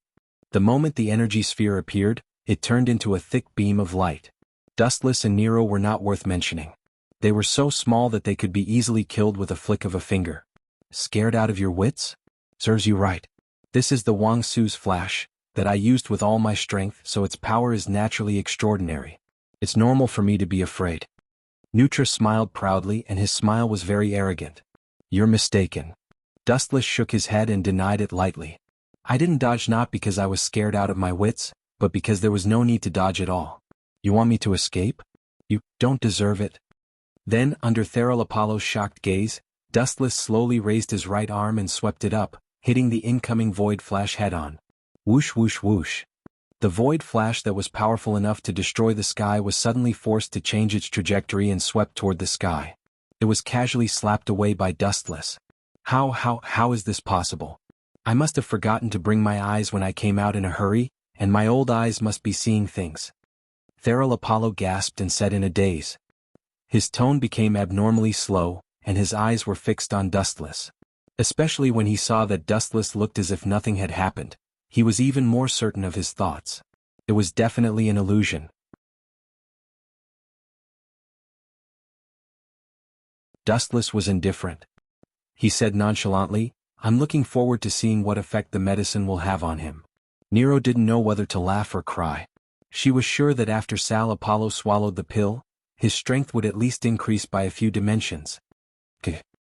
S1: The moment the energy sphere appeared, it turned into a thick beam of light. Dustless and Nero were not worth mentioning. They were so small that they could be easily killed with a flick of a finger. Scared out of your wits? Serves you right. This is the Wang Su's flash, that I used with all my strength, so its power is naturally extraordinary. It's normal for me to be afraid. Nutra smiled proudly, and his smile was very arrogant. You're mistaken. Dustless shook his head and denied it lightly. I didn't dodge not because I was scared out of my wits, but because there was no need to dodge at all. You want me to escape? You don't deserve it. Then, under Theral Apollo's shocked gaze, Dustless slowly raised his right arm and swept it up, hitting the incoming Void Flash head-on. Whoosh whoosh whoosh. The Void Flash that was powerful enough to destroy the sky was suddenly forced to change its trajectory and swept toward the sky. It was casually slapped away by Dustless. How is this possible? I must have forgotten to bring my eyes when I came out in a hurry, and my old eyes must be seeing things. Theral Apollo gasped and said in a daze. His tone became abnormally slow, and his eyes were fixed on Dustless. Especially when he saw that Dustless looked as if nothing had happened, he was even more certain of his thoughts. It was definitely an illusion. Dustless was indifferent. He said nonchalantly, I'm looking forward to seeing what effect the medicine will have on him. Nero didn't know whether to laugh or cry. She was sure that after Sal Apollo swallowed the pill, his strength would at least increase by a few dimensions.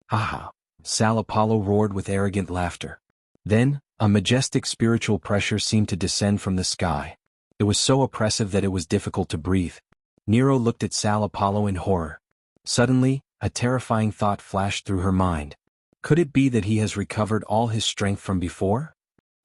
S1: Haha. Sal Apollo roared with arrogant laughter. Then, a majestic spiritual pressure seemed to descend from the sky. It was so oppressive that it was difficult to breathe. Nero looked at Sal Apollo in horror. Suddenly, a terrifying thought flashed through her mind. Could it be that he has recovered all his strength from before?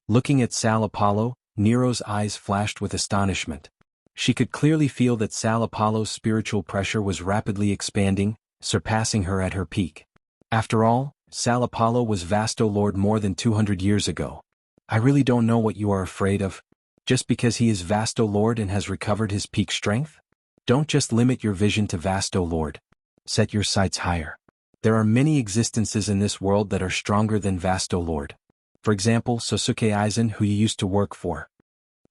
S1: Looking at Sal Apollo, Nero's eyes flashed with astonishment. She could clearly feel that Sal Apollo's spiritual pressure was rapidly expanding, surpassing her at her peak. After all, Sal Apollo was Vasto Lord more than 200 years ago. I really don't know what you are afraid of. Just because he is Vasto Lord and has recovered his peak strength? Don't just limit your vision to Vasto Lord. Set your sights higher. There are many existences in this world that are stronger than Vasto Lord. For example, Sosuke Aizen, who you used to work for.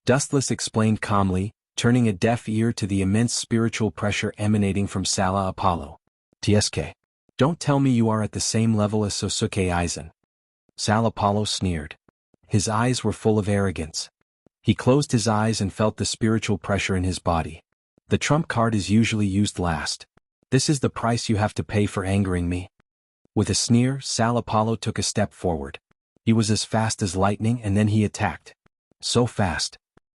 S1: Dustless explained calmly, turning a deaf ear to the immense spiritual pressure emanating from Sala Apollo. TSK. Don't tell me you are at the same level as Sosuke Aizen. Sal Apollo sneered. His eyes were full of arrogance. He closed his eyes and felt the spiritual pressure in his body. The trump card is usually used last. This is the price you have to pay for angering me. With a sneer, Sal Apollo took a step forward. He was as fast as lightning and then he attacked. So fast.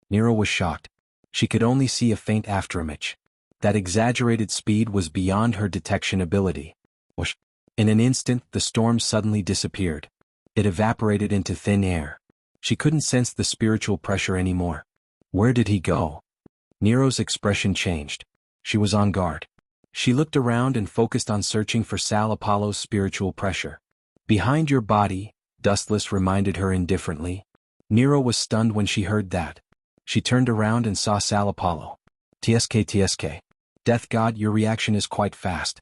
S1: Nero was shocked. She could only see a faint afterimage. That exaggerated speed was beyond her detection ability. Whoosh. In an instant, the storm suddenly disappeared. It evaporated into thin air. She couldn't sense the spiritual pressure anymore. Where did he go? Nero's expression changed. She was on guard. She looked around and focused on searching for Sal Apollo's spiritual pressure. Behind your body, Dustless reminded her indifferently. Nero was stunned when she heard that. She turned around and saw Sal Apollo. TSK. Death God, your reaction is quite fast.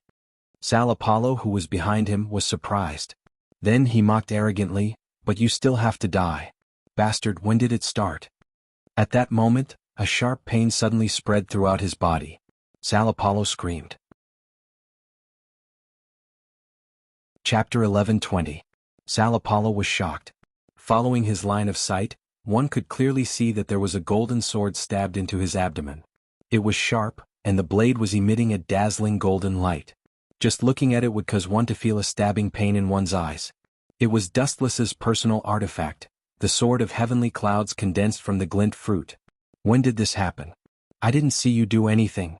S1: Sal Apollo, who was behind him, was surprised. Then he mocked arrogantly, but you still have to die. Bastard, when did it start? At that moment, a sharp pain suddenly spread throughout his body. Sal Apollo screamed. Chapter 11:20. Sal Apollo was shocked. Following his line of sight, one could clearly see that there was a golden sword stabbed into his abdomen. It was sharp, and the blade was emitting a dazzling golden light. Just looking at it would cause one to feel a stabbing pain in one's eyes. It was Dustless's personal artifact, the sword of heavenly clouds condensed from the glint fruit. When did this happen? I didn't see you do anything.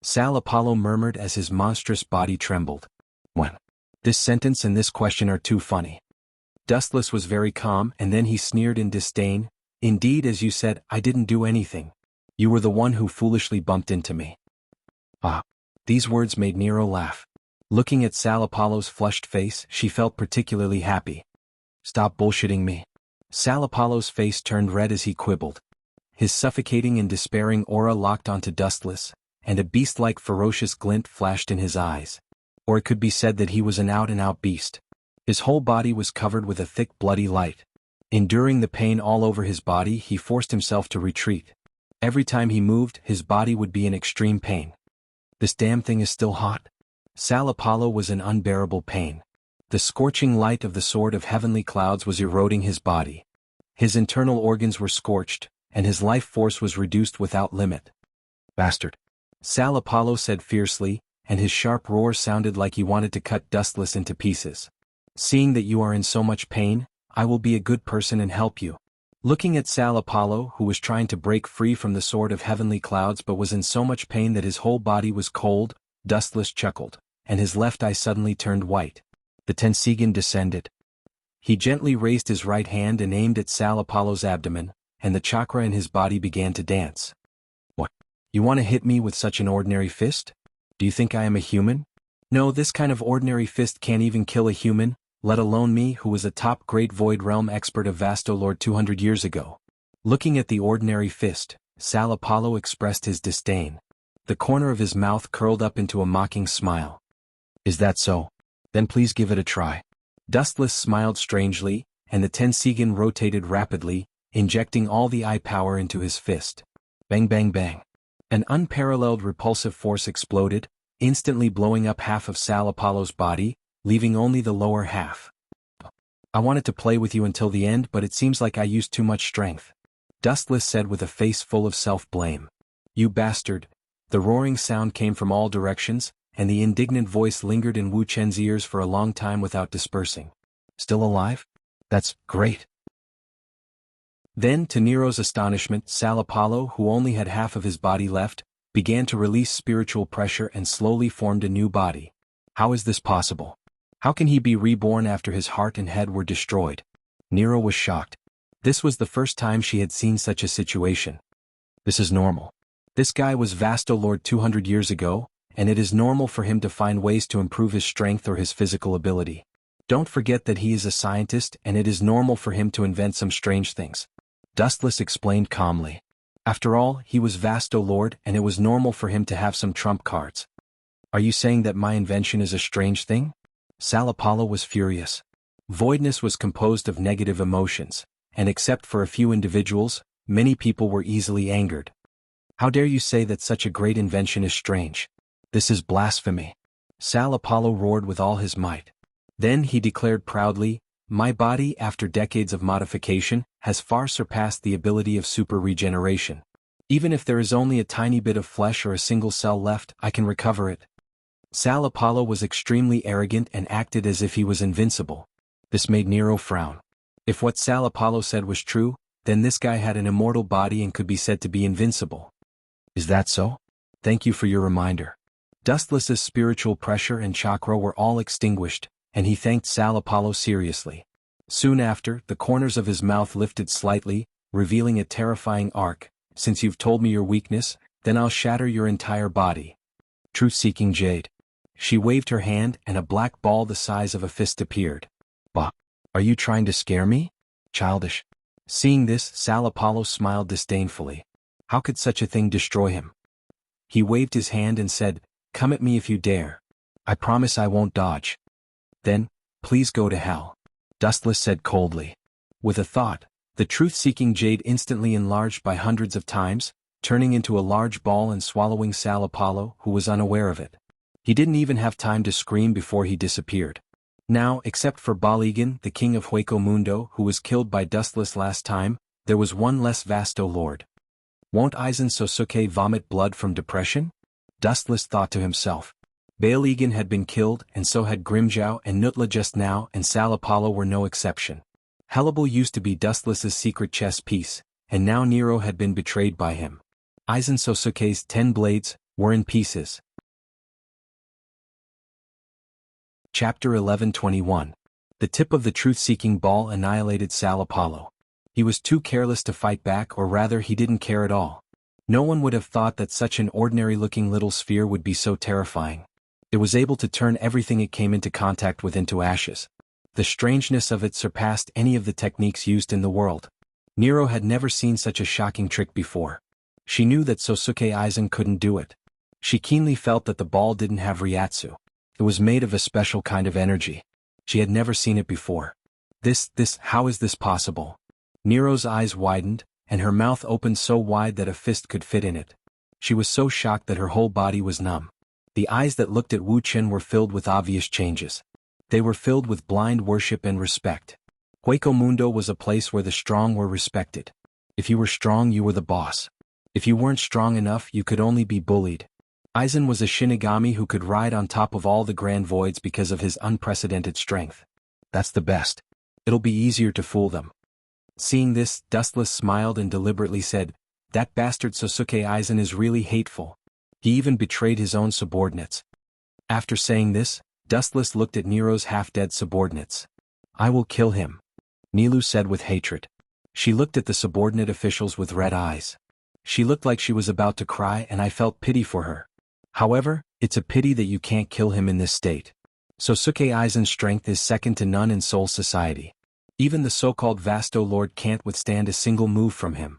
S1: Sal Apollo murmured as his monstrous body trembled. When? This sentence and this question are too funny. Dustless was very calm, and then he sneered in disdain. Indeed, as you said, I didn't do anything. You were the one who foolishly bumped into me. Ah. These words made Nero laugh. Looking at Sal Apollo's flushed face, she felt particularly happy. Stop bullshitting me. Sal Apollo's face turned red as he quibbled. His suffocating and despairing aura locked onto Dustless, and a beast-like ferocious glint flashed in his eyes. Or it could be said that he was an out-and-out beast. His whole body was covered with a thick bloody light. Enduring the pain all over his body, he forced himself to retreat. Every time he moved, his body would be in extreme pain. This damn thing is still hot. Sal Apollo was in unbearable pain. The scorching light of the sword of heavenly clouds was eroding his body. His internal organs were scorched, and his life force was reduced without limit. Bastard. Sal Apollo said fiercely, and his sharp roar sounded like he wanted to cut Dustless into pieces. Seeing that you are in so much pain, I will be a good person and help you. Looking at Sal Apollo, who was trying to break free from the sword of heavenly clouds but was in so much pain that his whole body was cold, Dustless chuckled, and his left eye suddenly turned white. The Tensigan descended. He gently raised his right hand and aimed at Sal Apollo's abdomen, and the chakra in his body began to dance. What? You want to hit me with such an ordinary fist? Do you think I am a human? No, this kind of ordinary fist can't even kill a human, let alone me who was a top great Void Realm expert of Vastolord 200 years ago. Looking at the ordinary fist, Sal Apollo expressed his disdain. The corner of his mouth curled up into a mocking smile. Is that so? Then please give it a try. Dustless smiled strangely, and the Tensigan rotated rapidly, injecting all the eye power into his fist. Bang bang bang. An unparalleled repulsive force exploded, instantly blowing up half of Sal Apollo's body, leaving only the lower half. I wanted to play with you until the end, but it seems like I used too much strength. Dustless said with a face full of self-blame. You bastard. The roaring sound came from all directions, and the indignant voice lingered in Wu Chen's ears for a long time without dispersing. Still alive? That's great. Then, to Nero's astonishment, Sal Apollo, who only had half of his body left, began to release spiritual pressure and slowly formed a new body. How is this possible? How can he be reborn after his heart and head were destroyed? Nero was shocked. This was the first time she had seen such a situation. This is normal. This guy was Vastolord 200 years ago, and it is normal for him to find ways to improve his strength or his physical ability. Don't forget that he is a scientist and it is normal for him to invent some strange things. Dustless explained calmly. After all, he was Vastolord and it was normal for him to have some trump cards. Are you saying that my invention is a strange thing? Sal Apollo was furious. Voidness was composed of negative emotions, and except for a few individuals, many people were easily angered. How dare you say that such a great invention is strange? This is blasphemy. Sal Apollo roared with all his might. Then he declared proudly, my body, after decades of modification, has far surpassed the ability of super regeneration. Even if there is only a tiny bit of flesh or a single cell left, I can recover it. Sal Apollo was extremely arrogant and acted as if he was invincible. This made Nero frown. If what Sal Apollo said was true, then this guy had an immortal body and could be said to be invincible. Is that so? Thank you for your reminder. Dustless's spiritual pressure and chakra were all extinguished, and he thanked Sal Apollo seriously. Soon after, the corners of his mouth lifted slightly, revealing a terrifying arc. Since you've told me your weakness, then I'll shatter your entire body. Truth-seeking jade. She waved her hand and a black ball the size of a fist appeared. Bah! Are you trying to scare me? Childish. Seeing this, Sal Apollo smiled disdainfully. How could such a thing destroy him? He waved his hand and said, come at me if you dare. I promise I won't dodge. Then, please go to hell. Dustless said coldly. With a thought, the truth-seeking jade instantly enlarged by hundreds of times, turning into a large ball and swallowing Sal Apollo, who was unaware of it. He didn't even have time to scream before he disappeared. Now, except for Baligan, the king of Hueco Mundo, who was killed by Dustless last time, There was one less Vasto Lord. Won't Aizen Sosuke vomit blood from depression? Dustless thought to himself. Bailigan had been killed, and so had Grimjow and Nutla just now, and Salapalo were no exception. Hannibal used to be Dustless's secret chess piece, and now Nero had been betrayed by him. Aizen Sosuke's 10 blades were in pieces. Chapter 11:21. The tip of the truth-seeking ball annihilated Salapalo. He was too careless to fight back, or rather he didn't care at all. No one would have thought that such an ordinary-looking little sphere would be so terrifying. It was able to turn everything it came into contact with into ashes. The strangeness of it surpassed any of the techniques used in the world. Nero had never seen such a shocking trick before. She knew that Sosuke Aizen couldn't do it. She keenly felt that the ball didn't have Ryatsu. It was made of a special kind of energy. She had never seen it before. How is this possible? Nero's eyes widened, and her mouth opened so wide that a fist could fit in it. She was so shocked that her whole body was numb. The eyes that looked at Wu Chen were filled with obvious changes. They were filled with blind worship and respect. Hueco Mundo was a place where the strong were respected. If you were strong, you were the boss. If you weren't strong enough, you could only be bullied. Aizen was a Shinigami who could ride on top of all the grand voids because of his unprecedented strength. That's the best. It'll be easier to fool them. Seeing this, Dustless smiled and deliberately said, "That bastard Sosuke Aizen is really hateful. He even betrayed his own subordinates." After saying this, Dustless looked at Nero's half-dead subordinates. "I will kill him," Nilu said with hatred. She looked at the subordinate officials with red eyes. She looked like she was about to cry, and I felt pity for her. However, it's a pity that you can't kill him in this state. Sosuke Aizen's strength is second to none in Soul Society. Even the so-called Vasto Lord can't withstand a single move from him.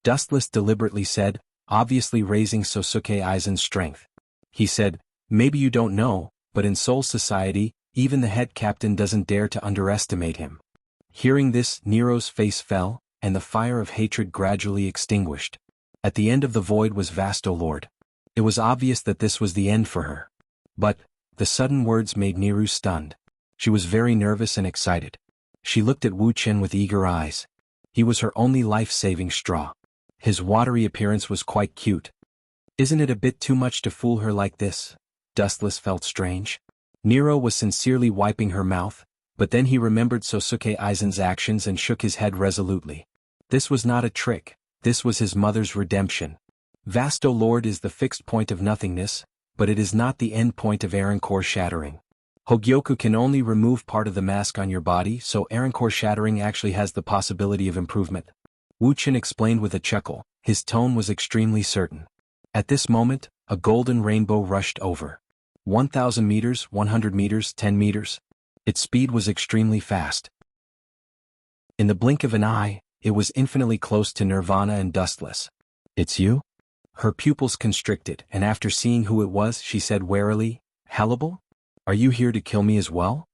S1: Dustless deliberately said, obviously raising Sosuke Aizen's strength. He said, "Maybe you don't know, but in Soul Society, even the head captain doesn't dare to underestimate him." Hearing this, Nero's face fell, and the fire of hatred gradually extinguished. At the end of the void was Vasto Lord. It was obvious that this was the end for her. But the sudden words made Nero stunned. She was very nervous and excited. She looked at Wu Chen with eager eyes. He was her only life-saving straw. His watery appearance was quite cute. Isn't it a bit too much to fool her like this? Dustless felt strange. Nero was sincerely wiping her mouth, but then he remembered Sosuke Aizen's actions and shook his head resolutely. This was not a trick, this was his mother's redemption. Vasto Lord is the fixed point of nothingness, but it is not the end point of Aaron-core shattering. Hogyoku can only remove part of the mask on your body, so Aaron-core shattering actually has the possibility of improvement. Wu Chen explained with a chuckle. His tone was extremely certain. At this moment, a golden rainbow rushed over. 1,000 meters, 100 meters, 10 meters. Its speed was extremely fast. In the blink of an eye, it was infinitely close to Nirvana and Dustless. "It's you?" Her pupils constricted, and after seeing who it was, she said warily, "Hannibal? Are you here to kill me as well?"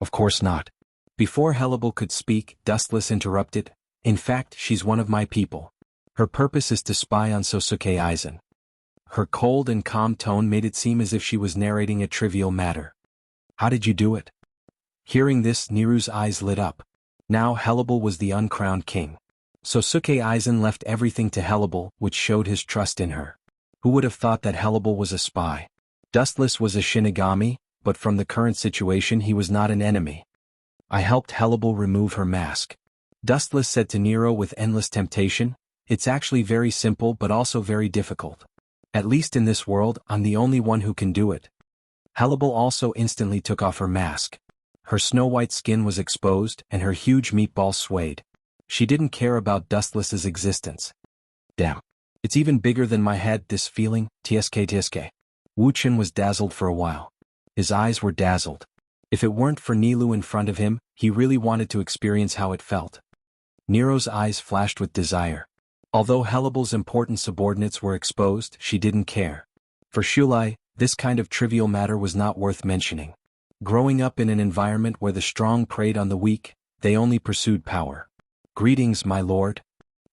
S1: "Of course not." Before Hannibal could speak, Dustless interrupted, "In fact, she's one of my people. Her purpose is to spy on Sosuke Aizen." Her cold and calm tone made it seem as if she was narrating a trivial matter. "How did you do it?" Hearing this, Nero's eyes lit up. Now Hannibal was the uncrowned king. Sosuke Aizen left everything to Hannibal, which showed his trust in her. Who would have thought that Hannibal was a spy? Dustless was a Shinigami, but from the current situation he was not an enemy. "I helped Hannibal remove her mask," Dustless said to Nero with endless temptation. "It's actually very simple but also very difficult. At least in this world, I'm the only one who can do it." Hannibal also instantly took off her mask. Her snow-white skin was exposed, and her huge meatball swayed. She didn't care about Dustless's existence. "Damn. It's even bigger than my head, this feeling, tsk. Wu Chen was dazzled for a while. His eyes were dazzled. If it weren't for Nilu in front of him, he really wanted to experience how it felt. Nero's eyes flashed with desire. Although Hannibal's important subordinates were exposed, she didn't care. For Shulai, this kind of trivial matter was not worth mentioning. Growing up in an environment where the strong preyed on the weak, they only pursued power. "Greetings, my lord."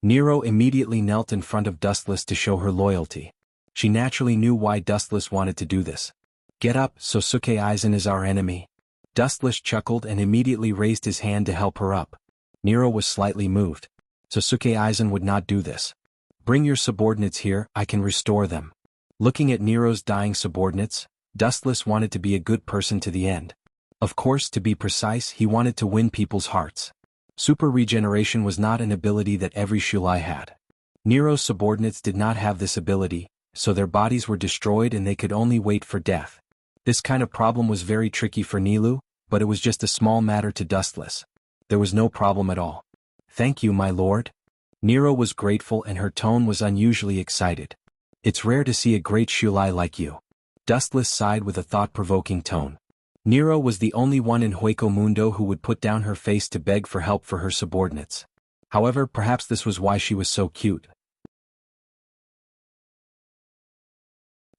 S1: Nero immediately knelt in front of Dustless to show her loyalty. She naturally knew why Dustless wanted to do this. "Get up, Sosuke Aizen is our enemy." Dustless chuckled and immediately raised his hand to help her up. Nero was slightly moved. Sosuke Aizen would not do this. Bring your subordinates here, I can restore them. Looking at Nero's dying subordinates, Dustless wanted to be a good person to the end. Of course, to be precise, he wanted to win people's hearts. Super regeneration was not an ability that every Shulai had. Nero's subordinates did not have this ability, so their bodies were destroyed and they could only wait for death. This kind of problem was very tricky for Nilu, but it was just a small matter to Dustless. There was no problem at all. Thank you, my lord. Nero was grateful and her tone was unusually excited. It's rare to see a great Shulai like you. Dustless sighed with a thought-provoking tone. Nero was the only one in Hueco Mundo who would put down her face to beg for help for her subordinates. However, perhaps this was why she was so cute.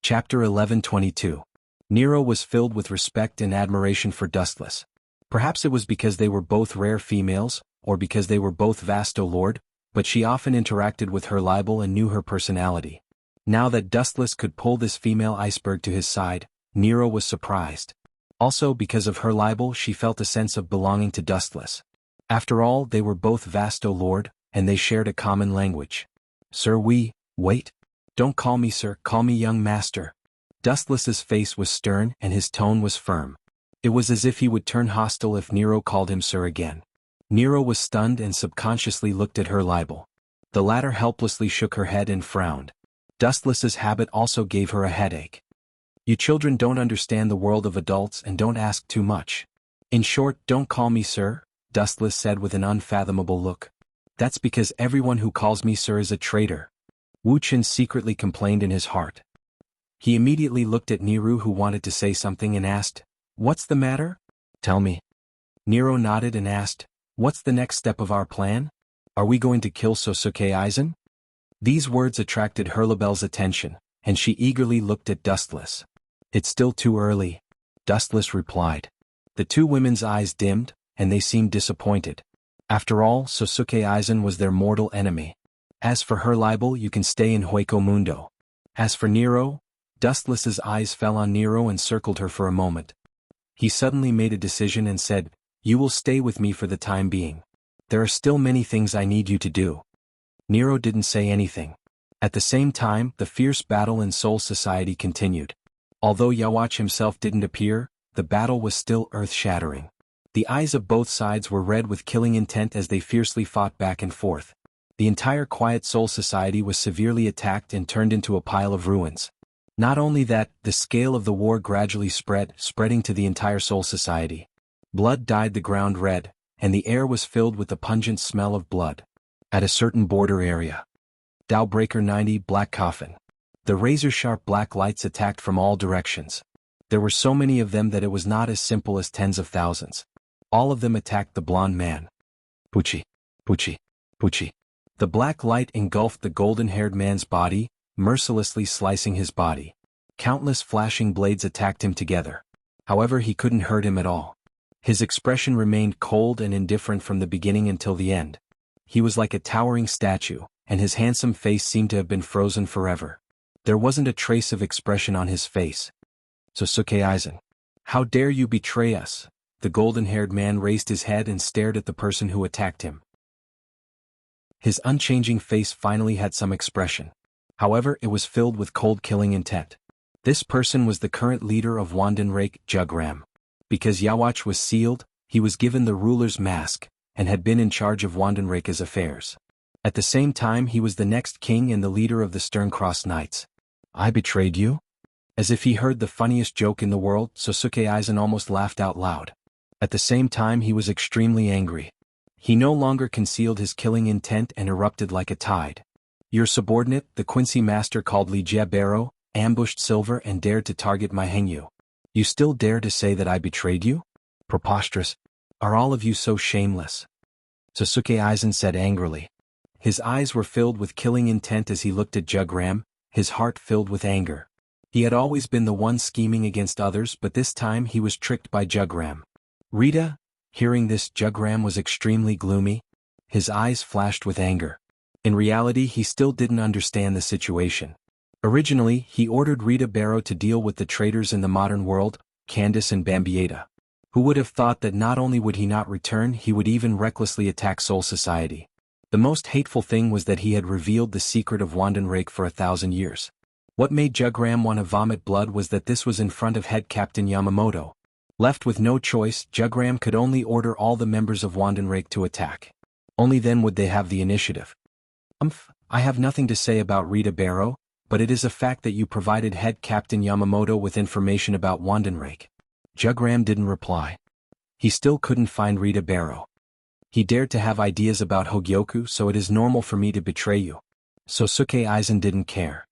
S1: Chapter 11:22. Nero was filled with respect and admiration for Dustless. Perhaps it was because they were both rare females, or because they were both Vasto Lord, but she often interacted with her libel and knew her personality. Now that Dustless could pull this female iceberg to his side, Nero was surprised. Also, because of her libel, she felt a sense of belonging to Dustless. After all, they were both Vasto Lord, and they shared a common language. Sir, wait. Don't call me sir, call me young master. Dustless's face was stern and his tone was firm. It was as if he would turn hostile if Nero called him sir again. Nero was stunned and subconsciously looked at her libel. The latter helplessly shook her head and frowned. Dustless's habit also gave her a headache. You children don't understand the world of adults and don't ask too much. In short, don't call me sir, Dustless said with an unfathomable look. That's because everyone who calls me sir is a traitor. Wu Chen secretly complained in his heart. He immediately looked at Nero, who wanted to say something, and asked, "What's the matter? Tell me." Nero nodded and asked, "What's the next step of our plan? Are we going to kill Sosuke Aizen?" These words attracted Hurlabel's attention, and she eagerly looked at Dustless. "It's still too early," Dustless replied. The two women's eyes dimmed, and they seemed disappointed. After all, Sosuke Aizen was their mortal enemy. As for her libel, you can stay in Hueco Mundo. As for Nero, Dustless's eyes fell on Nero and circled her for a moment. He suddenly made a decision and said, "You will stay with me for the time being. There are still many things I need you to do." Nero didn't say anything. At the same time, the fierce battle in Soul Society continued. Although Yawach himself didn't appear, the battle was still earth-shattering. The eyes of both sides were red with killing intent as they fiercely fought back and forth. The entire Quiet Soul Society was severely attacked and turned into a pile of ruins. Not only that, the scale of the war gradually spreading to the entire Soul Society. Blood dyed the ground red, and the air was filled with the pungent smell of blood. At a certain border area. Dowbreaker 90 Black Coffin. The razor-sharp black lights attacked from all directions. There were so many of them that it was not as simple as tens of thousands. All of them attacked the blonde man. Pucci. The black light engulfed the golden-haired man's body, mercilessly slicing his body. Countless flashing blades attacked him together. However, he couldn't hurt him at all. His expression remained cold and indifferent from the beginning until the end. He was like a towering statue, and his handsome face seemed to have been frozen forever. There wasn't a trace of expression on his face. Sosuke Aizen. How dare you betray us? The golden-haired man raised his head and stared at the person who attacked him. His unchanging face finally had some expression. However, it was filled with cold killing intent. This person was the current leader of Wandenrake, Jugram. Because Yawach was sealed, he was given the ruler's mask, and had been in charge of Wandenrake's affairs. At the same time, he was the next king and the leader of the Sterncross Knights. I betrayed you? As if he heard the funniest joke in the world, Sosuke Aizen almost laughed out loud. At the same time, he was extremely angry. He no longer concealed his killing intent and erupted like a tide. Your subordinate, the Quincy master called Li Jiabero, ambushed Silver and dared to target my Hengyu. You still dare to say that I betrayed you? Preposterous. Are all of you so shameless? Sosuke Aizen said angrily. His eyes were filled with killing intent as he looked at Jugram, his heart filled with anger. He had always been the one scheming against others, but this time he was tricked by Jugram. Rita? Hearing this, Jugram was extremely gloomy. His eyes flashed with anger. In reality, he still didn't understand the situation. Originally, he ordered Rita Barrow to deal with the traitors in the modern world, Candace and Bambieta. Who would have thought that not only would he not return, he would even recklessly attack Soul Society. The most hateful thing was that he had revealed the secret of Wandenrake for 1,000 years. What made Jugram want to vomit blood was that this was in front of head captain Yamamoto. Left with no choice, Jugram could only order all the members of Wandenrake to attack. Only then would they have the initiative. I have nothing to say about Rita Barrow, but it is a fact that you provided head captain Yamamoto with information about Wandenrake. Jugram didn't reply. He still couldn't find Rita Barrow. He dared to have ideas about Hogyoku, so it is normal for me to betray you. Sosuke Aizen didn't care.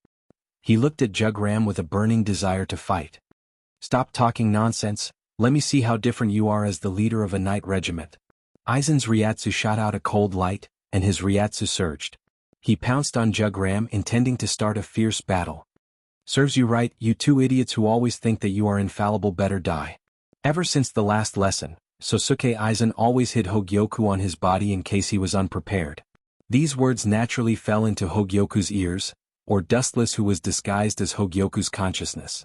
S1: He looked at Jugram with a burning desire to fight. Stop talking nonsense, let me see how different you are as the leader of a knight regiment. Aizen's Ryatsu shot out a cold light, and his Ryatsu surged. He pounced on Jugram, intending to start a fierce battle. Serves you right, you two idiots who always think that you are infallible better die. Ever since the last lesson, Sosuke Aizen always hid Hogyoku on his body in case he was unprepared. These words naturally fell into Hogyoku's ears, or Dustless, who was disguised as Hogyoku's consciousness.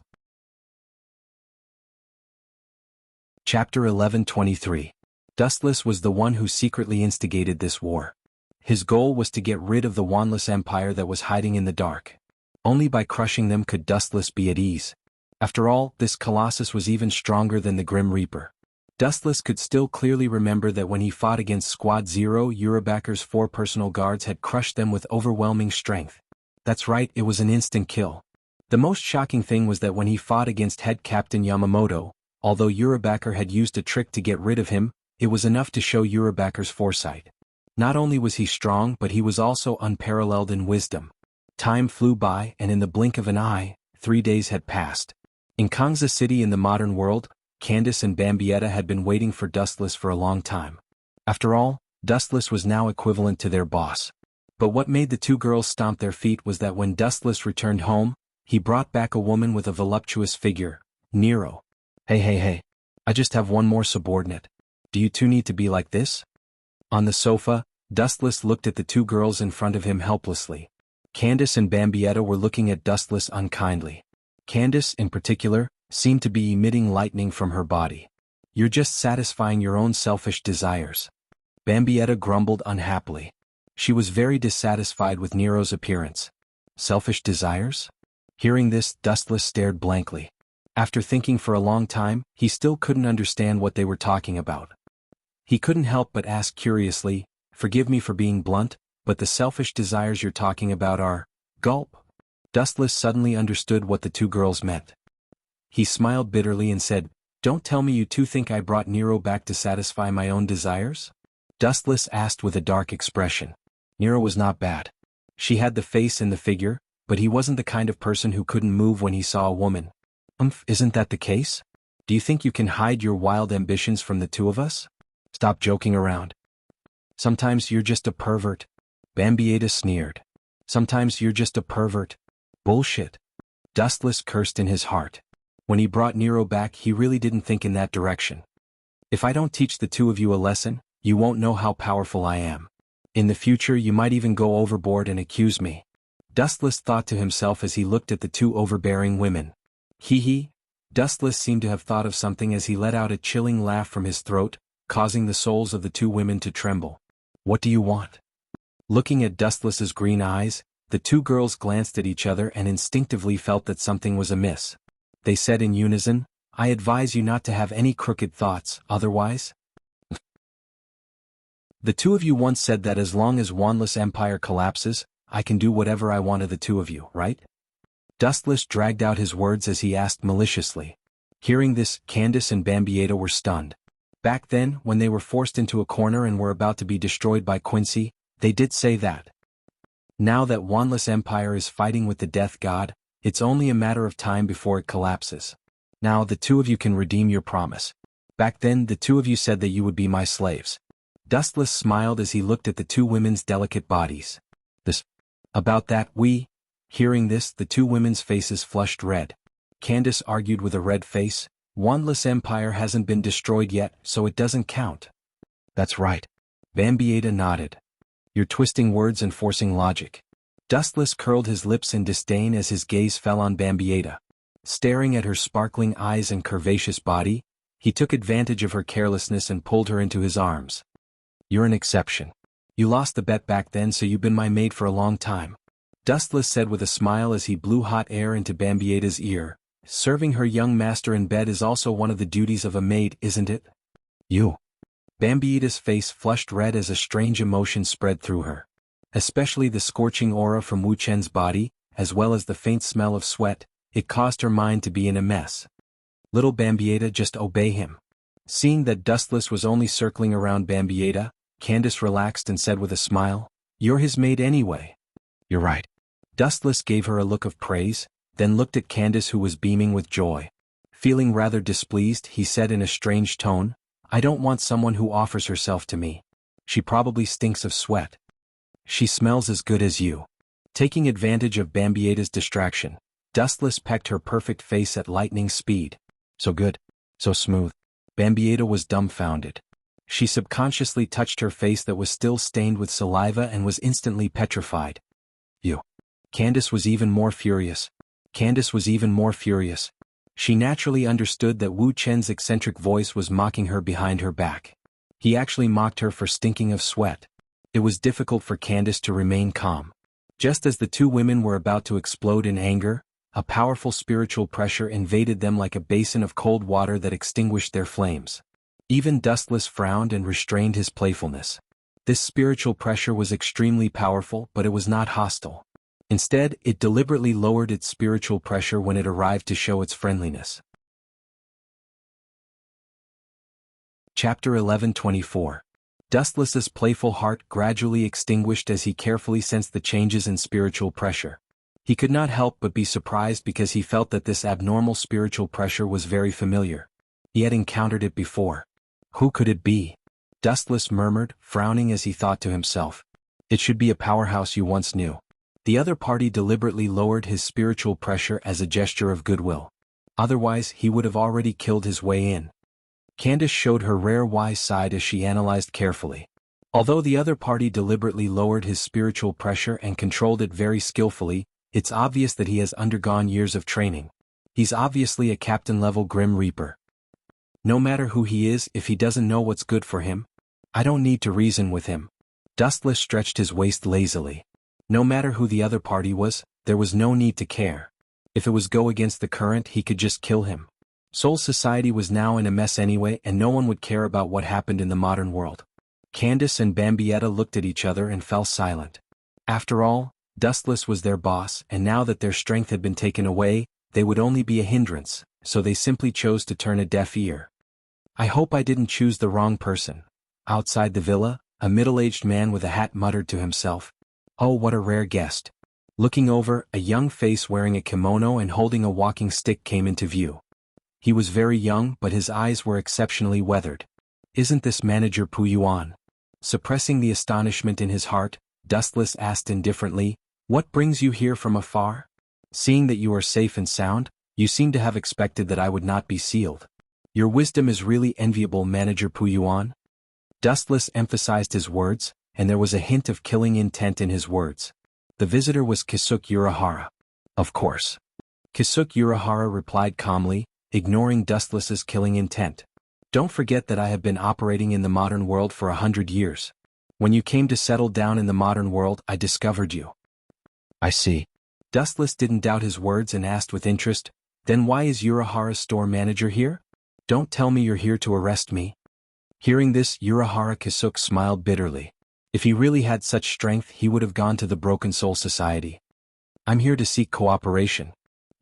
S1: Chapter 11:23. Dustless was the one who secretly instigated this war. His goal was to get rid of the Wanless Empire that was hiding in the dark. Only by crushing them could Dustless be at ease. After all, this colossus was even stronger than the Grim Reaper. Dustless could still clearly remember that when he fought against Squad Zero, Urabacker's 4 personal guards had crushed them with overwhelming strength. That's right, it was an instant kill. The most shocking thing was that when he fought against head captain Yamamoto, although Urabacker had used a trick to get rid of him, it was enough to show Urabacker's foresight. Not only was he strong, but he was also unparalleled in wisdom. Time flew by, and in the blink of an eye, 3 days had passed. In Kangza City in the modern world, Candace and Bambietta had been waiting for Dustless for a long time. After all, Dustless was now equivalent to their boss. But what made the two girls stomp their feet was that when Dustless returned home, he brought back a woman with a voluptuous figure, Nero. Hey, I just have one more subordinate. Do you two need to be like this? On the sofa, Dustless looked at the two girls in front of him helplessly. Candace and Bambietta were looking at Dustless unkindly. Candace, in particular, seemed to be emitting lightning from her body. You're just satisfying your own selfish desires. Bambietta grumbled unhappily. She was very dissatisfied with Nero's appearance. Selfish desires? Hearing this, Dustless stared blankly. After thinking for a long time, he still couldn't understand what they were talking about. He couldn't help but ask curiously, forgive me for being blunt, but the selfish desires you're talking about are, gulp. Dustless suddenly understood what the two girls meant. He smiled bitterly and said, don't tell me you two think I brought Nero back to satisfy my own desires? Dustless asked with a dark expression. Nero was not bad. She had the face and the figure, but he wasn't the kind of person who couldn't move when he saw a woman. Isn't that the case? Do you think you can hide your wild ambitions from the two of us? Stop joking around. Sometimes you're just a pervert. Bambietta sneered. Sometimes you're just a pervert. Bullshit. Dustless cursed in his heart. When he brought Nero back, he really didn't think in that direction. If I don't teach the two of you a lesson, you won't know how powerful I am. In the future you might even go overboard and accuse me. Dustless thought to himself as he looked at the two overbearing women. Hee. Dustless seemed to have thought of something as he let out a chilling laugh from his throat, causing the souls of the two women to tremble. What do you want? Looking at Dustless's green eyes, the two girls glanced at each other and instinctively felt that something was amiss. They said in unison, I advise you not to have any crooked thoughts, otherwise. The two of you once said that as long as Wanless Empire collapses, I can do whatever I want of the two of you, right? Dustless dragged out his words as he asked maliciously. Hearing this, Candace and Bambietta were stunned. Back then, when they were forced into a corner and were about to be destroyed by Quincy, they did say that. Now that Wanless Empire is fighting with the Death God, it's only a matter of time before it collapses. Now the two of you can redeem your promise. Back then the two of you said that you would be my slaves. Dustless smiled as he looked at the two women's delicate bodies. About that Hearing this, the two women's faces flushed red. Candace argued with a red face, Wanless Empire hasn't been destroyed yet, so it doesn't count. That's right. Bambietta nodded. You're twisting words and forcing logic. Dustless curled his lips in disdain as his gaze fell on Bambietta. Staring at her sparkling eyes and curvaceous body, he took advantage of her carelessness and pulled her into his arms. You're an exception. You lost the bet back then, so you've been my maid for a long time. Dustless said with a smile as he blew hot air into Bambieda's ear. Serving her young master in bed is also one of the duties of a maid, isn't it? You. Bambieda's face flushed red as a strange emotion spread through her. Especially the scorching aura from Wu Chen's body, as well as the faint smell of sweat, it caused her mind to be in a mess. Little Bambieda, just obey him. Seeing that Dustless was only circling around Bambieda, Candace relaxed and said with a smile, "You're his maid anyway." "You're right." Dustless gave her a look of praise, then looked at Candace, who was beaming with joy. Feeling rather displeased, he said in a strange tone, "I don't want someone who offers herself to me. She probably stinks of sweat. She smells as good as you." Taking advantage of Bambieda's distraction, Dustless pecked her perfect face at lightning speed. So good. So smooth. Bambieda was dumbfounded. She subconsciously touched her face that was still stained with saliva and was instantly petrified. "You." Candace was even more furious. She naturally understood that Wu Chen's eccentric voice was mocking her behind her back. He actually mocked her for stinking of sweat. It was difficult for Candace to remain calm. Just as the two women were about to explode in anger, a powerful spiritual pressure invaded them like a basin of cold water that extinguished their flames. Even Dustless frowned and restrained his playfulness. This spiritual pressure was extremely powerful, but it was not hostile. Instead, it deliberately lowered its spiritual pressure when it arrived to show its friendliness. Chapter 11:24. Dustless's playful heart gradually extinguished as he carefully sensed the changes in spiritual pressure. He could not help but be surprised because he felt that this abnormal spiritual pressure was very familiar. He had encountered it before. Who could it be? Dustless murmured, frowning as he thought to himself. It should be a powerhouse you once knew. The other party deliberately lowered his spiritual pressure as a gesture of goodwill. Otherwise, he would have already killed his way in. Candace showed her rare wise side as she analyzed carefully. Although the other party deliberately lowered his spiritual pressure and controlled it very skillfully, it's obvious that he has undergone years of training. He's obviously a captain-level Grim Reaper. No matter who he is, if he doesn't know what's good for him, I don't need to reason with him. Dustless stretched his waist lazily. No matter who the other party was, there was no need to care. If it was go against the current, he could just kill him. Soul Society was now in a mess anyway, and no one would care about what happened in the modern world. Candace and Bambieda looked at each other and fell silent. After all, Dustless was their boss, and now that their strength had been taken away, they would only be a hindrance, so they simply chose to turn a deaf ear. "I hope I didn't choose the wrong person." Outside the villa, a middle-aged man with a hat muttered to himself, "Oh, what a rare guest." Looking over, a young face wearing a kimono and holding a walking stick came into view. He was very young, but his eyes were exceptionally weathered. "Isn't this Manager Pu Yuan?" Suppressing the astonishment in his heart, Dustless asked indifferently, "What brings you here from afar? Seeing that you are safe and sound, you seem to have expected that I would not be sealed. Your wisdom is really enviable, Manager Pu Yuan." Dustless emphasized his words, and there was a hint of killing intent in his words. The visitor was Kisuke Urahara. "Of course." Kisuke Urahara replied calmly, ignoring Dustless's killing intent. "Don't forget that I have been operating in the modern world for 100 years. When you came to settle down in the modern world, I discovered you." "I see." Dustless didn't doubt his words and asked with interest, "Then why is Urahara's store manager here? Don't tell me you're here to arrest me." Hearing this, Urahara Kisuke smiled bitterly. If he really had such strength, he would have gone to the Broken Soul Society. "I'm here to seek cooperation."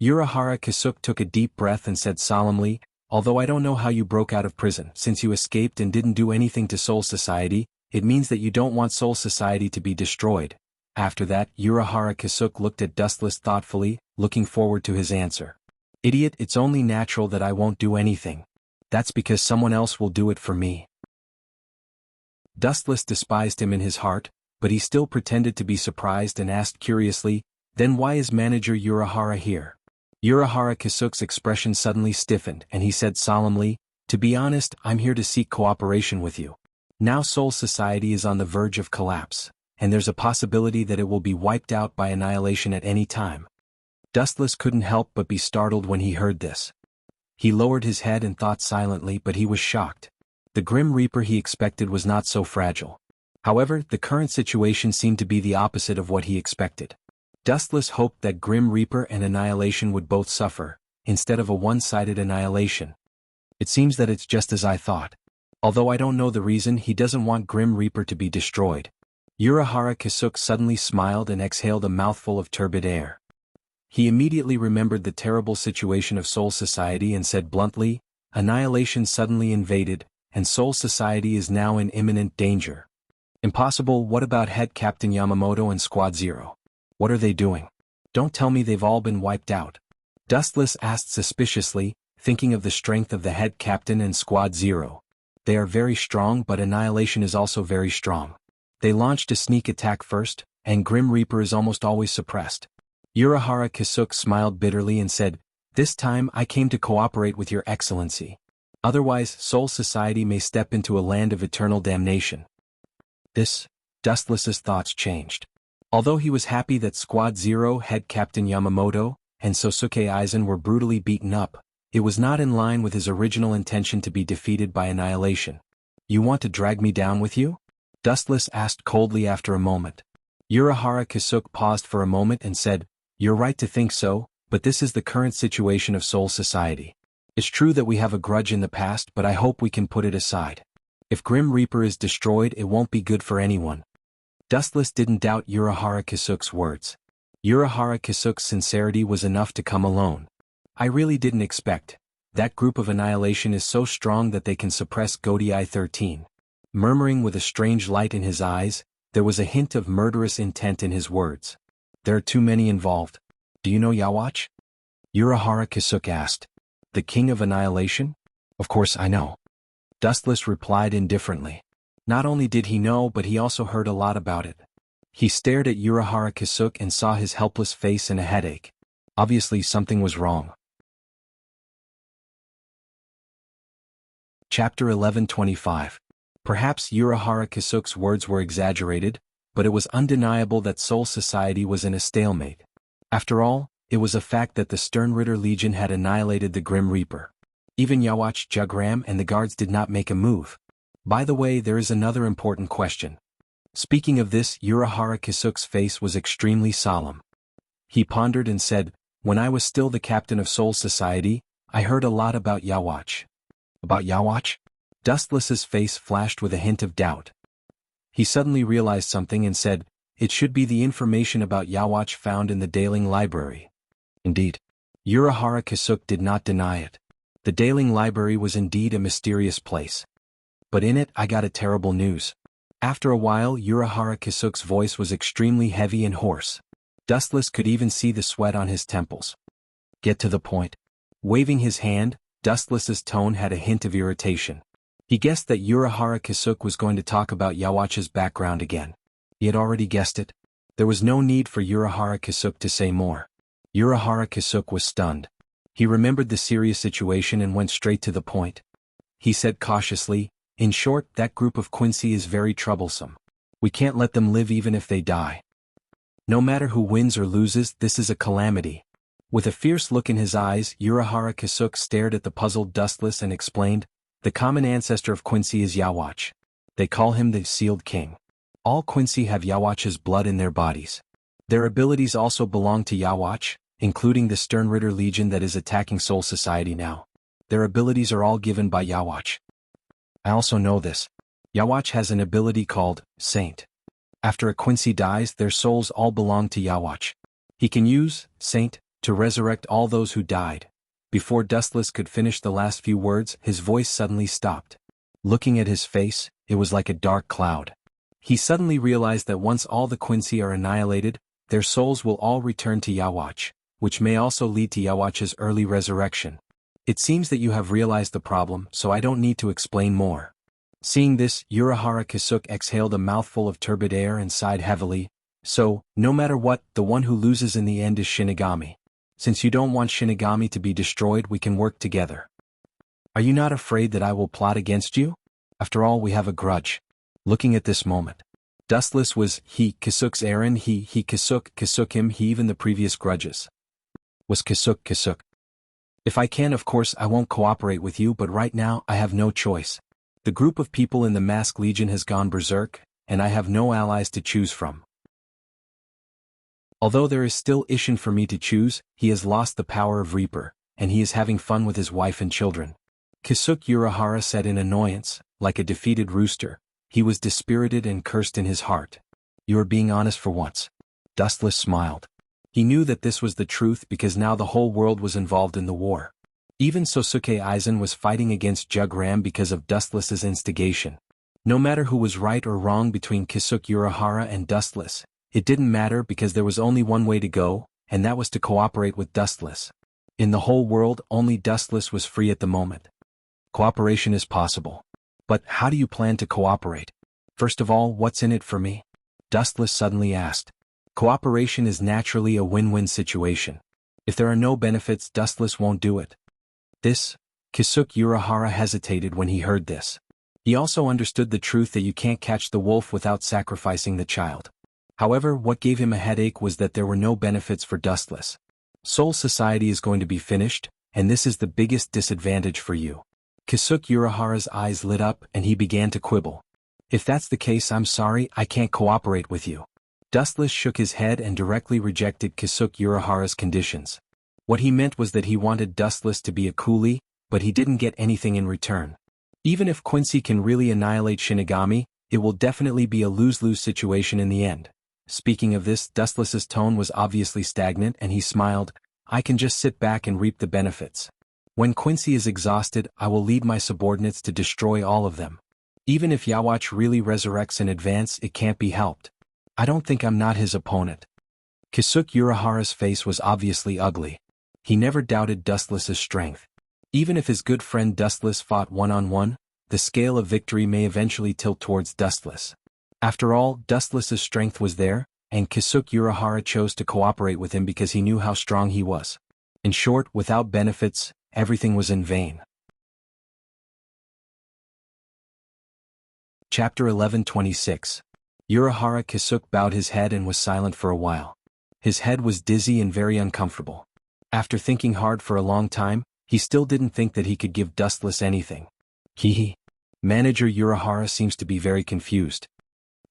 S1: Urahara Kisuke took a deep breath and said solemnly, "Although I don't know how you broke out of prison, since you escaped and didn't do anything to Soul Society, it means that you don't want Soul Society to be destroyed." After that, Urahara Kisuke looked at Dustless thoughtfully, looking forward to his answer. "Idiot, it's only natural that I won't do anything. That's because someone else will do it for me." Dustless despised him in his heart, but he still pretended to be surprised and asked curiously, "Then why is Manager Urahara here?" Urahara Kisuke's expression suddenly stiffened and he said solemnly, "To be honest, I'm here to seek cooperation with you. Now Soul Society is on the verge of collapse, and there's a possibility that it will be wiped out by annihilation at any time." Dustless couldn't help but be startled when he heard this. He lowered his head and thought silently, but he was shocked. The Grim Reaper he expected was not so fragile. However, the current situation seemed to be the opposite of what he expected. Dustless hoped that Grim Reaper and Annihilation would both suffer, instead of a one-sided annihilation. It seems that it's just as I thought. Although I don't know the reason, he doesn't want Grim Reaper to be destroyed. Urahara Kisuke suddenly smiled and exhaled a mouthful of turbid air. He immediately remembered the terrible situation of Soul Society and said bluntly, Annihilation suddenly invaded, and Soul Society is now in imminent danger. Impossible. What about Head Captain Yamamoto and Squad Zero? What are they doing? Don't tell me they've all been wiped out. Dustless asked suspiciously, thinking of the strength of the Head Captain and Squad Zero. They are very strong, but Annihilation is also very strong. They launched a sneak attack first, and Grim Reaper is almost always suppressed. Urahara Kisuke smiled bitterly and said, This time I came to cooperate with your excellency. Otherwise, Soul Society may step into a land of eternal damnation. Dustless's thoughts changed. Although he was happy that Squad Zero Head Captain Yamamoto and Sosuke Aizen were brutally beaten up, it was not in line with his original intention to be defeated by Annihilation. You want to drag me down with you? Dustless asked coldly after a moment. Urahara Kisuke paused for a moment and said, You're right to think so, but this is the current situation of Soul Society. It's true that we have a grudge in the past, but I hope we can put it aside. If Grim Reaper is destroyed, it won't be good for anyone. Dustless didn't doubt Urahara Kisuke's words. Urahara Kisuke's sincerity was enough to come alone. I really didn't expect. That group of Annihilation is so strong that they can suppress Godei 13. Murmuring with a strange light in his eyes, there was a hint of murderous intent in his words. There are too many involved. Do you know Yawatch? Urahara Kisuke asked. The King of Annihilation? Of course I know. Dustless replied indifferently. Not only did he know, but he also heard a lot about it. He stared at Urahara Kisuke and saw his helpless face and a headache. Obviously something was wrong. Chapter 11:25. Perhaps Urahara Kisuke's words were exaggerated, but it was undeniable that Soul Society was in a stalemate. After all, it was a fact that the Sternritter Legion had annihilated the Grim Reaper. Even Yawatch Jugram and the guards did not make a move. By the way, there is another important question. Speaking of this, Urahara Kisuke's face was extremely solemn. He pondered and said, When I was still the captain of Soul Society, I heard a lot about Yawatch. About Yawatch? Dustless's face flashed with a hint of doubt. He suddenly realized something and said, It should be the information about Yawatch found in the Daling Library. Indeed. Urahara Kisuke did not deny it. The Daling Library was indeed a mysterious place. But in it I got a terrible news. After a while, Urahara Kisuke's voice was extremely heavy and hoarse. Dustless could even see the sweat on his temples. Get to the point. Waving his hand, Dustless's tone had a hint of irritation. He guessed that Urahara Kisuke was going to talk about Yawatch's background again. He had already guessed it. There was no need for Urahara Kisuke to say more. Urahara Kisuke was stunned. He remembered the serious situation and went straight to the point. He said cautiously, In short, that group of Quincy is very troublesome. We can't let them live even if they die. No matter who wins or loses, this is a calamity. With a fierce look in his eyes, Urahara Kisuke stared at the puzzled Dustless and explained, The common ancestor of Quincy is Yawatch. They call him the Sealed King. All Quincy have Yawatch's blood in their bodies. Their abilities also belong to Yawatch, including the Sternritter Legion that is attacking Soul Society now. Their abilities are all given by Yawatch. I also know this. Yawatch has an ability called Saint. After a Quincy dies, their souls all belong to Yawatch. He can use Saint to resurrect all those who died. Before Dustless could finish the last few words, his voice suddenly stopped. Looking at his face, it was like a dark cloud. He suddenly realized that once all the Quincy are annihilated, their souls will all return to Yawatch, which may also lead to Yawatch's early resurrection. It seems that you have realized the problem, so I don't need to explain more. Seeing this, Urahara Kisuke exhaled a mouthful of turbid air and sighed heavily. So, no matter what, the one who loses in the end is Shinigami. Since you don't want Shinigami to be destroyed, we can work together. Are you not afraid that I will plot against you? After all, we have a grudge. Looking at this moment. Dustless was Kisuke's errand, Kisuke him, even the previous grudges. Was Kisuke. If I can, of course I won't cooperate with you, but right now I have no choice. The group of people in the Mask Legion has gone berserk, and I have no allies to choose from. Although there is still Ishin for me to choose, he has lost the power of Reaper, and he is having fun with his wife and children. Kisuke Urahara said in annoyance, like a defeated rooster. He was dispirited and cursed in his heart. You are being honest for once. Dustless smiled. He knew that this was the truth because now the whole world was involved in the war. Even Sosuke Aizen was fighting against Jugram because of Dustless's instigation. No matter who was right or wrong between Kisuke Urahara and Dustless, it didn't matter because there was only one way to go, and that was to cooperate with Dustless. In the whole world, only Dustless was free at the moment. Cooperation is possible. But how do you plan to cooperate? First of all, what's in it for me? Dustless suddenly asked. Cooperation is naturally a win-win situation. If there are no benefits, Dustless won't do it. Kisuke Urahara hesitated when he heard this. He also understood the truth that you can't catch the wolf without sacrificing the child. However, what gave him a headache was that there were no benefits for Dustless. Soul Society is going to be finished, and this is the biggest disadvantage for you. Kisuke Urahara's eyes lit up and he began to quibble. If that's the case, I'm sorry, I can't cooperate with you. Dustless shook his head and directly rejected Kisuke Urahara's conditions. What he meant was that he wanted Dustless to be a coolie, but he didn't get anything in return. Even if Quincy can really annihilate Shinigami, it will definitely be a lose-lose situation in the end. Speaking of this, Dustless's tone was obviously stagnant and he smiled. I can just sit back and reap the benefits. When Quincy is exhausted, I will lead my subordinates to destroy all of them. Even if Yawatch really resurrects in advance, it can't be helped. I don't think I'm not his opponent. Kisuke Urahara's face was obviously ugly. He never doubted Dustless's strength. Even if his good friend Dustless fought one-on-one, the scale of victory may eventually tilt towards Dustless. After all, Dustless's strength was there, and Kisuke Urahara chose to cooperate with him because he knew how strong he was. In short, without benefits, everything was in vain. Chapter 11:26. Urahara Kisuke bowed his head and was silent for a while. His head was dizzy and very uncomfortable. After thinking hard for a long time, he still didn't think that he could give Dustless anything. Manager Urahara seems to be very confused.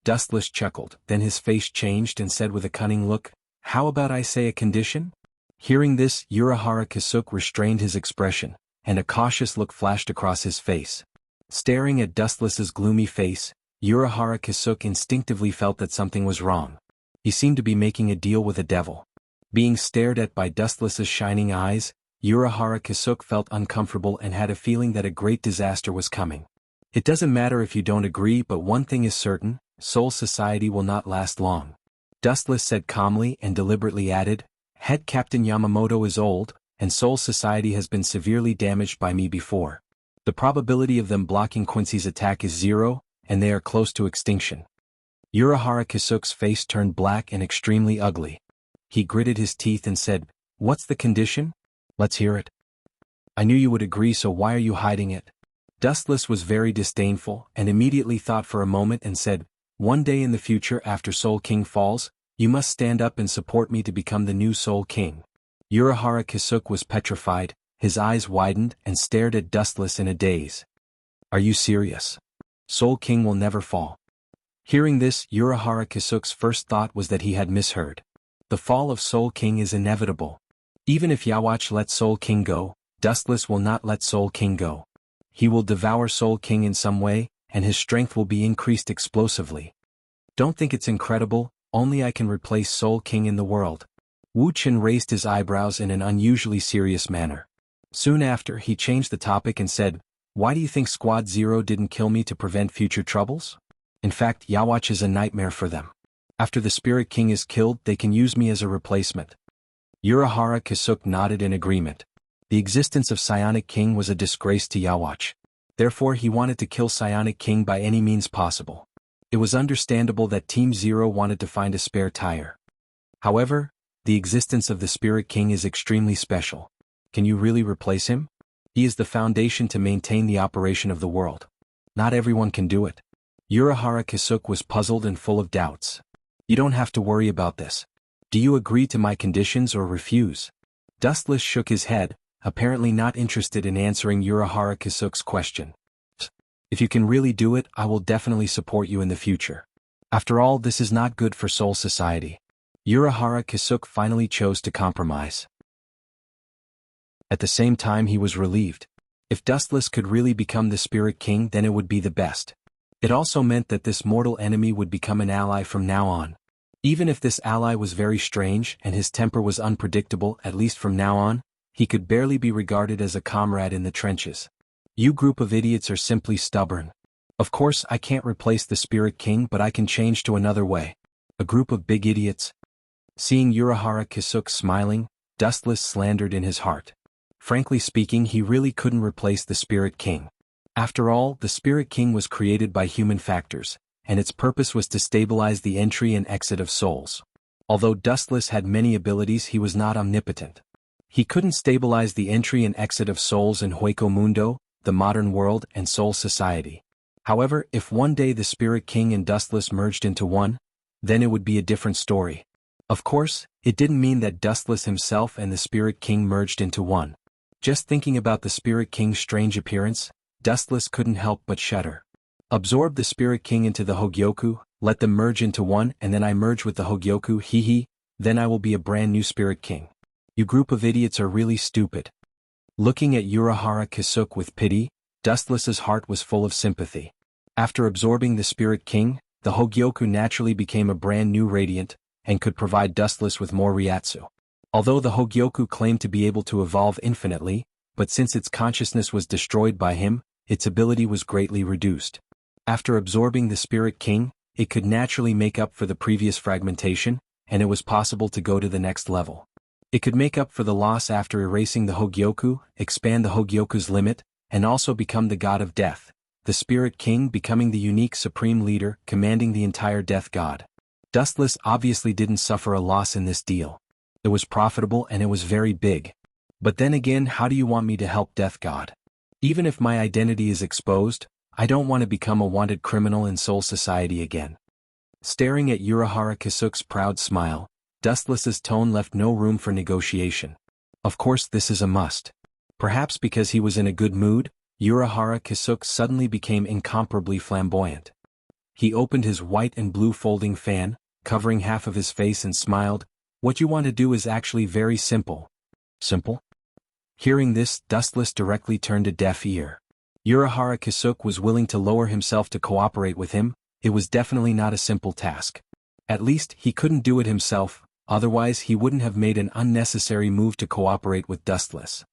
S1: Dustless chuckled, then his face changed and said with a cunning look, How about I say a condition? Hearing this, Urahara Kisuke restrained his expression, and a cautious look flashed across his face. Staring at Dustless's gloomy face, Urahara Kisuke instinctively felt that something was wrong. He seemed to be making a deal with a devil. Being stared at by Dustless's shining eyes, Urahara Kisuke felt uncomfortable and had a feeling that a great disaster was coming. It doesn't matter if you don't agree, but one thing is certain, Soul Society will not last long. Dustless said calmly and deliberately added, Head Captain Yamamoto is old, and Soul Society has been severely damaged by me before. The probability of them blocking Quincy's attack is 0, and they are close to extinction. Urahara Kisuke's face turned black and extremely ugly. He gritted his teeth and said, What's the condition? Let's hear it. I knew you would agree, so why are you hiding it? Dustless was very disdainful and immediately thought for a moment and said, One day in the future after Soul King falls, you must stand up and support me to become the new Soul King. Urahara Kisuke was petrified, his eyes widened and stared at Dustless in a daze. Are you serious? Soul King will never fall. Hearing this, Urahara Kisuke's first thought was that he had misheard. The fall of Soul King is inevitable. Even if Yawatch lets Soul King go, Dustless will not let Soul King go. He will devour Soul King in some way, and his strength will be increased explosively. Don't think it's incredible, only I can replace Soul King in the world. Wu Chen raised his eyebrows in an unusually serious manner. Soon after, he changed the topic and said, Why do you think Squad Zero didn't kill me to prevent future troubles? In fact, Yawatch is a nightmare for them. After the Spirit King is killed, they can use me as a replacement. Urahara Kisuke nodded in agreement. The existence of Psionic King was a disgrace to Yawatch. Therefore he wanted to kill Psionic King by any means possible. It was understandable that Team Zero wanted to find a spare tire. However, the existence of the Spirit King is extremely special. Can you really replace him? He is the foundation to maintain the operation of the world. Not everyone can do it. Urahara Kisuke was puzzled and full of doubts. You don't have to worry about this. Do you agree to my conditions or refuse? Dustless shook his head, apparently not interested in answering Urahara Kisuke's question. If you can really do it, I will definitely support you in the future. After all, this is not good for Soul Society. Urahara Kisuke finally chose to compromise. At the same time, he was relieved. If Dustless could really become the Spirit King, then it would be the best. It also meant that this mortal enemy would become an ally from now on. Even if this ally was very strange and his temper was unpredictable, at least from now on, he could barely be regarded as a comrade in the trenches. You group of idiots are simply stubborn. Of course, I can't replace the Spirit King, but I can change to another way. A group of big idiots. Seeing Urahara Kisuke smiling, Dustless slandered in his heart. Frankly speaking, he really couldn't replace the Spirit King. After all, the Spirit King was created by human factors, and its purpose was to stabilize the entry and exit of souls. Although Dustless had many abilities, he was not omnipotent. He couldn't stabilize the entry and exit of souls in Hueco Mundo, the modern world, and Soul Society. However, if one day the Spirit King and Dustless merged into one, then it would be a different story. Of course, it didn't mean that Dustless himself and the Spirit King merged into one. Just thinking about the Spirit King's strange appearance, Dustless couldn't help but shudder. Absorb the Spirit King into the Hogyoku, let them merge into one, and then I merge with the Hogyoku, hee, then I will be a brand new Spirit King. You group of idiots are really stupid. Looking at Urahara Kisuke with pity, Dustless's heart was full of sympathy. After absorbing the Spirit King, the Hogyoku naturally became a brand new Radiant, and could provide Dustless with more Ryatsu. Although the Hogyoku claimed to be able to evolve infinitely, but since its consciousness was destroyed by him, its ability was greatly reduced. After absorbing the Spirit King, it could naturally make up for the previous fragmentation, and it was possible to go to the next level. It could make up for the loss after erasing the Hogyoku, expand the Hogyoku's limit, and also become the god of death, the Spirit King becoming the unique supreme leader, commanding the entire death god. Dustless obviously didn't suffer a loss in this deal. It was profitable and it was very big. But then again, how do you want me to help Death God? Even if my identity is exposed, I don't want to become a wanted criminal in Soul Society again. Staring at Urahara Kisuke's proud smile, Dustless's tone left no room for negotiation. Of course, this is a must. Perhaps because he was in a good mood, Urahara Kisuke suddenly became incomparably flamboyant. He opened his white and blue folding fan, covering half of his face, and smiled. What you want to do is actually very simple. Simple? Hearing this, Dustless directly turned a deaf ear. Urahara Kisuke was willing to lower himself to cooperate with him. It was definitely not a simple task. At least, he couldn't do it himself, otherwise he wouldn't have made an unnecessary move to cooperate with Dustless.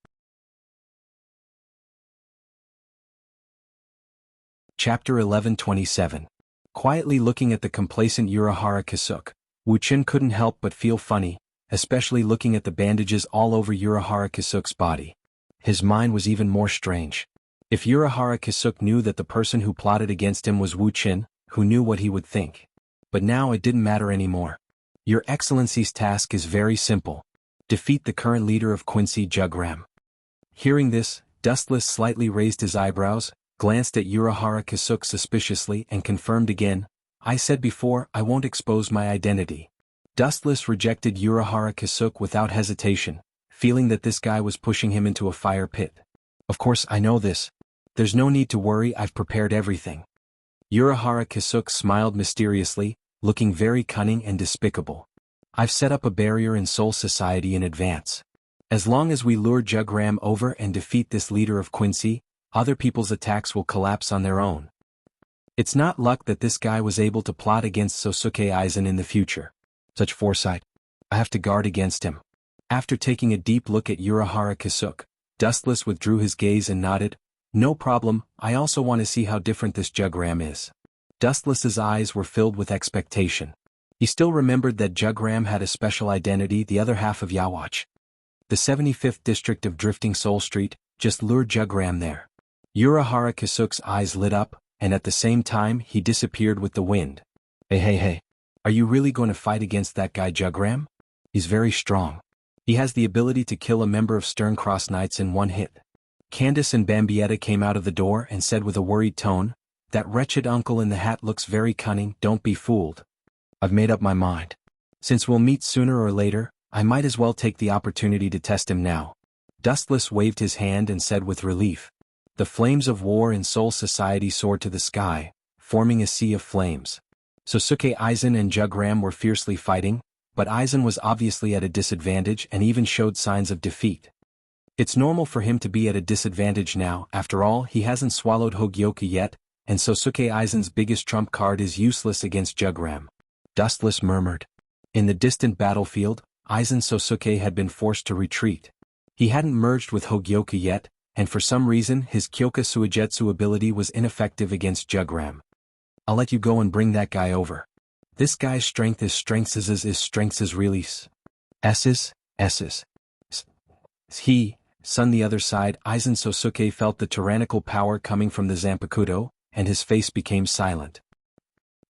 S1: Chapter 11:27. Quietly looking at the complacent Urahara Kisuke, Wuxia couldn't help but feel funny, especially looking at the bandages all over Urahara Kisuke's body. His mind was even more strange. If Urahara Kisuke knew that the person who plotted against him was Wuxia, who knew what he would think? But now it didn't matter anymore. Your Excellency's task is very simple. Defeat the current leader of Quincy, Jugram. Hearing this, Dustless slightly raised his eyebrows, glanced at Urahara Kisuke suspiciously, and confirmed again, I said before, I won't expose my identity. Dustless rejected Urahara Kisuke without hesitation, feeling that this guy was pushing him into a fire pit. Of course, I know this. There's no need to worry, I've prepared everything. Urahara Kisuke smiled mysteriously, looking very cunning and despicable. I've set up a barrier in Soul Society in advance. As long as we lure Jugram over and defeat this leader of Quincy, other people's attacks will collapse on their own. It's not luck that this guy was able to plot against Sosuke Aizen in the future. Such foresight. I have to guard against him. After taking a deep look at Urahara Kisuke, Dustless withdrew his gaze and nodded, no problem, I also want to see how different this Jugram is. Dustless's eyes were filled with expectation. He still remembered that Jugram had a special identity, the other half of Yawatch. The 75th district of Drifting Soul Street, just lure Jugram there. Urahara Kisuke's eyes lit up, and at the same time he disappeared with the wind. Hey. Are you really going to fight against that guy Jugram? He's very strong. He has the ability to kill a member of Stern Cross Knights in one hit. Candace and Bambietta came out of the door and said with a worried tone, that wretched uncle in the hat looks very cunning, don't be fooled. I've made up my mind. Since we'll meet sooner or later, I might as well take the opportunity to test him now. Dustless waved his hand and said with relief. The flames of war in Soul Society soared to the sky, forming a sea of flames. Sosuke Aizen and Jugram were fiercely fighting, but Aizen was obviously at a disadvantage and even showed signs of defeat. It's normal for him to be at a disadvantage now, after all he hasn't swallowed Hogyoku yet, and Sosuke Aizen's biggest trump card is useless against Jugram. Dustless murmured. In the distant battlefield, Aizen Sosuke had been forced to retreat. He hadn't merged with Hogyoku yet, and for some reason his Kyoka Suigetsu ability was ineffective against Jugram. I'll let you go and bring that guy over. This guy's strength is strength's release. S's. He, son the other side, Aizen Sosuke felt the tyrannical power coming from the Zanpakuto, and his face became silent.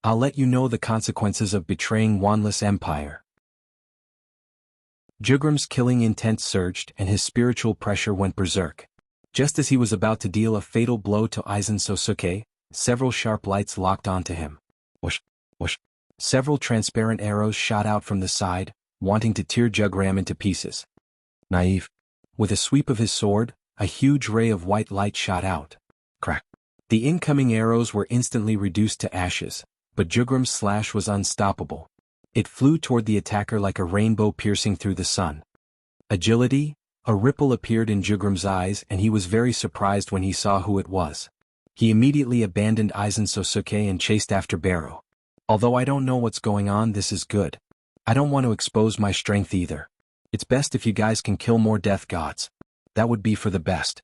S1: I'll let you know the consequences of betraying Wanless Empire. Jugram's killing intent surged and his spiritual pressure went berserk. Just as he was about to deal a fatal blow to Aizen Sosuke, several sharp lights locked onto him. Whoosh, whoosh. Several transparent arrows shot out from the side, wanting to tear Jugram into pieces. Naive. With a sweep of his sword, a huge ray of white light shot out. Crack. The incoming arrows were instantly reduced to ashes, but Jugram's slash was unstoppable. It flew toward the attacker like a rainbow piercing through the sun. Agility? A ripple appeared in Jugram's eyes and he was very surprised when he saw who it was. He immediately abandoned Aizen Sosuke and chased after Barrow. Although I don't know what's going on, this is good. I don't want to expose my strength either. It's best if you guys can kill more death gods. That would be for the best.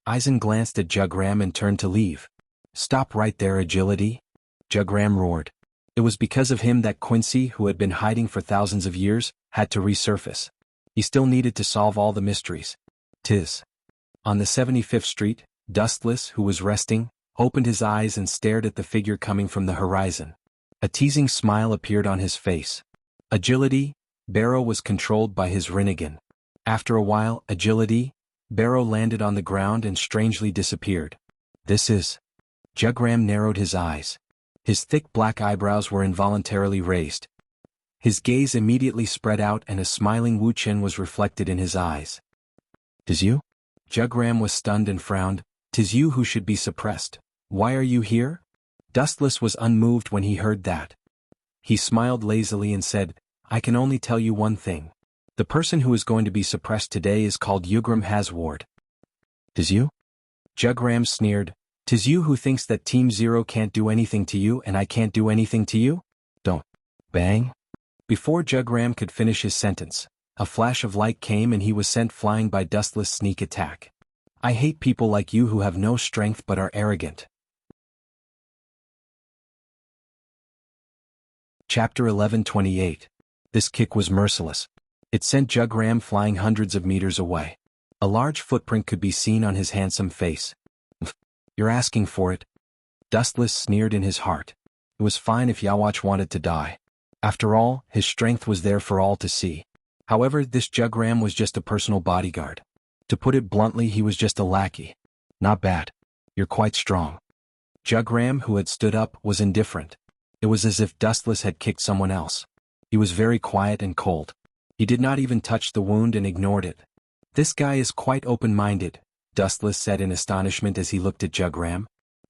S1: Aizen glanced at Jugram and turned to leave. Stop right there, Agility. Jugram roared. It was because of him that Quincy, who had been hiding for thousands of years, had to resurface. He still needed to solve all the mysteries. Tis. On the 75th Street, Dustless, who was resting, opened his eyes and stared at the figure coming from the horizon. A teasing smile appeared on his face. Agility? Barrow was controlled by his Rinnegan. After a while, Agility? Barrow landed on the ground and strangely disappeared. This is... Jugram narrowed his eyes. His thick black eyebrows were involuntarily raised. His gaze immediately spread out and a smiling Wuchen was reflected in his eyes. "'Tis you?" Jugram was stunned and frowned. "'Tis you who should be suppressed. Why are you here?" Dustless was unmoved when he heard that. He smiled lazily and said, "I can only tell you one thing. The person who is going to be suppressed today is called Jugram Hasward." "'Tis you?" Jugram sneered. "'Tis you who thinks that Team Zero can't do anything to you and I can't do anything to you? Don't." Bang. Before Jugram could finish his sentence, a flash of light came and he was sent flying by Dustless' sneak attack. "I hate people like you who have no strength but are arrogant." Chapter 11:28. This kick was merciless. It sent Jugram flying hundreds of meters away. A large footprint could be seen on his handsome face. "You're asking for it." Dustless sneered in his heart. It was fine if Yawatch wanted to die. After all, his strength was there for all to see. However, this Jugram was just a personal bodyguard. To put it bluntly, he was just a lackey. "Not bad. You're quite strong." Jugram, who had stood up, was indifferent. It was as if Dustless had kicked someone else. He was very quiet and cold. He did not even touch the wound and ignored it. "This guy is quite open-minded," Dustless said in astonishment as he looked at Jugram.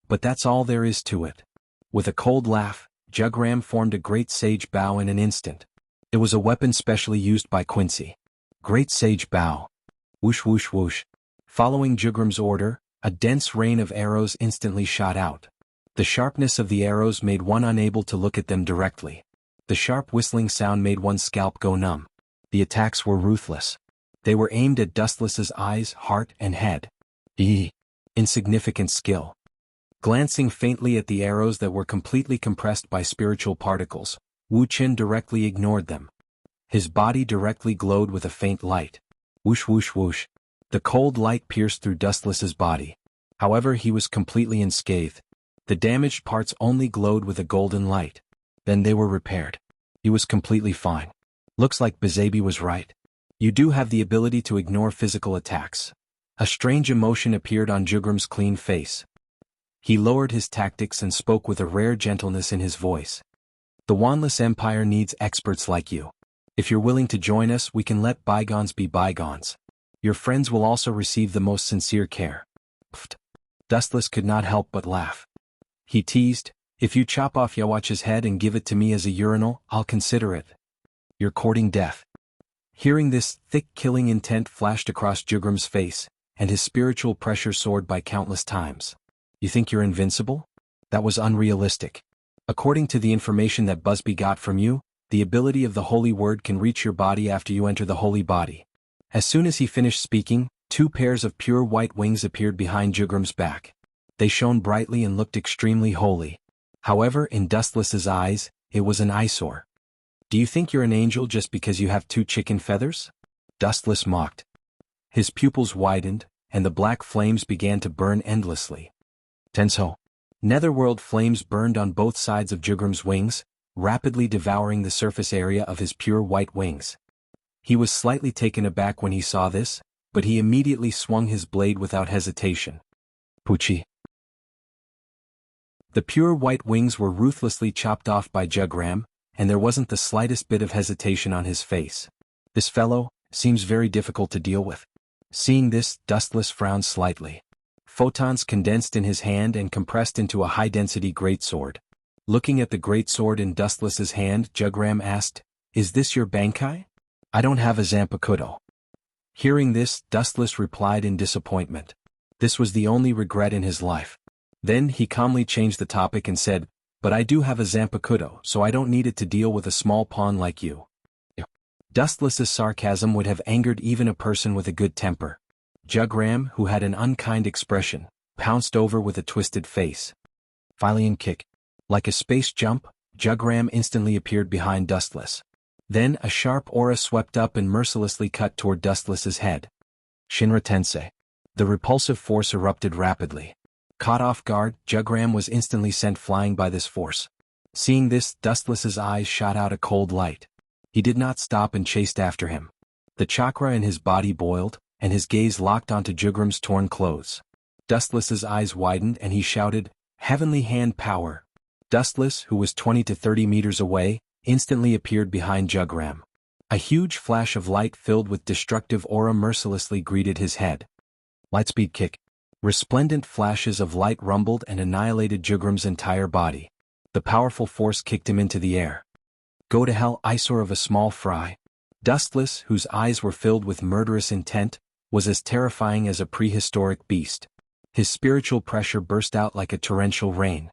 S1: "But that's all there is to it." With a cold laugh, Jugram formed a great sage bow in an instant. It was a weapon specially used by Quincy. Great sage bow. Whoosh whoosh whoosh. Following Jugram's order, a dense rain of arrows instantly shot out. The sharpness of the arrows made one unable to look at them directly. The sharp whistling sound made one's scalp go numb. The attacks were ruthless. They were aimed at Dustless's eyes, heart, and head. Insignificant skill. Glancing faintly at the arrows that were completely compressed by spiritual particles, Wu Qin directly ignored them. His body directly glowed with a faint light. Whoosh whoosh whoosh. The cold light pierced through Dustless's body. However, he was completely unscathed. The damaged parts only glowed with a golden light. Then they were repaired. He was completely fine. Looks like Bizabi was right. You do have the ability to ignore physical attacks. A strange emotion appeared on Jugram's clean face. He lowered his tactics and spoke with a rare gentleness in his voice. "The Wanless Empire needs experts like you. If you're willing to join us, we can let bygones be bygones. Your friends will also receive the most sincere care." Pfft. Dustless could not help but laugh. He teased, If you chop off Yawach's head and give it to me as a urinal, I'll consider it. You're courting death. Hearing this, thick killing intent flashed across Jugram's face, and his spiritual pressure soared by countless times. You think you're invincible? That was unrealistic. According to the information that Busby got from you, the ability of the holy word can reach your body after you enter the holy body. As soon as he finished speaking, 2 pairs of pure white wings appeared behind Jugram's back. They shone brightly and looked extremely holy. However, in Dustless's eyes, it was an eyesore. Do you think you're an angel just because you have 2 chicken feathers? Dustless mocked. His pupils widened, and the black flames began to burn endlessly. Tenso. Netherworld flames burned on both sides of Jugram's wings, rapidly devouring the surface area of his pure white wings. He was slightly taken aback when he saw this, but he immediately swung his blade without hesitation. Pucci. The pure white wings were ruthlessly chopped off by Jugram, and there wasn't the slightest bit of hesitation on his face. This fellow seems very difficult to deal with. Seeing this, Dustless frowned slightly. Photons condensed in his hand and compressed into a high-density greatsword. Looking at the greatsword in Dustless's hand, Jugram asked, "Is this your Bankai? I don't have a Zanpakuto." Hearing this, Dustless replied in disappointment. This was the only regret in his life. Then he calmly changed the topic and said, "But I do have a Zanpakuto, so I don't need it to deal with a small pawn like you." Dustless's sarcasm would have angered even a person with a good temper. Jugram, who had an unkind expression, pounced over with a twisted face. Philian kick. Like a space jump, Jugram instantly appeared behind Dustless. Then a sharp aura swept up and mercilessly cut toward Dustless's head. Shinra Tensei. The repulsive force erupted rapidly. Caught off guard, Jugram was instantly sent flying by this force. Seeing this, Dustless's eyes shot out a cold light. He did not stop and chased after him. The chakra in his body boiled, and his gaze locked onto Jugram's torn clothes. Dustless's eyes widened and he shouted, "Heavenly hand power!" Dustless, who was 20 to 30 meters away, instantly appeared behind Jugram. A huge flash of light filled with destructive aura mercilessly greeted his head. Lightspeed kick. Resplendent flashes of light rumbled and annihilated Jugram's entire body. The powerful force kicked him into the air. Go to hell, eyesore of a small fry. Dustless, whose eyes were filled with murderous intent, was as terrifying as a prehistoric beast. His spiritual pressure burst out like a torrential rain,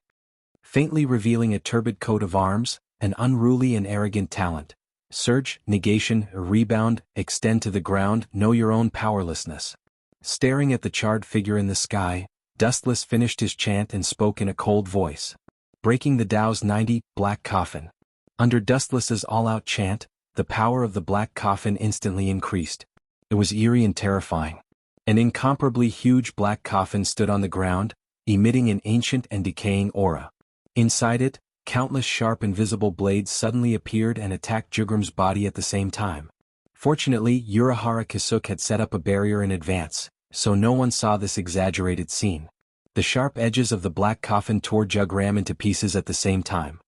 S1: faintly revealing a turbid coat of arms, an unruly and arrogant talent. Surge, negation, rebound, extend to the ground, know your own powerlessness. Staring at the charred figure in the sky, Dustless finished his chant and spoke in a cold voice. Breaking the Tao's 90, Black Coffin. Under Dustless's all-out chant, the power of the Black Coffin instantly increased. It was eerie and terrifying. An incomparably huge black coffin stood on the ground, emitting an ancient and decaying aura. Inside it, countless sharp invisible blades suddenly appeared and attacked Jugram's body at the same time. Fortunately, Urahara Kisuk had set up a barrier in advance, so no one saw this exaggerated scene. The sharp edges of the black coffin tore Jugram into pieces at the same time.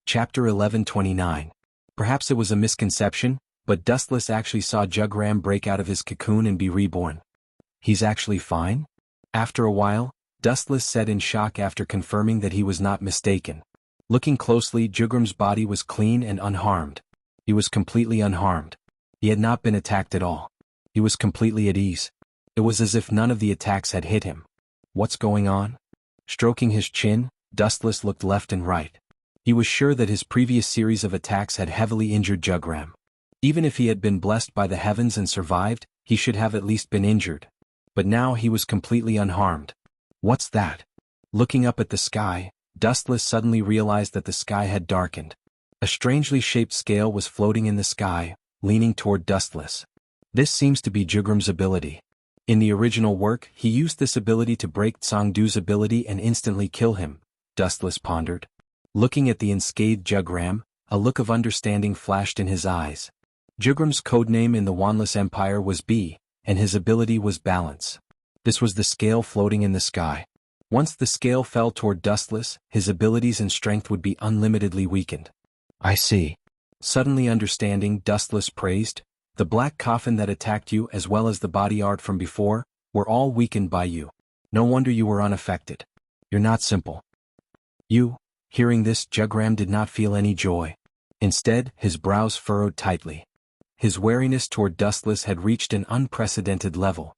S1: Chapter 1129. Perhaps it was a misconception, but Dustless actually saw Jugram break out of his cocoon and be reborn. He's actually fine? After a while, Dustless said in shock after confirming that he was not mistaken. Looking closely, Jugram's body was clean and unharmed. He was completely unharmed. He had not been attacked at all. He was completely at ease. It was as if none of the attacks had hit him. What's going on? Stroking his chin, Dustless looked left and right. He was sure that his previous series of attacks had heavily injured Jugram. Even if he had been blessed by the heavens and survived, he should have at least been injured. But now he was completely unharmed. What's that? Looking up at the sky, Dustless suddenly realized that the sky had darkened. A strangely shaped scale was floating in the sky, leaning toward Dustless. This seems to be Jugram's ability. In the original work, he used this ability to break Tsangdu's ability and instantly kill him, Dustless pondered. Looking at the unscathed Jugram, a look of understanding flashed in his eyes. Jugram's codename in the Wanless Empire was B, and his ability was Balance. This was the scale floating in the sky. Once the scale fell toward Dustless, his abilities and strength would be unlimitedly weakened. I see. Suddenly understanding, Dustless praised, the black coffin that attacked you as well as the body art from before, We're all weakened by you. No wonder you were unaffected. You're not simple. You, hearing this, Jugram did not feel any joy. Instead, his brows furrowed tightly. His wariness toward Dustless had reached an unprecedented level.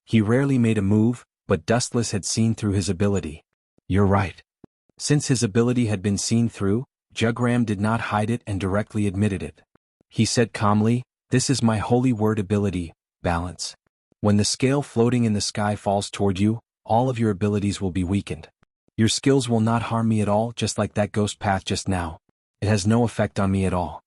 S1: He rarely made a move, but Dustless had seen through his ability. You're right. Since his ability had been seen through, Jugram did not hide it and directly admitted it. He said calmly, "This is my holy word ability, balance. When the scale floating in the sky falls toward you, all of your abilities will be weakened. Your skills will not harm me at all, just like that ghost path just now. It has no effect on me at all."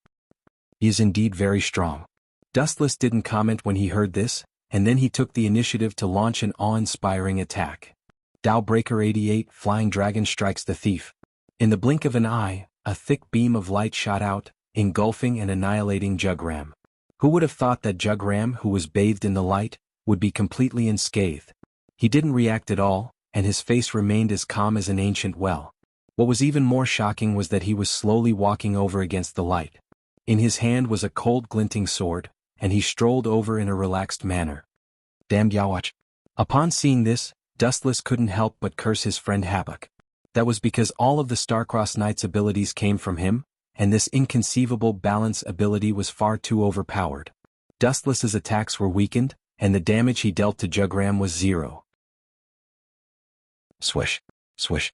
S1: He is indeed very strong. Dustless didn't comment when he heard this, and then he took the initiative to launch an awe-inspiring attack. Dowbreaker 88 Flying Dragon strikes the thief. In the blink of an eye, a thick beam of light shot out, engulfing and annihilating Jugram. Who would have thought that Jugram, who was bathed in the light, would be completely unscathed? He didn't react at all, and his face remained as calm as an ancient well. What was even more shocking was that he was slowly walking over against the light. In his hand was a cold glinting sword, and he strolled over in a relaxed manner. Damned Yawach. Upon seeing this, Dustless couldn't help but curse his friend Havoc. That was because all of the Starcross Knight's abilities came from him, and this inconceivable balance ability was far too overpowered. Dustless's attacks were weakened, and the damage he dealt to Jugram was 0. Swish, swish.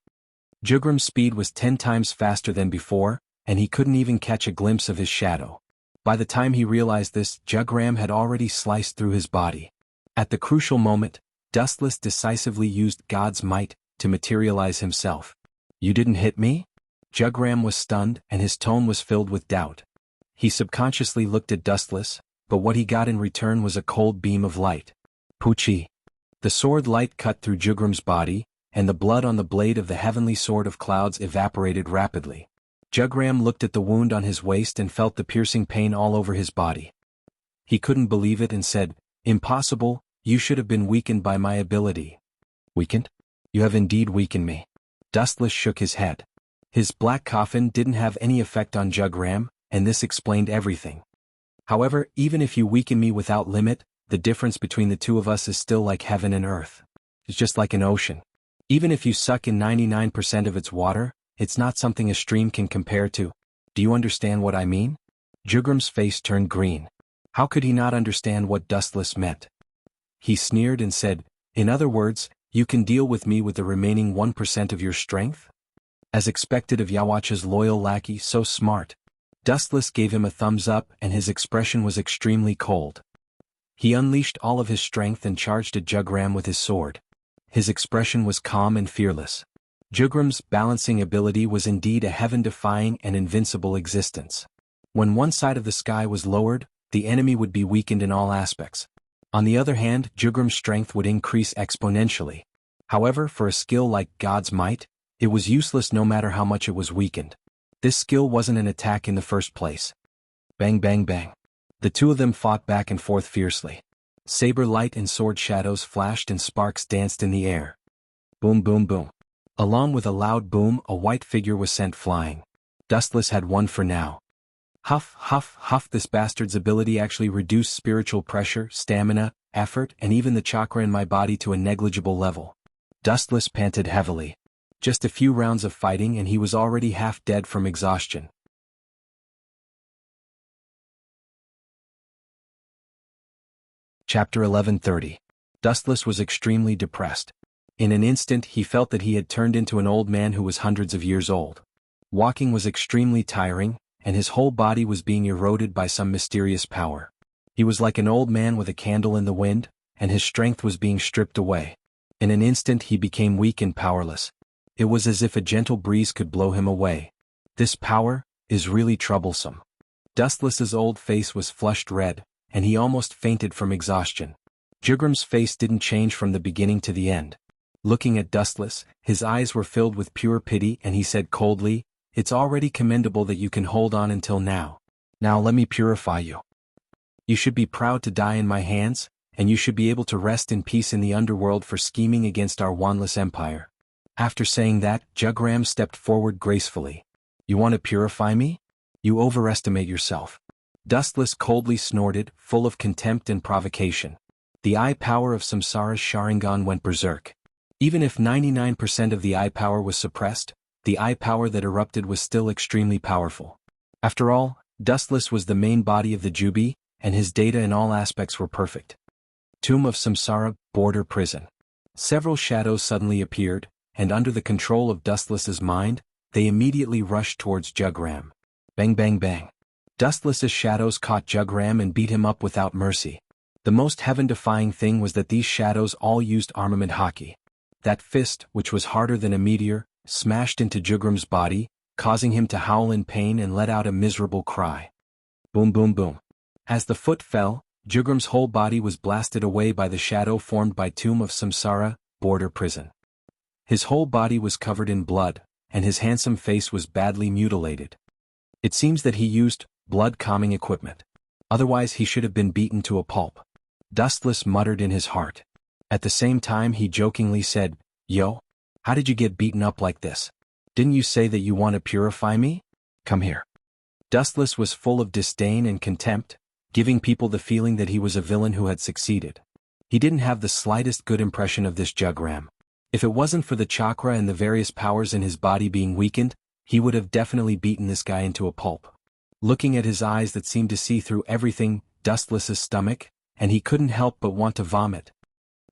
S1: Jugram's speed was 10 times faster than before, and he couldn't even catch a glimpse of his shadow. By the time he realized this, Jugram had already sliced through his body. At the crucial moment, Dustless decisively used God's might to materialize himself. "You didn't hit me?" Jugram was stunned, and his tone was filled with doubt. He subconsciously looked at Dustless, but what he got in return was a cold beam of light. Poochie. The sword light cut through Jugram's body, and the blood on the blade of the heavenly sword of clouds evaporated rapidly. Jugram looked at the wound on his waist and felt the piercing pain all over his body. He couldn't believe it and said, "Impossible, you should have been weakened by my ability." "Weakened? You have indeed weakened me." Dustless shook his head. His black coffin didn't have any effect on Jugram, and this explained everything. "However, even if you weaken me without limit, the difference between the two of us is still like heaven and earth. It's just like an ocean. Even if you suck in 99% of its water, it's not something a stream can compare to. Do you understand what I mean?" Jugram's face turned green. How could he not understand what Dustless meant? He sneered and said, "In other words, you can deal with me with the remaining 1% of your strength?" As expected of Yawach's loyal lackey, so smart. Dustless gave him a thumbs up, and his expression was extremely cold. He unleashed all of his strength and charged at Jugram with his sword. His expression was calm and fearless. Jugram's balancing ability was indeed a heaven-defying and invincible existence. When one side of the sky was lowered, the enemy would be weakened in all aspects. On the other hand, Jugram's strength would increase exponentially. However, for a skill like God's might, it was useless no matter how much it was weakened. This skill wasn't an attack in the first place. Bang bang bang. The two of them fought back and forth fiercely. Saber light and sword shadows flashed and sparks danced in the air. Boom boom boom. Along with a loud boom, a white figure was sent flying. Dustless had won for now. Huff, huff, huff. This bastard's ability actually reduced spiritual pressure, stamina, effort, and even the chakra in my body to a negligible level. Dustless panted heavily. Just a few rounds of fighting and he was already half dead from exhaustion. Chapter 11:30. Dustless was extremely depressed. In an instant he felt that he had turned into an old man who was hundreds of years old. Walking was extremely tiring, and his whole body was being eroded by some mysterious power. He was like an old man with a candle in the wind, and his strength was being stripped away. In an instant he became weak and powerless. It was as if a gentle breeze could blow him away. This power is really troublesome. Dustless's old face was flushed red, and he almost fainted from exhaustion. Jugram's face didn't change from the beginning to the end. Looking at Dustless, his eyes were filled with pure pity and he said coldly, "It's already commendable that you can hold on until now. Now let me purify you. You should be proud to die in my hands, and you should be able to rest in peace in the underworld for scheming against our wandless empire." After saying that, Jugram stepped forward gracefully. "You want to purify me? You overestimate yourself." Dustless coldly snorted, full of contempt and provocation. The eye power of Samsara's Sharingan went berserk. Even if 99% of the eye power was suppressed, the eye power that erupted was still extremely powerful. After all, Dustless was the main body of the Jubi, and his data in all aspects were perfect. Tomb of Samsara, border prison. Several shadows suddenly appeared, and under the control of Dustless's mind, they immediately rushed towards Jugram. Bang bang bang. Dustless's shadows caught Jugram and beat him up without mercy. The most heaven-defying thing was that these shadows all used armament hockey. That fist, which was harder than a meteor, smashed into Jugram's body, causing him to howl in pain and let out a miserable cry. Boom boom boom. As the foot fell, Jugram's whole body was blasted away by the shadow formed by Tomb of Samsara, border prison. His whole body was covered in blood, and his handsome face was badly mutilated. It seems that he used blood-calming equipment. Otherwise he should have been beaten to a pulp. Dustless muttered in his heart. At the same time he jokingly said, "Yo, how did you get beaten up like this? Didn't you say that you want to purify me? Come here." Dustless was full of disdain and contempt, giving people the feeling that he was a villain who had succeeded. He didn't have the slightest good impression of this Jugram. If it wasn't for the chakra and the various powers in his body being weakened, he would have definitely beaten this guy into a pulp. Looking at his eyes that seemed to see through everything, Dustless's stomach, and he couldn't help but want to vomit.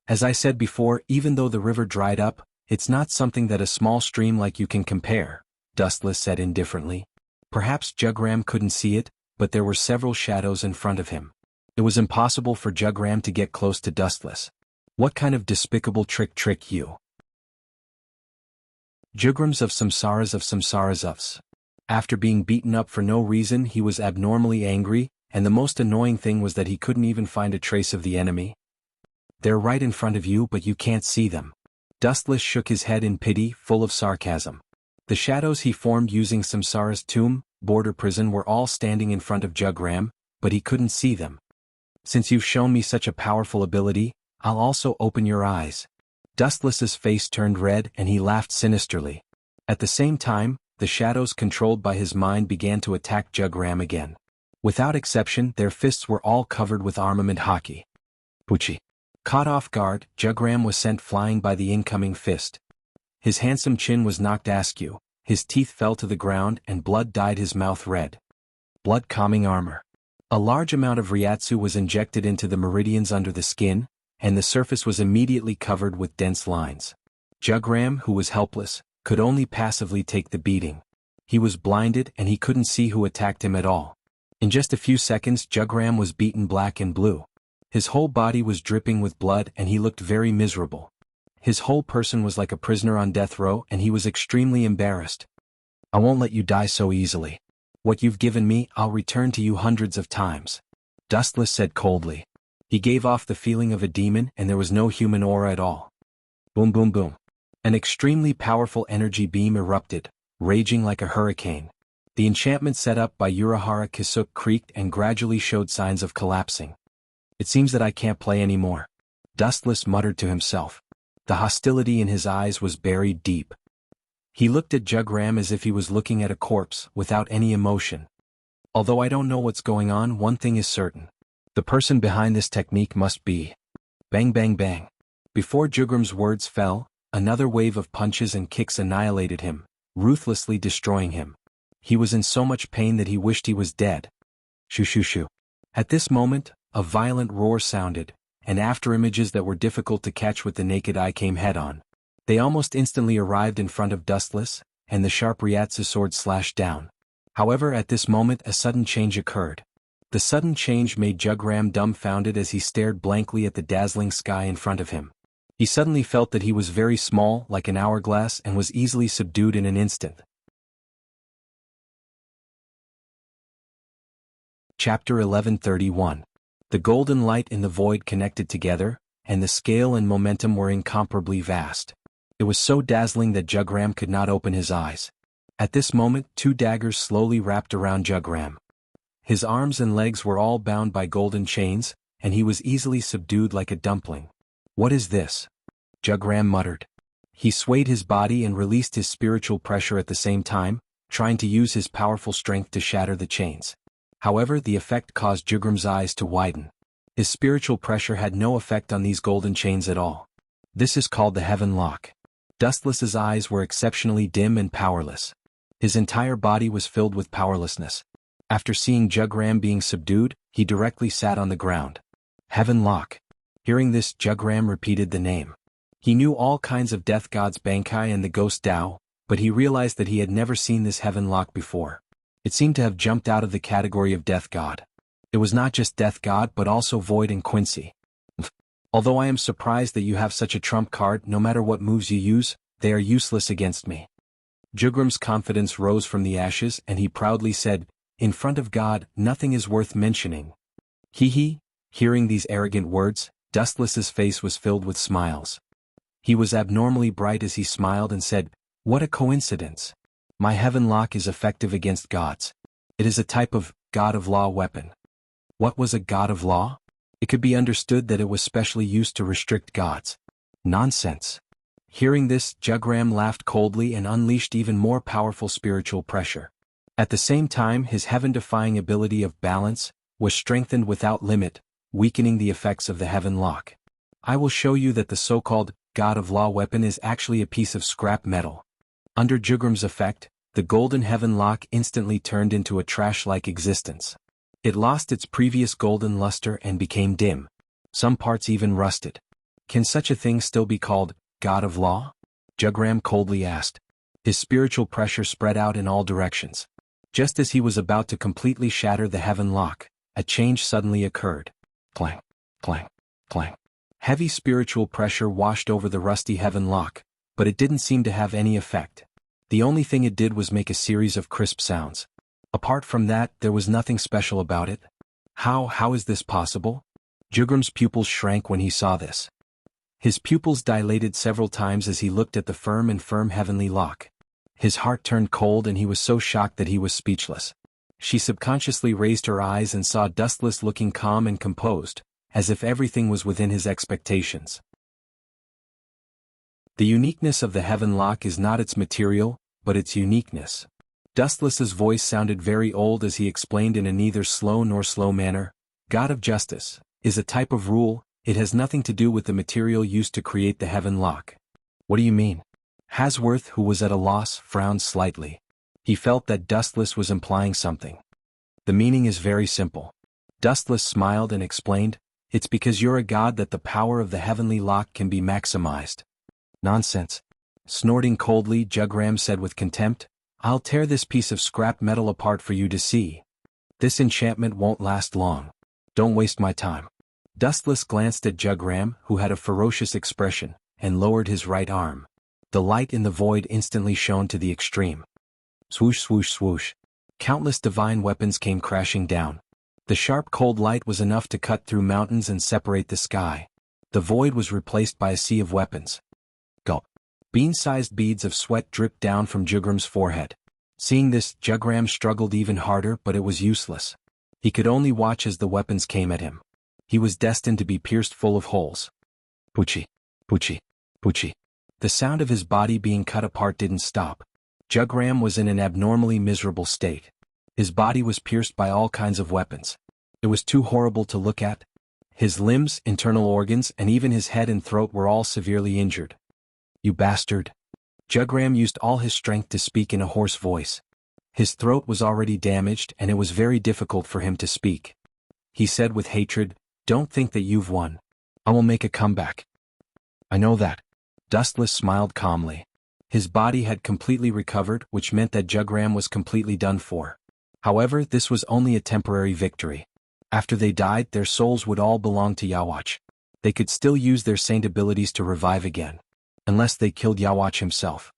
S1: As I said before, even though the river dried up, it's not something that a small stream like you can compare, Dustless said indifferently. Perhaps Jugram couldn't see it, but there were several shadows in front of him. It was impossible for Jugram to get close to Dustless. What kind of despicable trick you? Jugrams of Samsara's. After being beaten up for no reason, he was abnormally angry, and the most annoying thing was that he couldn't even find a trace of the enemy. They're right in front of you, but you can't see them. Dustless shook his head in pity, full of sarcasm. The shadows he formed using Samsara's tomb, border prison, were all standing in front of Jugram, but he couldn't see them. Since you've shown me such a powerful ability, I'll also open your eyes. Dustless's face turned red and he laughed sinisterly. At the same time, the shadows controlled by his mind began to attack Jugram again. Without exception, their fists were all covered with armament hockey. Pucci. Caught off guard, Jugram was sent flying by the incoming fist. His handsome chin was knocked askew, his teeth fell to the ground and blood dyed his mouth red. Blood-calming armor. A large amount of Ryatsu was injected into the meridians under the skin, and the surface was immediately covered with dense lines. Jugram, who was helpless, could only passively take the beating. He was blinded and he couldn't see who attacked him at all. In just a few seconds, Jugram was beaten black and blue. His whole body was dripping with blood and he looked very miserable. His whole person was like a prisoner on death row and he was extremely embarrassed. "I won't let you die so easily. What you've given me, I'll return to you hundreds of times," Dustless said coldly. He gave off the feeling of a demon and there was no human aura at all. Boom boom boom. An extremely powerful energy beam erupted, raging like a hurricane. The enchantment set up by Urahara Kisuk creaked and gradually showed signs of collapsing. "It seems that I can't play anymore," Dustless muttered to himself. The hostility in his eyes was buried deep. He looked at Jugram as if he was looking at a corpse, without any emotion. "Although I don't know what's going on, one thing is certain. The person behind this technique must be..." Bang bang bang. Before Jugram's words fell, another wave of punches and kicks annihilated him, ruthlessly destroying him. He was in so much pain that he wished he was dead. Shoo shoo shoo. At this moment, a violent roar sounded, and afterimages that were difficult to catch with the naked eye came head-on. They almost instantly arrived in front of Dustless, and the sharp Ryatsu sword slashed down. However, at this moment a sudden change occurred. The sudden change made Jugram dumbfounded as he stared blankly at the dazzling sky in front of him. He suddenly felt that he was very small, like an hourglass, and was easily subdued in an instant. Chapter 1131. The golden light in the void connected together, and the scale and momentum were incomparably vast. It was so dazzling that Jugram could not open his eyes. At this moment, two daggers slowly wrapped around Jugram. His arms and legs were all bound by golden chains, and he was easily subdued like a dumpling. "What is this?" Jugram muttered. He swayed his body and released his spiritual pressure at the same time, trying to use his powerful strength to shatter the chains. However, the effect caused Jugram's eyes to widen. His spiritual pressure had no effect on these golden chains at all. This is called the heaven lock. Dustless's eyes were exceptionally dim and powerless. His entire body was filled with powerlessness. After seeing Jugram being subdued, he directly sat on the ground. Heaven lock. Hearing this, Jugram repeated the name. He knew all kinds of death gods Bankai and the ghost Tao, but he realized that he had never seen this heaven lock before. It seemed to have jumped out of the category of death god. It was not just death god but also void and Quincy. Although I am surprised that you have such a trump card, no matter what moves you use, they are useless against me. Jugram's confidence rose from the ashes and he proudly said, in front of God, nothing is worth mentioning. Hee. Hearing these arrogant words, Dustless's face was filled with smiles. He was abnormally bright as he smiled and said, what a coincidence. My heaven lock is effective against gods. It is a type of god of law weapon. What was a god of law? It could be understood that it was specially used to restrict gods. Nonsense. Hearing this, Jugram laughed coldly and unleashed even more powerful spiritual pressure. At the same time, his heaven-defying ability of balance was strengthened without limit, weakening the effects of the heaven lock. I will show you that the so-called god of law weapon is actually a piece of scrap metal. Under Jugram's effect, the golden heaven lock instantly turned into a trash-like existence. It lost its previous golden luster and became dim. Some parts even rusted. Can such a thing still be called god of law? Jugram coldly asked. His spiritual pressure spread out in all directions. Just as he was about to completely shatter the heaven lock, a change suddenly occurred. Clang, clang, clang. Heavy spiritual pressure washed over the rusty heaven lock, but it didn't seem to have any effect. The only thing it did was make a series of crisp sounds. Apart from that, there was nothing special about it. How is this possible? Jugram's pupils shrank when he saw this. His pupils dilated several times as he looked at the firm heavenly lock. His heart turned cold and he was so shocked that he was speechless. She subconsciously raised her eyes and saw Dustless looking calm and composed, as if everything was within his expectations. The uniqueness of the heaven lock is not its material, but its uniqueness. Dustless's voice sounded very old as he explained in a neither slow nor slow manner. God of justice is a type of rule, it has nothing to do with the material used to create the heaven lock. What do you mean? Hasworth, who was at a loss, frowned slightly. He felt that Dustless was implying something. The meaning is very simple. Dustless smiled and explained, it's because you're a god that the power of the heavenly lock can be maximized. Nonsense. Snorting coldly, Jugram said with contempt, I'll tear this piece of scrap metal apart for you to see. This enchantment won't last long. Don't waste my time. Dustless glanced at Jugram, who had a ferocious expression, and lowered his right arm. The light in the void instantly shone to the extreme. Swoosh swoosh swoosh. Countless divine weapons came crashing down. The sharp cold light was enough to cut through mountains and separate the sky. The void was replaced by a sea of weapons. Gulp. Bean-sized beads of sweat dripped down from Jugram's forehead. Seeing this, Jugram struggled even harder, but it was useless. He could only watch as the weapons came at him. He was destined to be pierced full of holes. Poochie, poochie, poochie. The sound of his body being cut apart didn't stop. Jugram was in an abnormally miserable state. His body was pierced by all kinds of weapons. It was too horrible to look at. His limbs, internal organs, and even his head and throat were all severely injured. You bastard. Jugram used all his strength to speak in a hoarse voice. His throat was already damaged and it was very difficult for him to speak. He said with hatred, don't think that you've won. I will make a comeback. I know that. Dustless smiled calmly. His body had completely recovered, which meant that Jugram was completely done for. However, this was only a temporary victory. After they died, their souls would all belong to Yawach. They could still use their saint abilities to revive again. Unless they killed Yawach himself.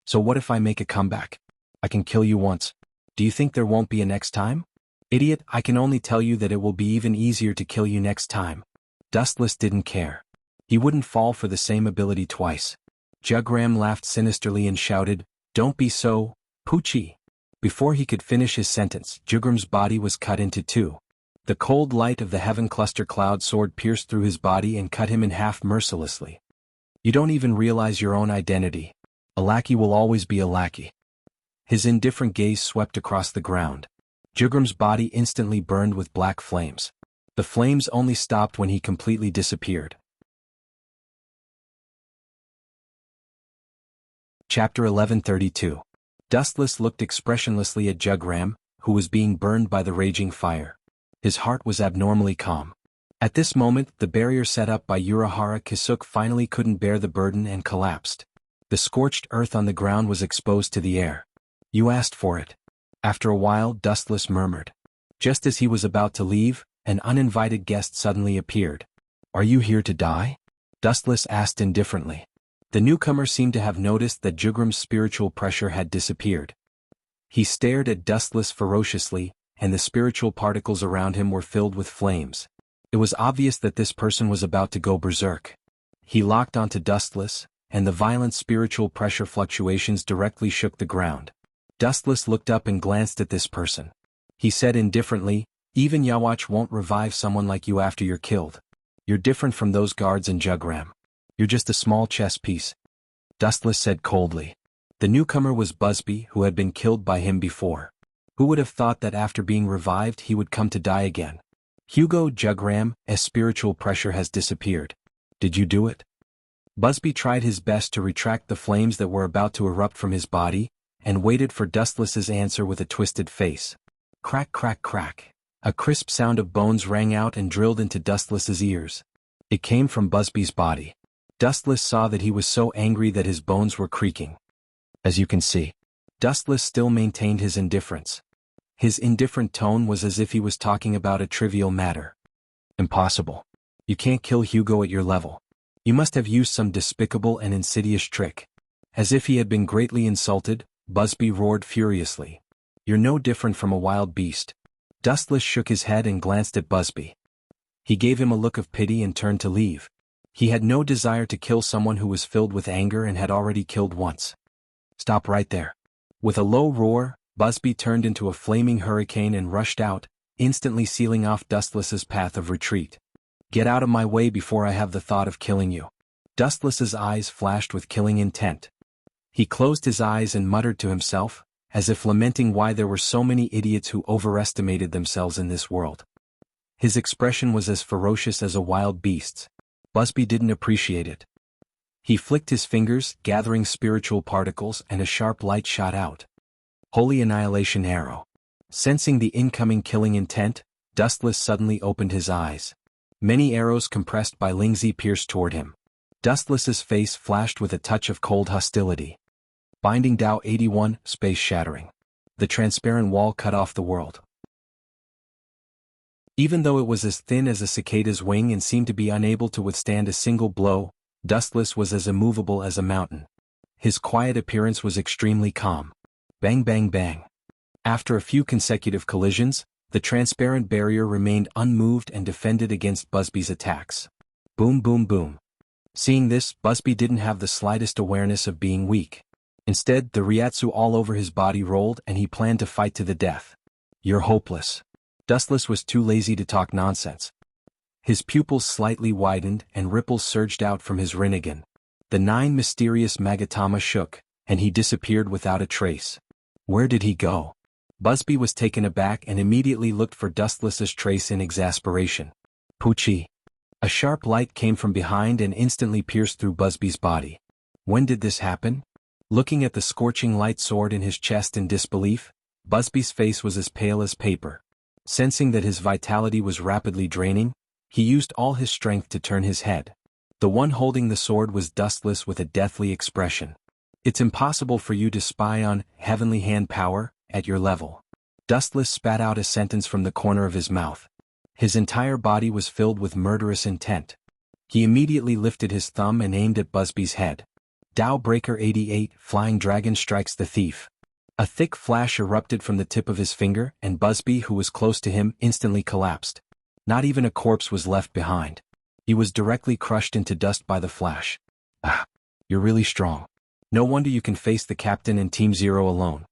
S1: So what if I make a comeback? I can kill you once. Do you think there won't be a next time? Idiot, I can only tell you that it will be even easier to kill you next time. Dustless didn't care. He wouldn't fall for the same ability twice. Jugram laughed sinisterly and shouted, don't be so, Poochie. Before he could finish his sentence, Jugram's body was cut into two. The cold light of the heaven cluster cloud sword pierced through his body and cut him in half mercilessly. You don't even realize your own identity. A lackey will always be a lackey. His indifferent gaze swept across the ground. Jugram's body instantly burned with black flames. The flames only stopped when he completely disappeared. Chapter 1132. Dustless looked expressionlessly at Jugram, who was being burned by the raging fire. His heart was abnormally calm. At this moment, the barrier set up by Urahara Kisuk finally couldn't bear the burden and collapsed. The scorched earth on the ground was exposed to the air. "You asked for it." After a while, Dustless murmured. Just as he was about to leave, an uninvited guest suddenly appeared. "Are you here to die?" Dustless asked indifferently. The newcomer seemed to have noticed that Jugram's spiritual pressure had disappeared. He stared at Dustless ferociously, and the spiritual particles around him were filled with flames. It was obvious that this person was about to go berserk. He locked onto Dustless, and the violent spiritual pressure fluctuations directly shook the ground. Dustless looked up and glanced at this person. He said indifferently, "Even Yawach won't revive someone like you after you're killed. You're different from those guards in Jugram. You're just a small chess piece." Dustless said coldly. The newcomer was Busby, who had been killed by him before. Who would have thought that after being revived he would come to die again? "Hugo Jugram, as spiritual pressure has disappeared. Did you do it?" Busby tried his best to retract the flames that were about to erupt from his body, and waited for Dustless's answer with a twisted face. Crack, crack, crack. A crisp sound of bones rang out and drilled into Dustless's ears. It came from Busby's body. Dustless saw that he was so angry that his bones were creaking. As you can see, Dustless still maintained his indifference. His indifferent tone was as if he was talking about a trivial matter. "Impossible. You can't kill Hugo at your level. You must have used some despicable and insidious trick." As if he had been greatly insulted, Busby roared furiously. "You're no different from a wild beast." Dustless shook his head and glanced at Busby. He gave him a look of pity and turned to leave. He had no desire to kill someone who was filled with anger and had already killed once. "Stop right there." With a low roar, Busby turned into a flaming hurricane and rushed out, instantly sealing off Dustless's path of retreat. "Get out of my way before I have the thought of killing you." Dustless's eyes flashed with killing intent. He closed his eyes and muttered to himself, as if lamenting why there were so many idiots who overestimated themselves in this world. His expression was as ferocious as a wild beast's. Busby didn't appreciate it. He flicked his fingers, gathering spiritual particles, and a sharp light shot out. Holy Annihilation Arrow. Sensing the incoming killing intent, Dustless suddenly opened his eyes. Many arrows compressed by Lingzi pierced toward him. Dustless's face flashed with a touch of cold hostility. Binding Tao 81, space shattering. The transparent wall cut off the world. Even though it was as thin as a cicada's wing and seemed to be unable to withstand a single blow, Dustless was as immovable as a mountain. His quiet appearance was extremely calm. Bang, bang, bang. After a few consecutive collisions, the transparent barrier remained unmoved and defended against Busby's attacks. Boom, boom, boom. Seeing this, Busby didn't have the slightest awareness of being weak. Instead, the Ryatsu all over his body rolled and he planned to fight to the death. "You're hopeless." Dustless was too lazy to talk nonsense. His pupils slightly widened and ripples surged out from his Rinnegan. The 9 mysterious Magatama shook, and he disappeared without a trace. Where did he go? Busby was taken aback and immediately looked for Dustless's trace in exasperation. Poochie. A sharp light came from behind and instantly pierced through Busby's body. When did this happen? Looking at the scorching light sword in his chest in disbelief, Busby's face was as pale as paper. Sensing that his vitality was rapidly draining, he used all his strength to turn his head. The one holding the sword was Dustless with a deathly expression. "It's impossible for you to spy on heavenly hand power at your level." Dustless spat out a sentence from the corner of his mouth. His entire body was filled with murderous intent. He immediately lifted his thumb and aimed at Busby's head. Tao Breaker 88, Flying Dragon strikes the thief. A thick flash erupted from the tip of his finger, and Busby, who was close to him, instantly collapsed. Not even a corpse was left behind. He was directly crushed into dust by the flash. "Ah, you're really strong. No wonder you can face the captain and Team Zero alone."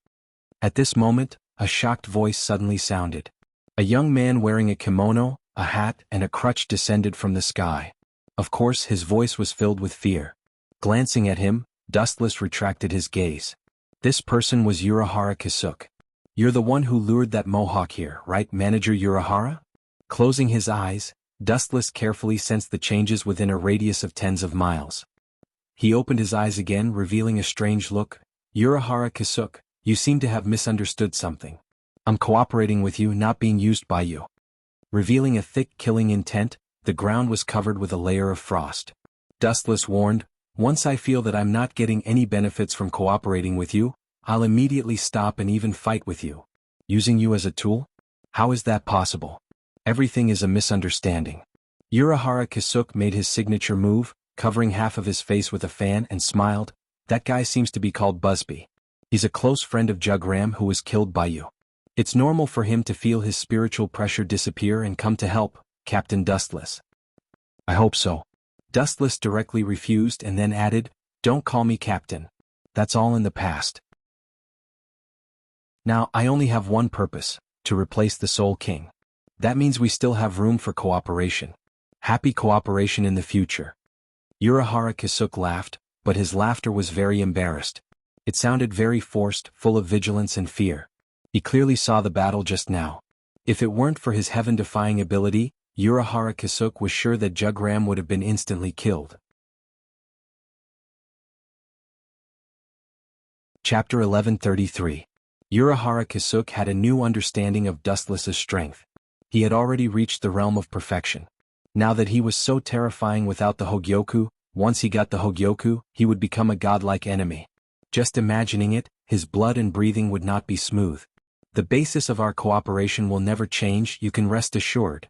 S1: At this moment, a shocked voice suddenly sounded. A young man wearing a kimono, a hat, and a crutch descended from the sky. Of course, his voice was filled with fear. Glancing at him, Dustless retracted his gaze. This person was Urahara Kisuk. "You're the one who lured that mohawk here, right, Manager Urahara?" Closing his eyes, Dustless carefully sensed the changes within a radius of tens of miles. He opened his eyes again, revealing a strange look. Urahara Kisuk, you seem to have misunderstood something. I'm cooperating with you, not being used by you. Revealing a thick killing intent, the ground was covered with a layer of frost. Dustless warned, once I feel that I'm not getting any benefits from cooperating with you, I'll immediately stop and even fight with you. Using you as a tool? How is that possible? Everything is a misunderstanding. Urahara Kisuk made his signature move, covering half of his face with a fan, and smiled. That guy seems to be called Busby. He's a close friend of Jugram who was killed by you. It's normal for him to feel his spiritual pressure disappear and come to help, Captain Dustless. I hope so. Dustless directly refused and then added, don't call me Captain. That's all in the past. Now I only have one purpose, to replace the Soul King. That means we still have room for cooperation. Happy cooperation in the future. Urahara Kisuk laughed, but his laughter was very embarrassed. It sounded very forced, full of vigilance and fear. He clearly saw the battle just now. If it weren't for his heaven-defying ability, Urahara Kisuk was sure that Jugram would have been instantly killed. Chapter 1133. Urahara Kisuk had a new understanding of Dustless's strength. He had already reached the realm of perfection. Now that he was so terrifying without the Hogyoku, once he got the Hogyoku, he would become a godlike enemy. Just imagining it, his blood and breathing would not be smooth. The basis of our cooperation will never change, you can rest assured.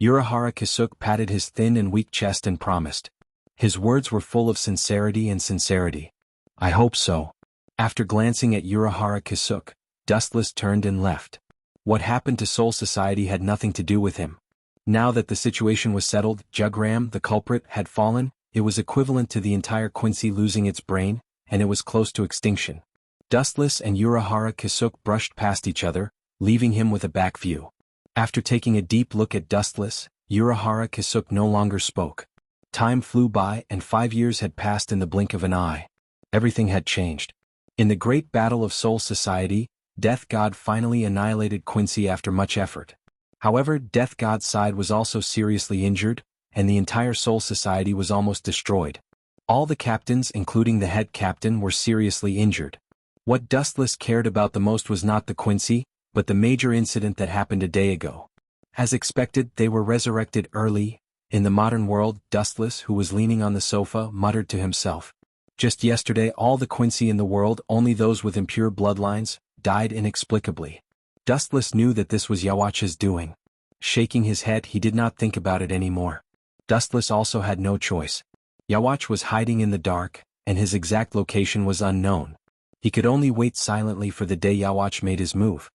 S1: Urahara Kisuk patted his thin and weak chest and promised. His words were full of sincerity and sincerity. I hope so. After glancing at Urahara Kisuk, Dustless turned and left. What happened to Soul Society had nothing to do with him. Now that the situation was settled, Jugram, the culprit, had fallen. It was equivalent to the entire Quincy losing its brain, and it was close to extinction. Dustless and Urahara Kisuk brushed past each other, leaving him with a back view. After taking a deep look at Dustless, Urahara Kisuk no longer spoke. Time flew by and 5 years had passed in the blink of an eye. Everything had changed. In the great battle of Soul Society, Death God finally annihilated Quincy after much effort. However, Death God's side was also seriously injured, and the entire Soul Society was almost destroyed. All the captains, including the head captain, were seriously injured. What Dustless cared about the most was not the Quincy, but the major incident that happened a day ago. As expected, they were resurrected early. In the modern world, Dustless, who was leaning on the sofa, muttered to himself. Just yesterday all the Quincy in the world, only those with impure bloodlines, died inexplicably. Dustless knew that this was Yawach's doing. Shaking his head, he did not think about it anymore. Dustless also had no choice. Yawach was hiding in the dark, and his exact location was unknown. He could only wait silently for the day Yawach made his move.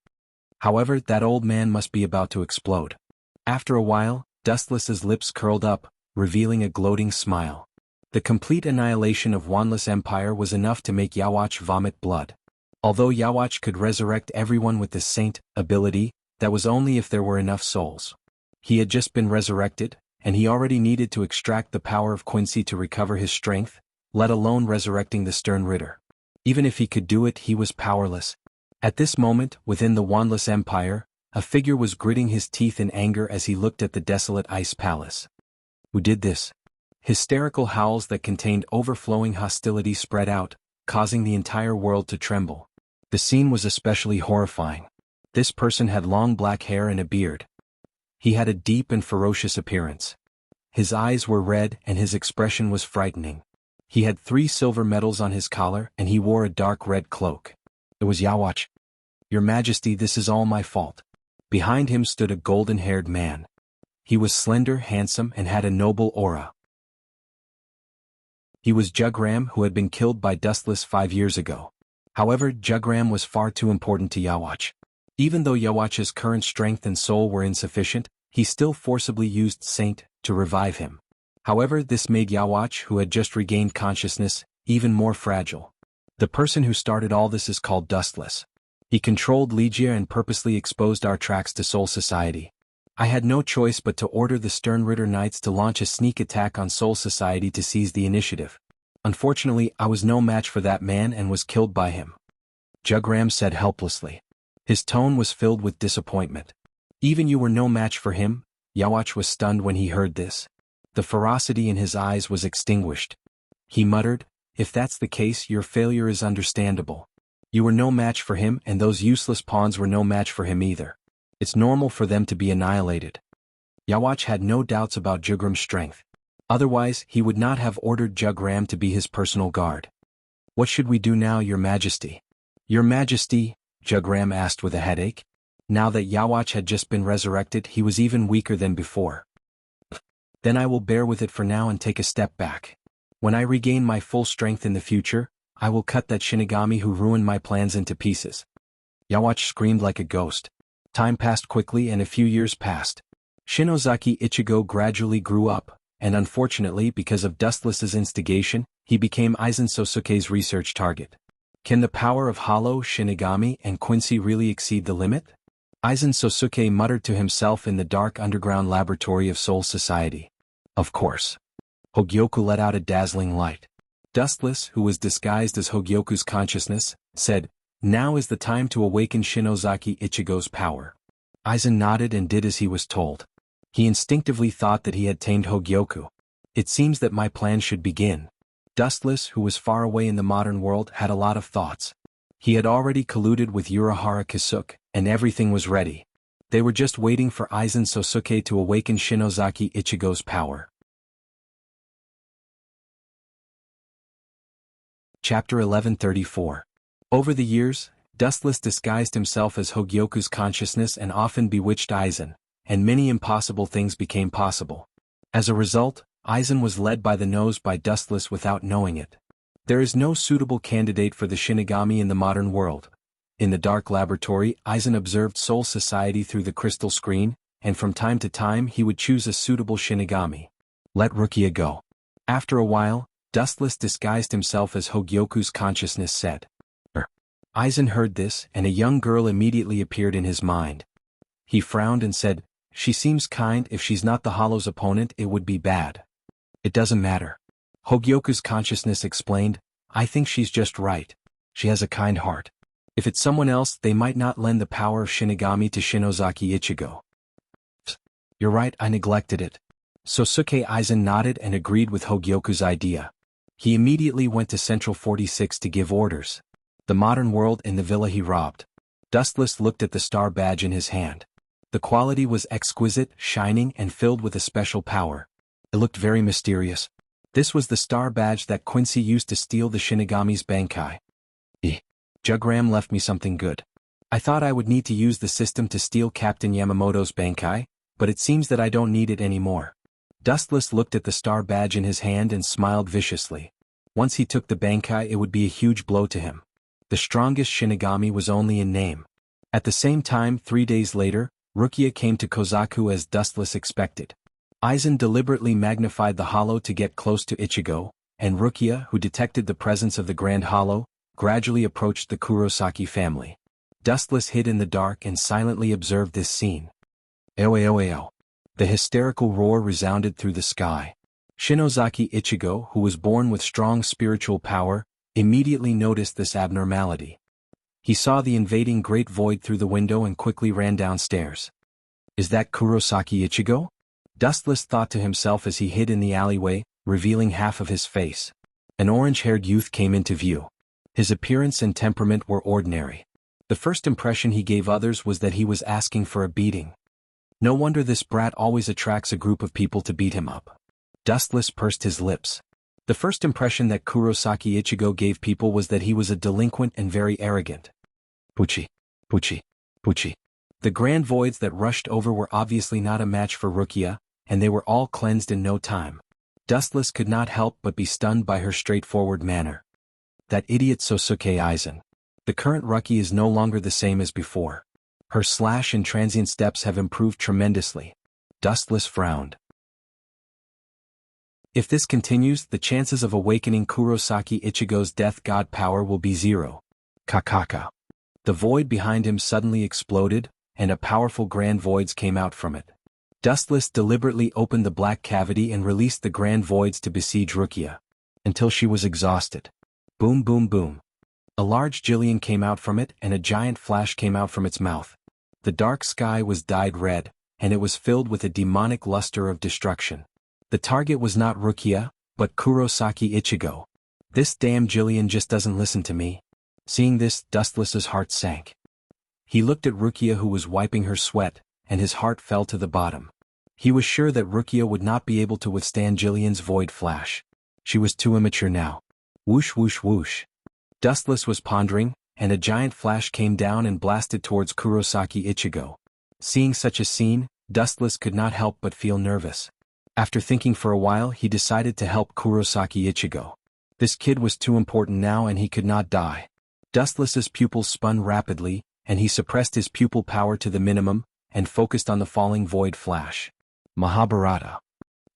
S1: However, that old man must be about to explode. After a while, Dustless's lips curled up, revealing a gloating smile. The complete annihilation of Wanless Empire was enough to make Yawach vomit blood. Although Yawach could resurrect everyone with the Saint ability, that was only if there were enough souls. He had just been resurrected, and he already needed to extract the power of Quincy to recover his strength, let alone resurrecting the Stern Ritter. Even if he could do it, he was powerless. At this moment, within the Wanless Empire, a figure was gritting his teeth in anger as he looked at the desolate ice palace. Who did this? Hysterical howls that contained overflowing hostility spread out, causing the entire world to tremble. The scene was especially horrifying. This person had long black hair and a beard. He had a deep and ferocious appearance. His eyes were red and his expression was frightening. He had 3 silver medals on his collar and he wore a dark red cloak. It was Yawach. Your Majesty, this is all my fault. Behind him stood a golden-haired man. He was slender, handsome, and had a noble aura. He was Jugram, who had been killed by Dustless 5 years ago. However, Jugram was far too important to Yawach. Even though Yawach's current strength and soul were insufficient, he still forcibly used Saint to revive him. However, this made Yawach, who had just regained consciousness, even more fragile. The person who started all this is called Dustless. He controlled Legia and purposely exposed our tracks to Soul Society. I had no choice but to order the Stern Ritter Knights to launch a sneak attack on Soul Society to seize the initiative. Unfortunately, I was no match for that man and was killed by him. Jugram said helplessly. His tone was filled with disappointment. Even you were no match for him? Yawach was stunned when he heard this. The ferocity in his eyes was extinguished. He muttered, "If that's the case, your failure is understandable. You were no match for him, and those useless pawns were no match for him either. It's normal for them to be annihilated." Yawach had no doubts about Jugram's strength. Otherwise, he would not have ordered Jugram to be his personal guard. "What should we do now, Your Majesty?" "Your Majesty," Jugram asked with a headache. Now that Yawach had just been resurrected, he was even weaker than before. "Then I will bear with it for now and take a step back. When I regain my full strength in the future, I will cut that Shinigami who ruined my plans into pieces." Yawach screamed like a ghost. Time passed quickly and a few years passed. Shinozaki Ichigo gradually grew up, and unfortunately because of Dustless's instigation, he became Aizen Sosuke's research target. Can the power of Hollow, Shinigami, and Quincy really exceed the limit? Aizen Sosuke muttered to himself in the dark underground laboratory of Soul Society. Of course. Hogyoku let out a dazzling light. Dustless, who was disguised as Hogyoku's consciousness, said, "Now is the time to awaken Shinozaki Ichigo's power." Aizen nodded and did as he was told. He instinctively thought that he had tamed Hogyoku. "It seems that my plan should begin." Dustless, who was far away in the modern world, had a lot of thoughts. He had already colluded with Urahara Kisuke, and everything was ready. They were just waiting for Aizen Sosuke to awaken Shinozaki Ichigo's power. Chapter 1134. Over the years, Dustless disguised himself as Hogyoku's consciousness and often bewitched Aizen, and many impossible things became possible. As a result, Aizen was led by the nose by Dustless without knowing it. There is no suitable candidate for the Shinigami in the modern world. In the dark laboratory, Aizen observed Soul Society through the crystal screen, and from time to time he would choose a suitable Shinigami. Let Rukia go. After a while, Dustless disguised himself as Hogyoku's consciousness said. Aizen heard this, and a young girl immediately appeared in his mind. He frowned and said, "She seems kind. If she's not the Hollow's opponent, it would be bad." "It doesn't matter." Hogyoku's consciousness explained, "I think she's just right. She has a kind heart. If it's someone else, they might not lend the power of Shinigami to Shinozaki Ichigo." "You're right, I neglected it." Sosuke Aizen nodded and agreed with Hogyoku's idea. He immediately went to Central 46 to give orders. The modern world in the villa he robbed. Dustless looked at the star badge in his hand. The quality was exquisite, shining, and filled with a special power. It looked very mysterious. This was the star badge that Quincy used to steal the Shinigami's Bankai. Jugram left me something good. I thought I would need to use the system to steal Captain Yamamoto's Bankai, but it seems that I don't need it anymore. Dustless looked at the star badge in his hand and smiled viciously. Once he took the Bankai, it would be a huge blow to him. The strongest Shinigami was only in name. At the same time, 3 days later, Rukia came to Kozaku as Dustless expected. Aizen deliberately magnified the Hollow to get close to Ichigo, and Rukia, who detected the presence of the Grand Hollow, gradually approached the Kurosaki family. Dustless hid in the dark and silently observed this scene. Oeo. The hysterical roar resounded through the sky. Shinozaki Ichigo, who was born with strong spiritual power, immediately noticed this abnormality. He saw the invading great void through the window and quickly ran downstairs. "Is that Kurosaki Ichigo?" Dustless thought to himself as he hid in the alleyway, revealing half of his face. An orange-haired youth came into view. His appearance and temperament were ordinary. The first impression he gave others was that he was asking for a beating. No wonder this brat always attracts a group of people to beat him up. Dustless pursed his lips. The first impression that Kurosaki Ichigo gave people was that he was a delinquent and very arrogant. Puchi. The grand voids that rushed over were obviously not a match for Rukia, and they were all cleansed in no time. Dustless could not help but be stunned by her straightforward manner. That idiot Sosuke Aizen. The current Ruki is no longer the same as before. Her slash and transient steps have improved tremendously. Dustless frowned. If this continues, the chances of awakening Kurosaki Ichigo's death god power will be 0. Kakaka. The void behind him suddenly exploded, and a powerful grand voids came out from it. Dustless deliberately opened the black cavity and released the grand voids to besiege Rukia. Until she was exhausted. Boom boom boom. A large Jillian came out from it and a giant flash came out from its mouth. The dark sky was dyed red, and it was filled with a demonic luster of destruction. The target was not Rukia, but Kurosaki Ichigo. This damn Jillian just doesn't listen to me. Seeing this, Dustless's heart sank. He looked at Rukia, who was wiping her sweat, and his heart fell to the bottom. He was sure that Rukia would not be able to withstand Jillian's void flash. She was too immature now. Whoosh whoosh whoosh. Dustless was pondering, and a giant flash came down and blasted towards Kurosaki Ichigo. Seeing such a scene, Dustless could not help but feel nervous. After thinking for a while, he decided to help Kurosaki Ichigo. This kid was too important now and he could not die. Dustless's pupils spun rapidly, and he suppressed his pupil power to the minimum, and focused on the falling void flash. Mahabharata.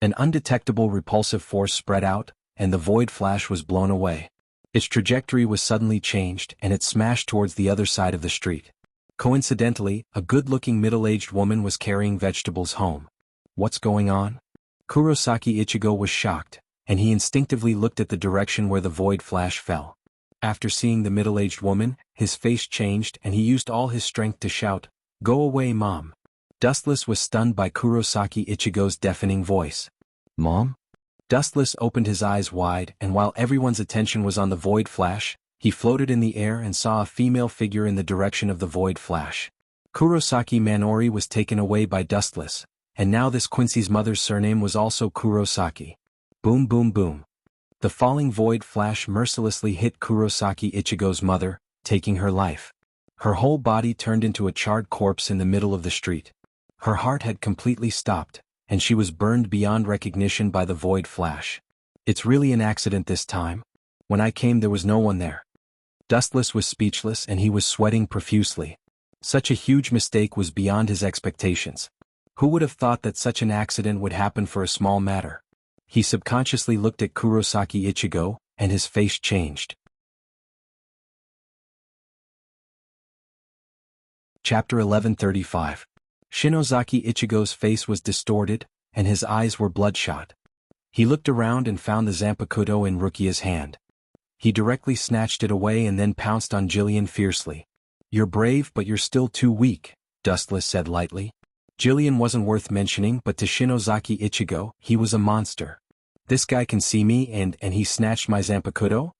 S1: An undetectable repulsive force spread out, and the void flash was blown away. Its trajectory was suddenly changed, and it smashed towards the other side of the street. Coincidentally, a good-looking middle-aged woman was carrying vegetables home. What's going on? Kurosaki Ichigo was shocked, and he instinctively looked at the direction where the void flash fell. After seeing the middle-aged woman, his face changed and he used all his strength to shout, "Go away, Mom." Dustless was stunned by Kurosaki Ichigo's deafening voice. Mom? Dustless opened his eyes wide, and while everyone's attention was on the void flash, he floated in the air and saw a female figure in the direction of the void flash. Kurosaki Manori was taken away by Dustless, and now this Quincy's mother's surname was also Kurosaki. Boom boom boom. The falling void flash mercilessly hit Kurosaki Ichigo's mother, taking her life. Her whole body turned into a charred corpse in the middle of the street. Her heart had completely stopped, and she was burned beyond recognition by the void flash. It's really an accident this time. When I came there was no one there. Dustless was speechless and he was sweating profusely. Such a huge mistake was beyond his expectations. Who would have thought that such an accident would happen for a small matter? He subconsciously looked at Kurosaki Ichigo, and his face changed. Chapter 1135. Shinozaki Ichigo's face was distorted, and his eyes were bloodshot. He looked around and found the Zanpakuto in Rukia's hand. He directly snatched it away and then pounced on Jillian fiercely. "You're brave but you're still too weak," Dustless said lightly. Jillian wasn't worth mentioning, but to Shinozaki Ichigo, he was a monster. "This guy can see me and he snatched my Zanpakuto?"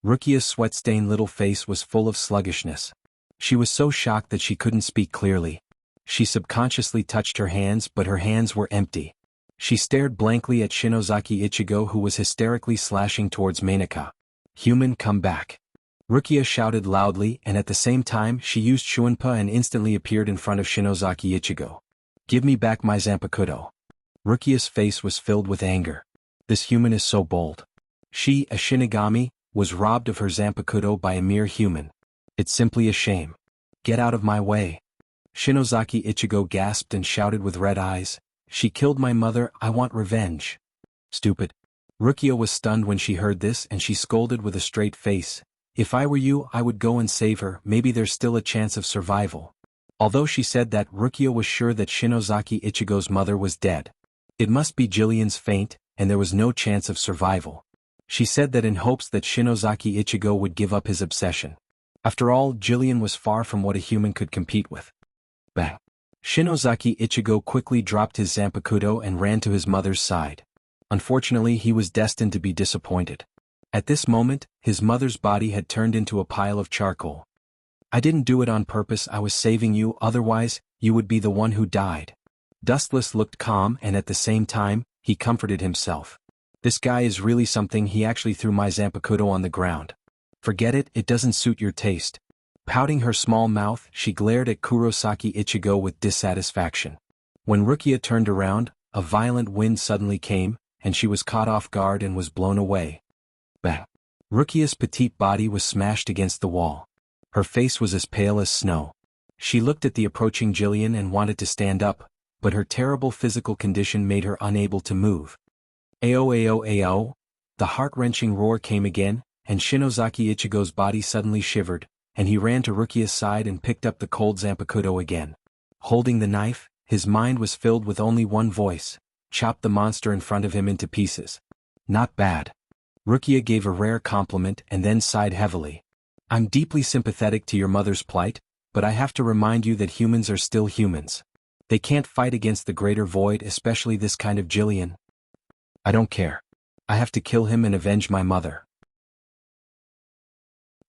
S1: Rukia's sweat-stained little face was full of sluggishness. She was so shocked that she couldn't speak clearly. She subconsciously touched her hands, but her hands were empty. She stared blankly at Shinozaki Ichigo, who was hysterically slashing towards Mainaka. "Human, come back." Rukia shouted loudly, and at the same time she used Shuinpa and instantly appeared in front of Shinozaki Ichigo. "Give me back my Zanpakuto." Rukia's face was filled with anger. This human is so bold. She, a Shinigami, was robbed of her Zanpakuto by a mere human. It's simply a shame. "Get out of my way." Shinozaki Ichigo gasped and shouted with red eyes, "She killed my mother, I want revenge." "Stupid." Rukia was stunned when she heard this and she scolded with a straight face, "If I were you I would go and save her, maybe there's still a chance of survival." Although she said that, Rukia was sure that Shinozaki Ichigo's mother was dead. It must be Jillian's faint, and there was no chance of survival. She said that in hopes that Shinozaki Ichigo would give up his obsession. After all, Jillian was far from what a human could compete with. Bang. Shinozaki Ichigo quickly dropped his Zanpakuto and ran to his mother's side. Unfortunately, he was destined to be disappointed. At this moment, his mother's body had turned into a pile of charcoal. "I didn't do it on purpose, I was saving you, otherwise, you would be the one who died." Dustless looked calm and at the same time, he comforted himself. "This guy is really something, he actually threw my Zanpakuto on the ground." "Forget it, it doesn't suit your taste." Pouting her small mouth, she glared at Kurosaki Ichigo with dissatisfaction. When Rukia turned around, a violent wind suddenly came, and she was caught off guard and was blown away. Bang! Rukia's petite body was smashed against the wall. Her face was as pale as snow. She looked at the approaching Jillian and wanted to stand up, but her terrible physical condition made her unable to move. "Ao ao ao!" The heart-wrenching roar came again, and Shinozaki Ichigo's body suddenly shivered, and he ran to Rukia's side and picked up the cold Zanpakuto again. Holding the knife, his mind was filled with only one voice: chop the monster in front of him into pieces. "Not bad." Rukia gave a rare compliment and then sighed heavily. "I'm deeply sympathetic to your mother's plight, but I have to remind you that humans are still humans. They can't fight against the greater void, especially this kind of Jillian. I don't care. I have to kill him and avenge my mother.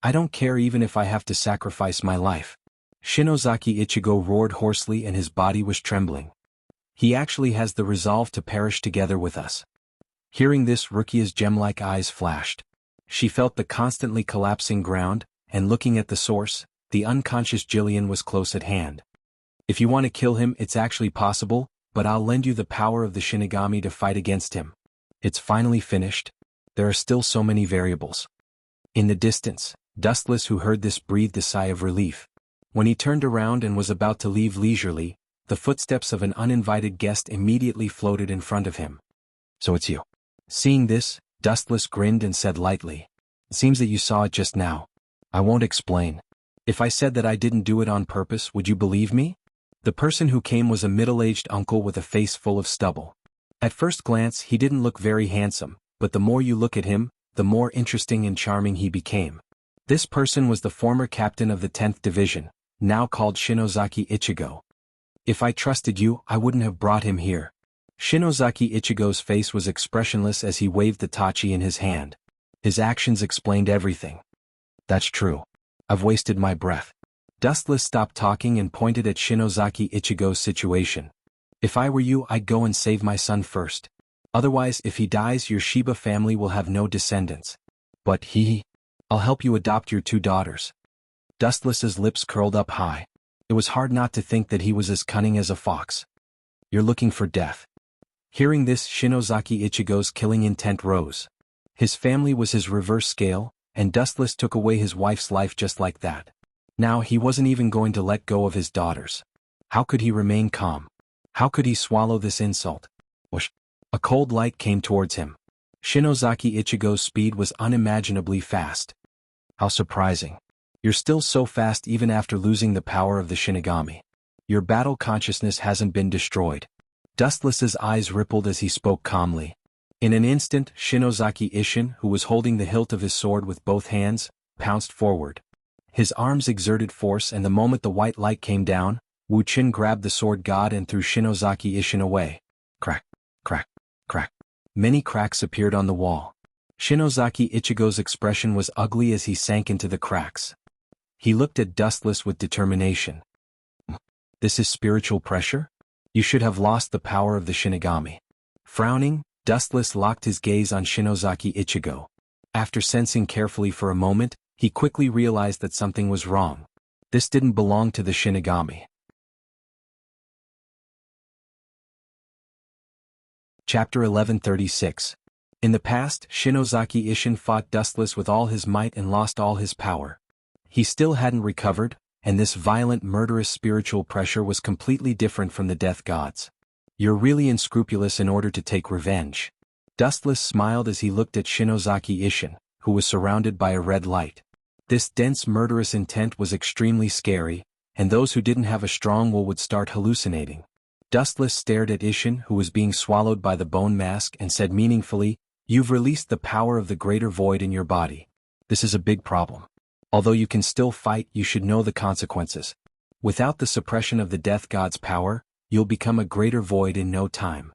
S1: I don't care even if I have to sacrifice my life. Shinozaki Ichigo roared hoarsely and his body was trembling. He actually has the resolve to perish together with us. Hearing this, Rukia's gem-like eyes flashed. She felt the constantly collapsing ground, and looking at the source, the unconscious Jillian was close at hand. If you want to kill him, it's actually possible, but I'll lend you the power of the Shinigami to fight against him. It's finally finished. There are still so many variables. In the distance, Dustless, who heard this, breathed a sigh of relief. When he turned around and was about to leave leisurely, the footsteps of an uninvited guest immediately floated in front of him. So it's you. Seeing this, Dustless grinned and said lightly, "It seems that you saw it just now. I won't explain. If I said that I didn't do it on purpose, would you believe me?" The person who came was a middle-aged uncle with a face full of stubble. At first glance, he didn't look very handsome, but the more you look at him, the more interesting and charming he became. This person was the former captain of the 10th Division, now called Shinozaki Ichigo. "If I trusted you, I wouldn't have brought him here." Shinozaki Ichigo's face was expressionless as he waved the tachi in his hand. His actions explained everything. "That's true. I've wasted my breath." Dustless stopped talking and pointed at Shinozaki Ichigo's situation. "If I were you, I'd go and save my son first. Otherwise, if he dies, your Shiba family will have no descendants. But I'll help you adopt your 2 daughters." Dustless's lips curled up high. It was hard not to think that he was as cunning as a fox. "You're looking for death." Hearing this, Shinozaki Ichigo's killing intent rose. His family was his reverse scale, and Dustless took away his wife's life just like that. Now he wasn't even going to let go of his daughters. How could he remain calm? How could he swallow this insult? Whoosh! A cold light came towards him. Shinozaki Ichigo's speed was unimaginably fast. How surprising. You're still so fast even after losing the power of the Shinigami. Your battle consciousness hasn't been destroyed. Dustless's eyes rippled as he spoke calmly. In an instant, Shinozaki Ishin, who was holding the hilt of his sword with both hands, pounced forward. His arms exerted force, and the moment the white light came down, Wu Qin grabbed the sword god and threw Shinozaki Ishin away. Crack, crack, crack. Many cracks appeared on the wall. Shinozaki Ichigo's expression was ugly as he sank into the cracks. He looked at Dustless with determination. "This is spiritual pressure? You should have lost the power of the Shinigami." Frowning, Dustless locked his gaze on Shinozaki Ichigo. After sensing carefully for a moment, he quickly realized that something was wrong. This didn't belong to the Shinigami. Chapter 1136. In the past, Shinozaki Ishin fought Dustless with all his might and lost all his power. He still hadn't recovered, and this violent, murderous spiritual pressure was completely different from the death gods. "You're really unscrupulous in order to take revenge." Dustless smiled as he looked at Shinozaki Ishin, who was surrounded by a red light. This dense murderous intent was extremely scary, and those who didn't have a strong will would start hallucinating. Dustless stared at Ishin, who was being swallowed by the bone mask, and said meaningfully, "You've released the power of the greater void in your body. This is a big problem. Although you can still fight, you should know the consequences. Without the suppression of the death god's power, you'll become a greater void in no time."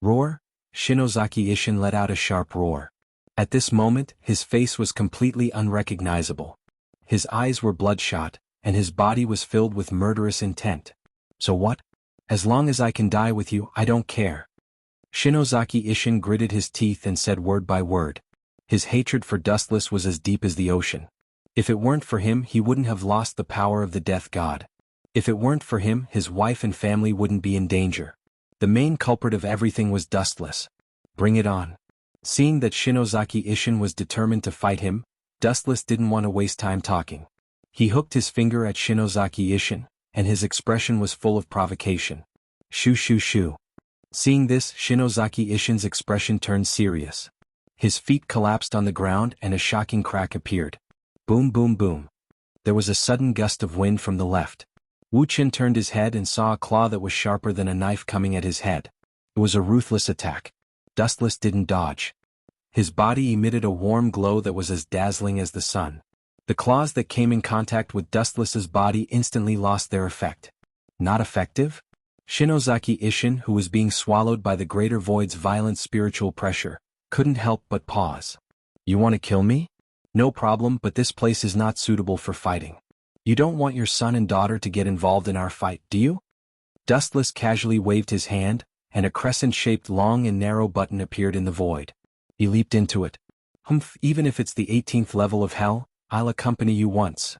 S1: Roar! Shinozaki Ishin let out a sharp roar. At this moment, his face was completely unrecognizable. His eyes were bloodshot, and his body was filled with murderous intent. "So what? As long as I can die with you, I don't care." Shinozaki Ishin gritted his teeth and said word by word. His hatred for Dustless was as deep as the ocean. If it weren't for him, he wouldn't have lost the power of the death god. If it weren't for him, his wife and family wouldn't be in danger. The main culprit of everything was Dustless. Bring it on. Seeing that Shinozaki Ishin was determined to fight him, Dustless didn't want to waste time talking. He hooked his finger at Shinozaki Ishin, and his expression was full of provocation. "Shoo shoo shoo." Seeing this, Shinozaki Ishin's expression turned serious. His feet collapsed on the ground and a shocking crack appeared. Boom boom boom. There was a sudden gust of wind from the left. Wu Qin turned his head and saw a claw that was sharper than a knife coming at his head. It was a ruthless attack. Dustless didn't dodge. His body emitted a warm glow that was as dazzling as the sun. The claws that came in contact with Dustless's body instantly lost their effect. Not effective? Shinozaki Ishin, who was being swallowed by the greater void's violent spiritual pressure, couldn't help but pause. You want to kill me? No problem, but this place is not suitable for fighting. You don't want your son and daughter to get involved in our fight, do you? Dustless casually waved his hand, and a crescent-shaped long and narrow button appeared in the void. He leaped into it. Humph, even if it's the 18th level of hell, I'll accompany you once.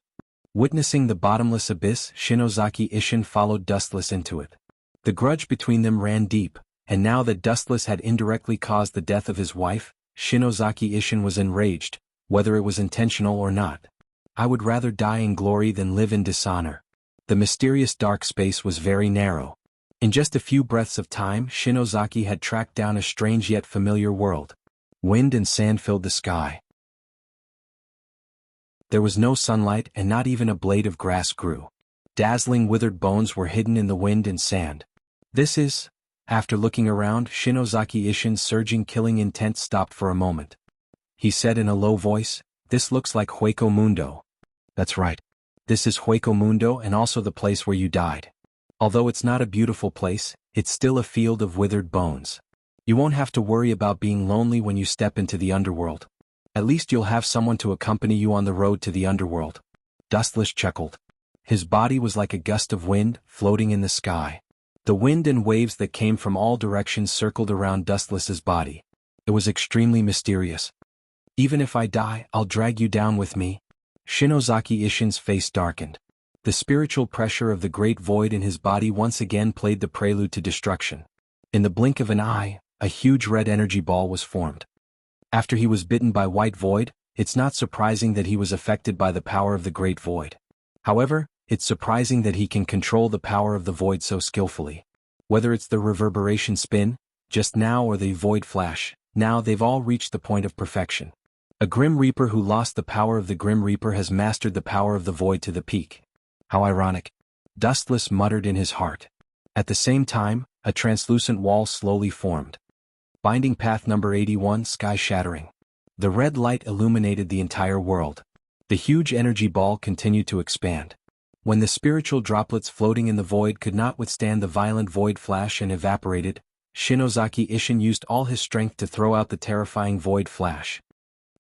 S1: Witnessing the bottomless abyss, Shinozaki Ishin followed Dustless into it. The grudge between them ran deep, and now that Dustless had indirectly caused the death of his wife, Shinozaki Ishin was enraged, whether it was intentional or not. I would rather die in glory than live in dishonor. The mysterious dark space was very narrow. In just a few breaths of time, Shinozaki had tracked down a strange yet familiar world. Wind and sand filled the sky. There was no sunlight and not even a blade of grass grew. Dazzling withered bones were hidden in the wind and sand. This is... After looking around, Shinozaki Ishin's surging killing intent stopped for a moment. He said in a low voice, "This looks like Hueco Mundo." That's right. This is Hueco Mundo and also the place where you died. Although it's not a beautiful place, it's still a field of withered bones. You won't have to worry about being lonely when you step into the underworld. At least you'll have someone to accompany you on the road to the underworld. Dustless chuckled. His body was like a gust of wind, floating in the sky. The wind and waves that came from all directions circled around Dustless's body. It was extremely mysterious. Even if I die, I'll drag you down with me. Shinozaki Ishin's face darkened. The spiritual pressure of the great void in his body once again played the prelude to destruction. In the blink of an eye, a huge red energy ball was formed. After he was bitten by white void, it's not surprising that he was affected by the power of the great void. However, it's surprising that he can control the power of the void so skillfully. Whether it's the reverberation spin, just now, or the void flash, now they've all reached the point of perfection. A Grim Reaper who lost the power of the Grim Reaper has mastered the power of the void to the peak. How ironic. Dustless muttered in his heart. At the same time, a translucent wall slowly formed. Binding path number 81, sky shattering. The red light illuminated the entire world. The huge energy ball continued to expand. When the spiritual droplets floating in the void could not withstand the violent void flash and evaporated, Shinozaki Ishin used all his strength to throw out the terrifying void flash.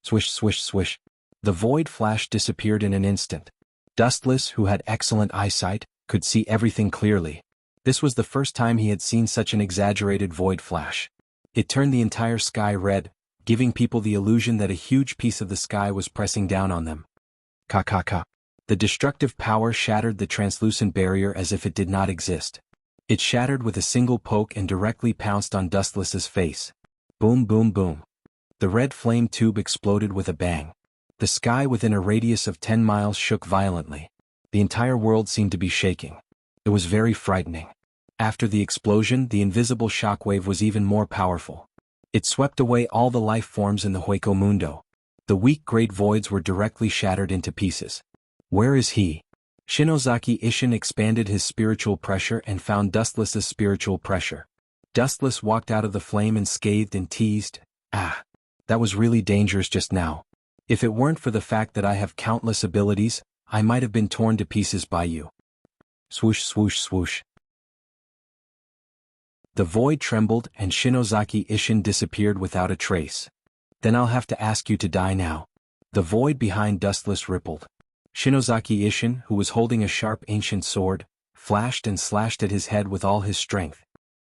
S1: Swish, swish, swish. The void flash disappeared in an instant. Dustless, who had excellent eyesight, could see everything clearly. This was the first time he had seen such an exaggerated void flash. It turned the entire sky red, giving people the illusion that a huge piece of the sky was pressing down on them. Ka. The destructive power shattered the translucent barrier as if it did not exist. It shattered with a single poke and directly pounced on Dustless's face. Boom, boom, boom. The red flame tube exploded with a bang. The sky within a radius of 10 miles shook violently. The entire world seemed to be shaking. It was very frightening. After the explosion, the invisible shockwave was even more powerful. It swept away all the life forms in the Hueco Mundo. The weak great voids were directly shattered into pieces. Where is he? Shinozaki Ishin expanded his spiritual pressure and found Dustless's spiritual pressure. Dustless walked out of the flame and scathed and teased, "Ah, that was really dangerous just now. If it weren't for the fact that I have countless abilities, I might have been torn to pieces by you." Swoosh, swoosh, swoosh. The void trembled and Shinozaki Ishin disappeared without a trace. "Then I'll have to ask you to die now." The void behind Dustless rippled. Shinozaki Ishin, who was holding a sharp ancient sword, flashed and slashed at his head with all his strength.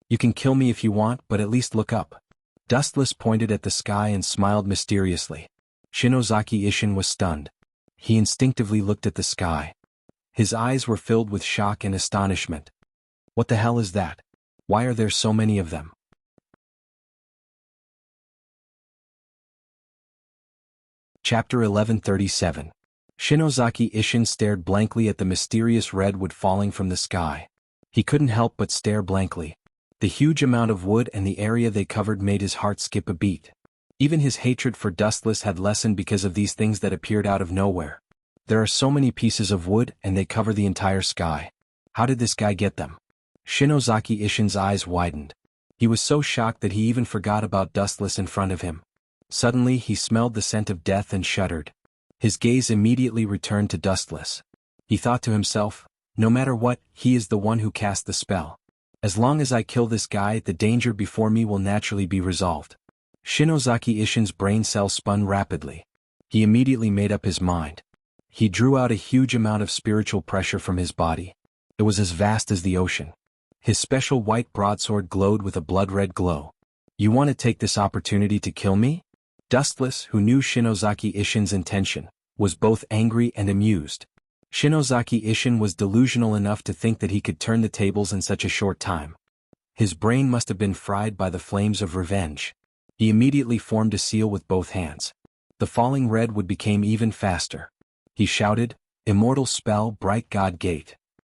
S1: "You can kill me if you want, but at least look up." Dustless pointed at the sky and smiled mysteriously. Shinozaki Ishin was stunned. He instinctively looked at the sky. His eyes were filled with shock and astonishment. What the hell is that? Why are there so many of them? Chapter 1137. Shinozaki Ishin stared blankly at the mysterious redwood falling from the sky. He couldn't help but stare blankly. The huge amount of wood and the area they covered made his heart skip a beat. Even his hatred for Dustless had lessened because of these things that appeared out of nowhere. There are so many pieces of wood and they cover the entire sky. How did this guy get them? Shinozaki Ishin's eyes widened. He was so shocked that he even forgot about Dustless in front of him. Suddenly he smelled the scent of death and shuddered. His gaze immediately returned to Dustless. He thought to himself, no matter what, he is the one who cast the spell. As long as I kill this guy, the danger before me will naturally be resolved. Shinozaki Ishin's brain cells spun rapidly. He immediately made up his mind. He drew out a huge amount of spiritual pressure from his body. It was as vast as the ocean. His special white broadsword glowed with a blood-red glow. You want to take this opportunity to kill me? Dustless, who knew Shinozaki Ishin's intention, was both angry and amused. Shinozaki Ishin was delusional enough to think that he could turn the tables in such a short time. His brain must have been fried by the flames of revenge. He immediately formed a seal with both hands. The falling redwood became even faster. He shouted, "Immortal spell, bright god gate."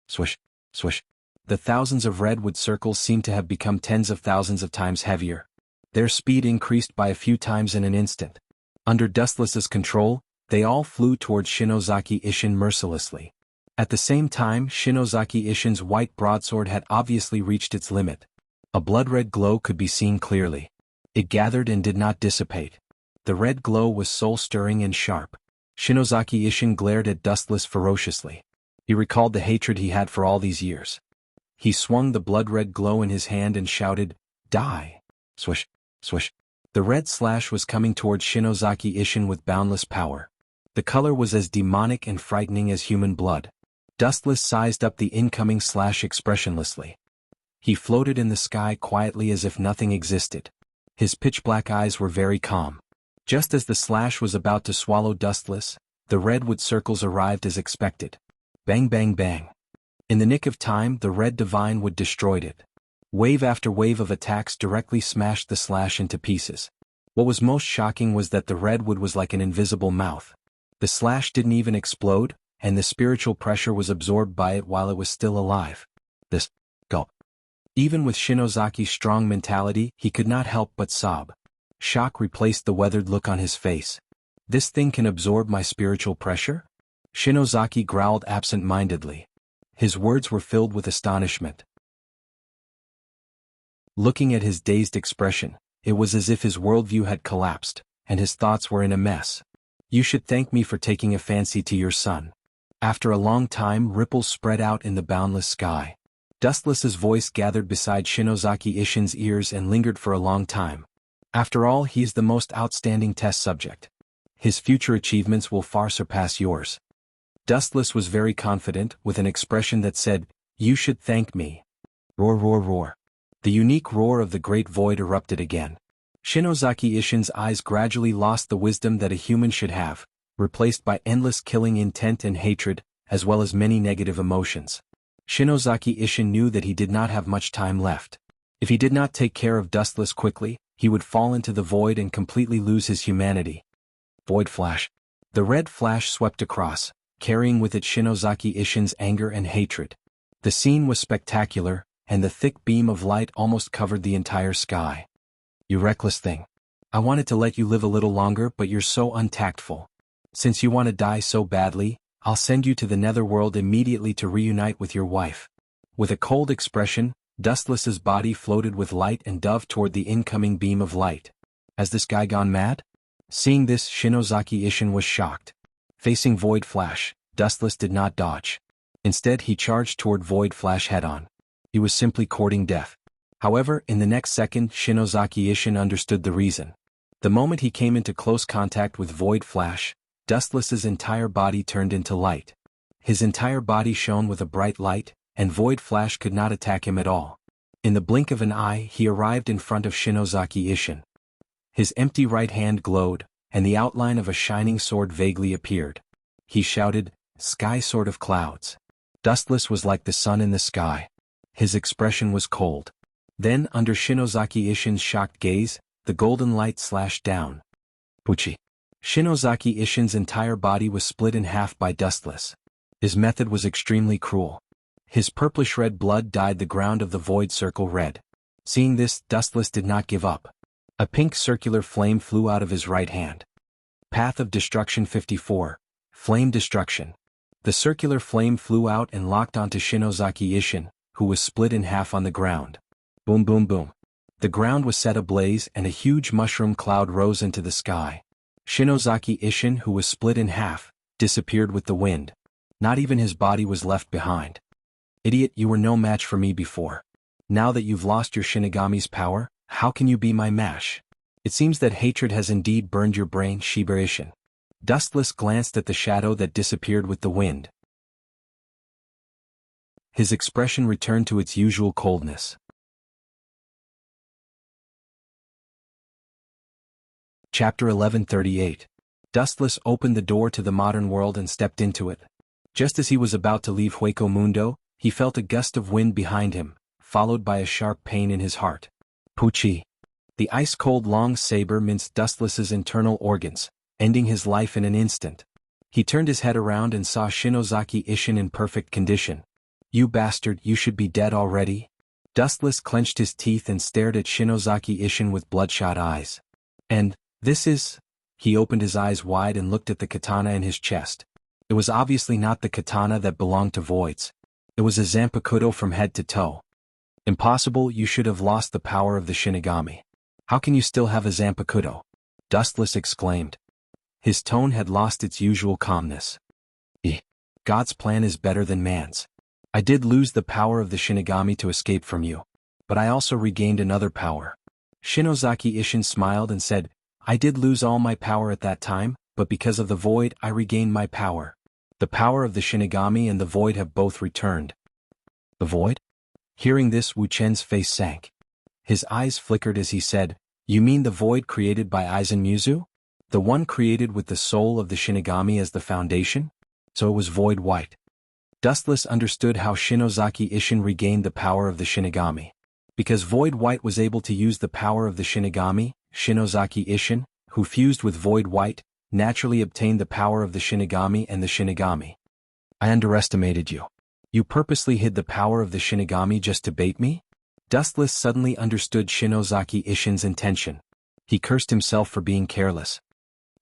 S1: Swish, swish. The thousands of redwood circles seemed to have become tens of thousands of times heavier. Their speed increased by a few times in an instant. Under Dustless's control, they all flew towards Shinozaki Ishin mercilessly. At the same time, Shinozaki Ishin's white broadsword had obviously reached its limit. A blood-red glow could be seen clearly. It gathered and did not dissipate. The red glow was soul-stirring and sharp. Shinozaki Ishin glared at Dustless ferociously. He recalled the hatred he had for all these years. He swung the blood-red glow in his hand and shouted, "Die!" Swish, swish. The red slash was coming towards Shinozaki Ishin with boundless power. The color was as demonic and frightening as human blood. Dustless sized up the incoming slash expressionlessly. He floated in the sky quietly as if nothing existed. His pitch-black eyes were very calm. Just as the slash was about to swallow Dustless, the redwood circles arrived as expected. Bang bang bang. In the nick of time, the red divine wood destroyed it. Wave after wave of attacks directly smashed the slash into pieces. What was most shocking was that the redwood was like an invisible mouth. The slash didn't even explode, and the spiritual pressure was absorbed by it while it was still alive. This gulp. Even with Shinozaki's strong mentality, he could not help but sob. Shock replaced the weathered look on his face. This thing can absorb my spiritual pressure? Shinozaki growled absent-mindedly. His words were filled with astonishment. Looking at his dazed expression, it was as if his worldview had collapsed, and his thoughts were in a mess. You should thank me for taking a fancy to your son. After a long time, ripples spread out in the boundless sky. Dustless's voice gathered beside Shinozaki Ishin's ears and lingered for a long time. After all, he's the most outstanding test subject. His future achievements will far surpass yours. Dustless was very confident, with an expression that said, "You should thank me." Roar, roar, roar. The unique roar of the great void erupted again. Shinozaki Ishin's eyes gradually lost the wisdom that a human should have, replaced by endless killing intent and hatred, as well as many negative emotions. Shinozaki Ishin knew that he did not have much time left. If he did not take care of Dustless quickly, he would fall into the void and completely lose his humanity. Void flash. The red flash swept across, carrying with it Shinozaki Ishin's anger and hatred. The scene was spectacular, and the thick beam of light almost covered the entire sky. You reckless thing. I wanted to let you live a little longer, but you're so untactful. Since you want to die so badly, I'll send you to the netherworld immediately to reunite with your wife. With a cold expression, Dustless's body floated with light and dove toward the incoming beam of light. Has this guy gone mad? Seeing this, Shinozaki Ishin was shocked. Facing Void Flash, Dustless did not dodge. Instead, he charged toward Void Flash head-on. He was simply courting death. However, in the next second, Shinozaki Ishin understood the reason. The moment he came into close contact with Void Flash, Dustless's entire body turned into light. His entire body shone with a bright light, and Void Flash could not attack him at all. In the blink of an eye, he arrived in front of Shinozaki Ishin. His empty right hand glowed, and the outline of a shining sword vaguely appeared. He shouted, "Sky Sword of Clouds." Dustless was like the sun in the sky. His expression was cold. Then, under Shinozaki Ishin's shocked gaze, the golden light slashed down. Puchi. Shinozaki Ishin's entire body was split in half by Dustless. His method was extremely cruel. His purplish-red blood dyed the ground of the void circle red. Seeing this, Dustless did not give up. A pink circular flame flew out of his right hand. Path of Destruction 54. Flame Destruction. The circular flame flew out and locked onto Shinozaki Ishin, who was split in half on the ground. Boom boom boom. The ground was set ablaze and a huge mushroom cloud rose into the sky. Shinozaki Ishin, who was split in half, disappeared with the wind. Not even his body was left behind. Idiot, you were no match for me before. Now that you've lost your Shinigami's power, how can you be my mash? It seems that hatred has indeed burned your brain, Shiba Ishin. Dustless glanced at the shadow that disappeared with the wind. His expression returned to its usual coldness. Chapter 1138. Dustless opened the door to the modern world and stepped into it. Just as he was about to leave Hueco Mundo, he felt a gust of wind behind him, followed by a sharp pain in his heart. Pucci. The ice-cold long saber minced Dustless's internal organs, ending his life in an instant. He turned his head around and saw Shinozaki Ishin in perfect condition. You bastard, you should be dead already. Dustless clenched his teeth and stared at Shinozaki Ishin with bloodshot eyes. And, this is... He opened his eyes wide and looked at the katana in his chest. It was obviously not the katana that belonged to Voids. It was a Zanpakuto from head to toe. Impossible, you should have lost the power of the Shinigami. How can you still have a Zanpakuto? Dustless exclaimed. His tone had lost its usual calmness. God's plan is better than man's. I did lose the power of the Shinigami to escape from you. But I also regained another power. Shinozaki Ishin smiled and said, I did lose all my power at that time, but because of the void I regained my power. The power of the Shinigami and the void have both returned. The void? Hearing this, Wu Chen's face sank. His eyes flickered as he said, You mean the void created by Aizen Muzu? The one created with the soul of the Shinigami as the foundation? So it was void white. Dustless understood how Shinozaki Ishin regained the power of the Shinigami. Because void white was able to use the power of the Shinigami, Shinozaki Ishin, who fused with void white, naturally obtained the power of the Shinigami and the Shinigami. I underestimated you. You purposely hid the power of the Shinigami just to bait me? Dustless suddenly understood Shinozaki Ishin's intention. He cursed himself for being careless.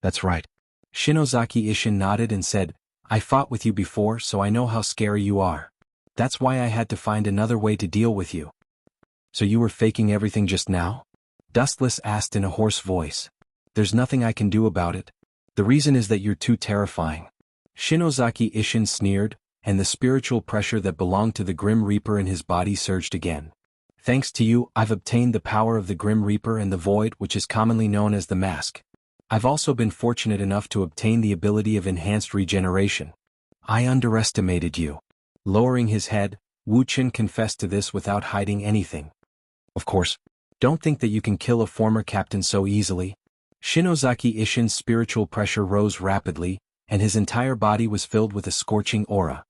S1: That's right. Shinozaki Ishin nodded and said, I fought with you before, so I know how scary you are. That's why I had to find another way to deal with you. So you were faking everything just now? Dustless asked in a hoarse voice. There's nothing I can do about it. The reason is that you're too terrifying. Shinozaki Ishin sneered, and the spiritual pressure that belonged to the Grim Reaper in his body surged again. Thanks to you, I've obtained the power of the Grim Reaper and the Void, which is commonly known as the Mask. I've also been fortunate enough to obtain the ability of enhanced regeneration. I underestimated you. Lowering his head, Wu Chen confessed to this without hiding anything. Of course. Don't think that you can kill a former captain so easily. Shinozaki Ishin's spiritual pressure rose rapidly, and his entire body was filled with a scorching aura.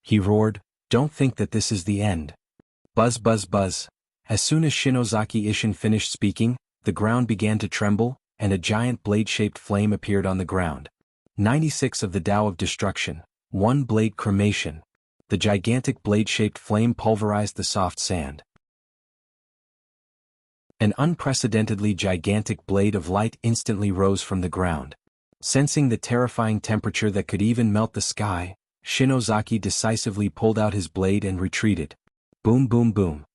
S1: He roared, Don't think that this is the end. Buzz buzz buzz. As soon as Shinozaki Ishin finished speaking, the ground began to tremble, and a giant blade-shaped flame appeared on the ground. 96 of the Tao of Destruction, 1 blade cremation. The gigantic blade-shaped flame pulverized the soft sand. An unprecedentedly gigantic blade of light instantly rose from the ground. Sensing the terrifying temperature that could even melt the sky, Shinozaki decisively pulled out his blade and retreated. Boom boom boom.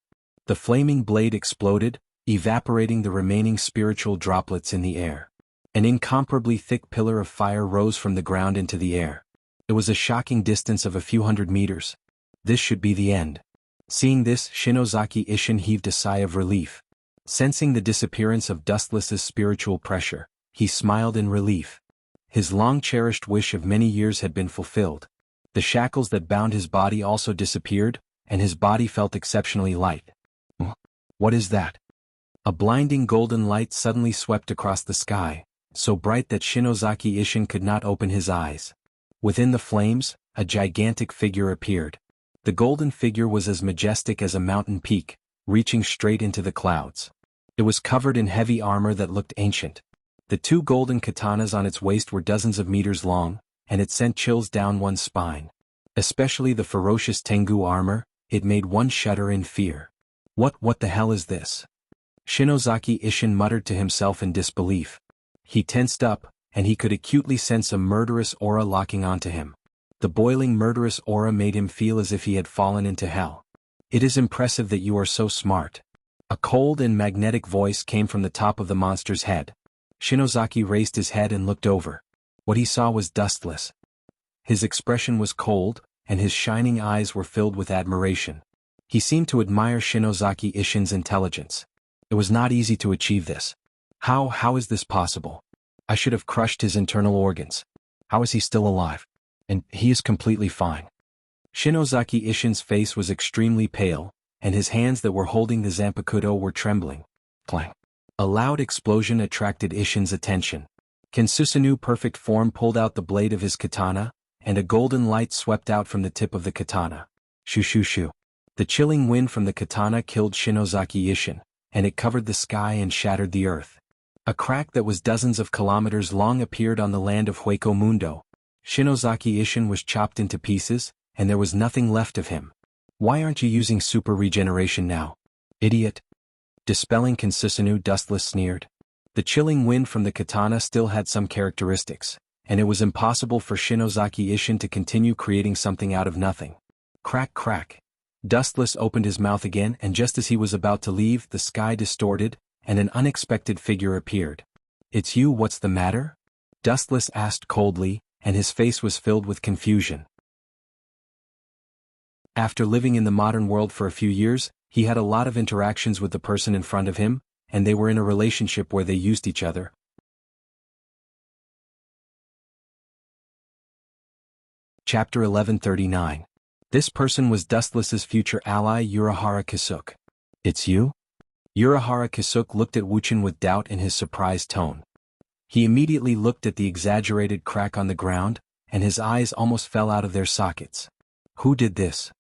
S1: The flaming blade exploded, evaporating the remaining spiritual droplets in the air. An incomparably thick pillar of fire rose from the ground into the air. It was a shocking distance of a few hundred meters. This should be the end. Seeing this, Shinozaki Ishin heaved a sigh of relief. Sensing the disappearance of Dustless's spiritual pressure, he smiled in relief. His long-cherished wish of many years had been fulfilled. The shackles that bound his body also disappeared, and his body felt exceptionally light. What is that? A blinding golden light suddenly swept across the sky, so bright that Shinozaki Ishin could not open his eyes. Within the flames, a gigantic figure appeared. The golden figure was as majestic as a mountain peak, reaching straight into the clouds. It was covered in heavy armor that looked ancient. The 2 golden katanas on its waist were dozens of meters long, and it sent chills down one's spine. Especially the ferocious Tengu armor, it made one shudder in fear. What the hell is this? Shinozaki Ishin muttered to himself in disbelief. He tensed up, and he could acutely sense a murderous aura locking onto him. The boiling murderous aura made him feel as if he had fallen into hell. It is impressive that you are so smart. A cold and magnetic voice came from the top of the monster's head. Shinozaki raised his head and looked over. What he saw was Dustless. His expression was cold, and his shining eyes were filled with admiration. He seemed to admire Shinozaki Ishin's intelligence. It was not easy to achieve this. How is this possible? I should have crushed his internal organs. How is he still alive? And he is completely fine. Shinozaki Ishin's face was extremely pale, and his hands that were holding the zanpakuto were trembling. Clang. A loud explosion attracted Ishin's attention. Kensusunu's perfect form pulled out the blade of his katana, and a golden light swept out from the tip of the katana. Shoo shoo shoo. The chilling wind from the katana killed Shinozaki Ishin, and it covered the sky and shattered the earth. A crack that was dozens of kilometers long appeared on the land of Hueco Mundo. Shinozaki Ishin was chopped into pieces, and there was nothing left of him. Why aren't you using super regeneration now? Idiot. Dispelling Kensusunu, Dustless sneered. The chilling wind from the katana still had some characteristics, and it was impossible for Shinozaki Ishin to continue creating something out of nothing. Crack crack. Dustless opened his mouth again, and just as he was about to leave, the sky distorted, and an unexpected figure appeared. It's you, what's the matter? Dustless asked coldly, and his face was filled with confusion. After living in the modern world for a few years, he had a lot of interactions with the person in front of him, and they were in a relationship where they used each other. Chapter 1139. This person was Dustless's future ally Urahara Kisuk. It's you? Urahara Kisuk looked at Wuchin with doubt in his surprised tone. He immediately looked at the exaggerated crack on the ground, and his eyes almost fell out of their sockets. Who did this?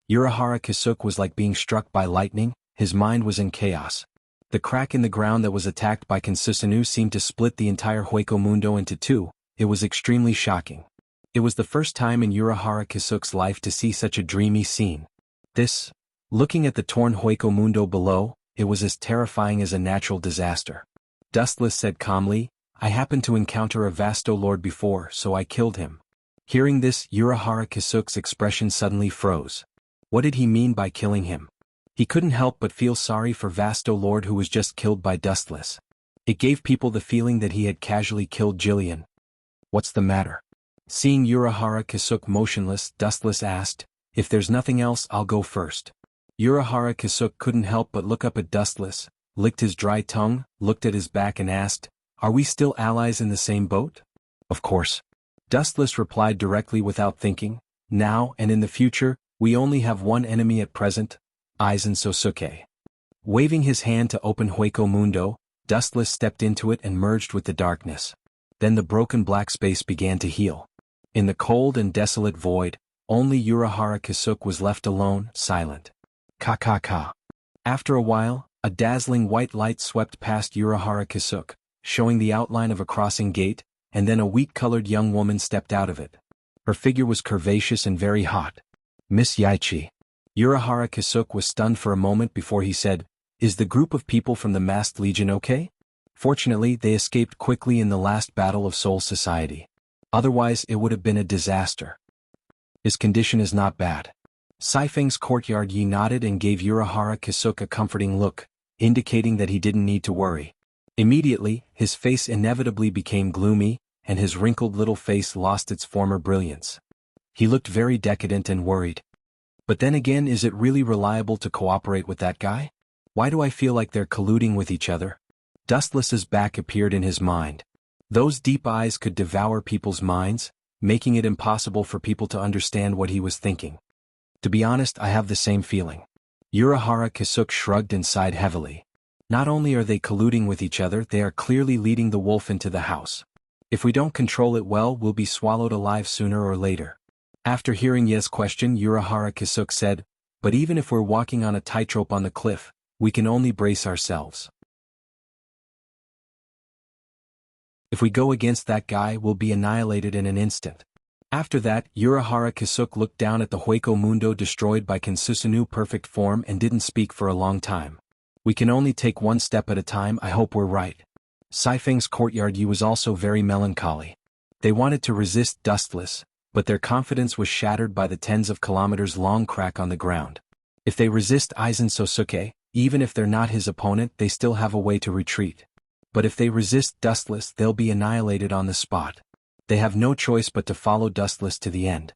S1: Urahara Kisuk was like being struck by lightning, his mind was in chaos. The crack in the ground that was attacked by Kensusunu seemed to split the entire Hueco Mundo into two. It was extremely shocking. It was the first time in Urahara Kisuk's life to see such a dreamy scene. Looking at the torn Hueco Mundo below, it was as terrifying as a natural disaster. Dustless said calmly, I happened to encounter a Vasto Lord before, so I killed him. Hearing this, Urahara Kisuk's expression suddenly froze. What did he mean by killing him? He couldn't help but feel sorry for Vasto Lord who was just killed by Dustless. It gave people the feeling that he had casually killed Jillian. What's the matter? Seeing Urahara Kisuk motionless, Dustless asked, if there's nothing else, I'll go first. Urahara Kisuk couldn't help but look up at Dustless, licked his dry tongue, looked at his back and asked, are we still allies in the same boat? Of course. Dustless replied directly without thinking, now and in the future, we only have one enemy at present, Aizen Sosuke. Waving his hand to open Hueco Mundo, Dustless stepped into it and merged with the darkness. Then the broken black space began to heal. In the cold and desolate void, only Urahara Kisuk was left alone, silent. Ka. After a while, a dazzling white light swept past Urahara Kisuk, showing the outline of a crossing gate, and then a wheat-colored young woman stepped out of it. Her figure was curvaceous and very hot. Miss Yaichi. Urahara Kisuk was stunned for a moment before he said, is the group of people from the Masked Legion okay? Fortunately, they escaped quickly in the last battle of Soul Society. Otherwise, it would have been a disaster. His condition is not bad. Saifeng's courtyard Yi nodded and gave Urahara Kisuk a comforting look, indicating that he didn't need to worry. Immediately, his face inevitably became gloomy, and his wrinkled little face lost its former brilliance. He looked very decadent and worried. But then again, is it really reliable to cooperate with that guy? Why do I feel like they're colluding with each other? Dustless's back appeared in his mind. Those deep eyes could devour people's minds, making it impossible for people to understand what he was thinking. To be honest, I have the same feeling. Urahara Kisuk shrugged and sighed heavily. Not only are they colluding with each other, they are clearly leading the wolf into the house. If we don't control it well, we'll be swallowed alive sooner or later. After hearing Ye's question, Urahara Kisuk said, but even if we're walking on a tightrope on the cliff, we can only brace ourselves. If we go against that guy, we'll be annihilated in an instant. After that, Urahara Kisuk looked down at the Hueco Mundo destroyed by Kensusunu's perfect form and didn't speak for a long time. We can only take one step at a time, I hope we're right. Saifeng's courtyard Yi was also very melancholy. They wanted to resist Dustless, but their confidence was shattered by the tens of kilometers long crack on the ground. If they resist Aizen Sosuke, even if they're not his opponent, they still have a way to retreat. But if they resist Dustless, they'll be annihilated on the spot. They have no choice but to follow Dustless to the end.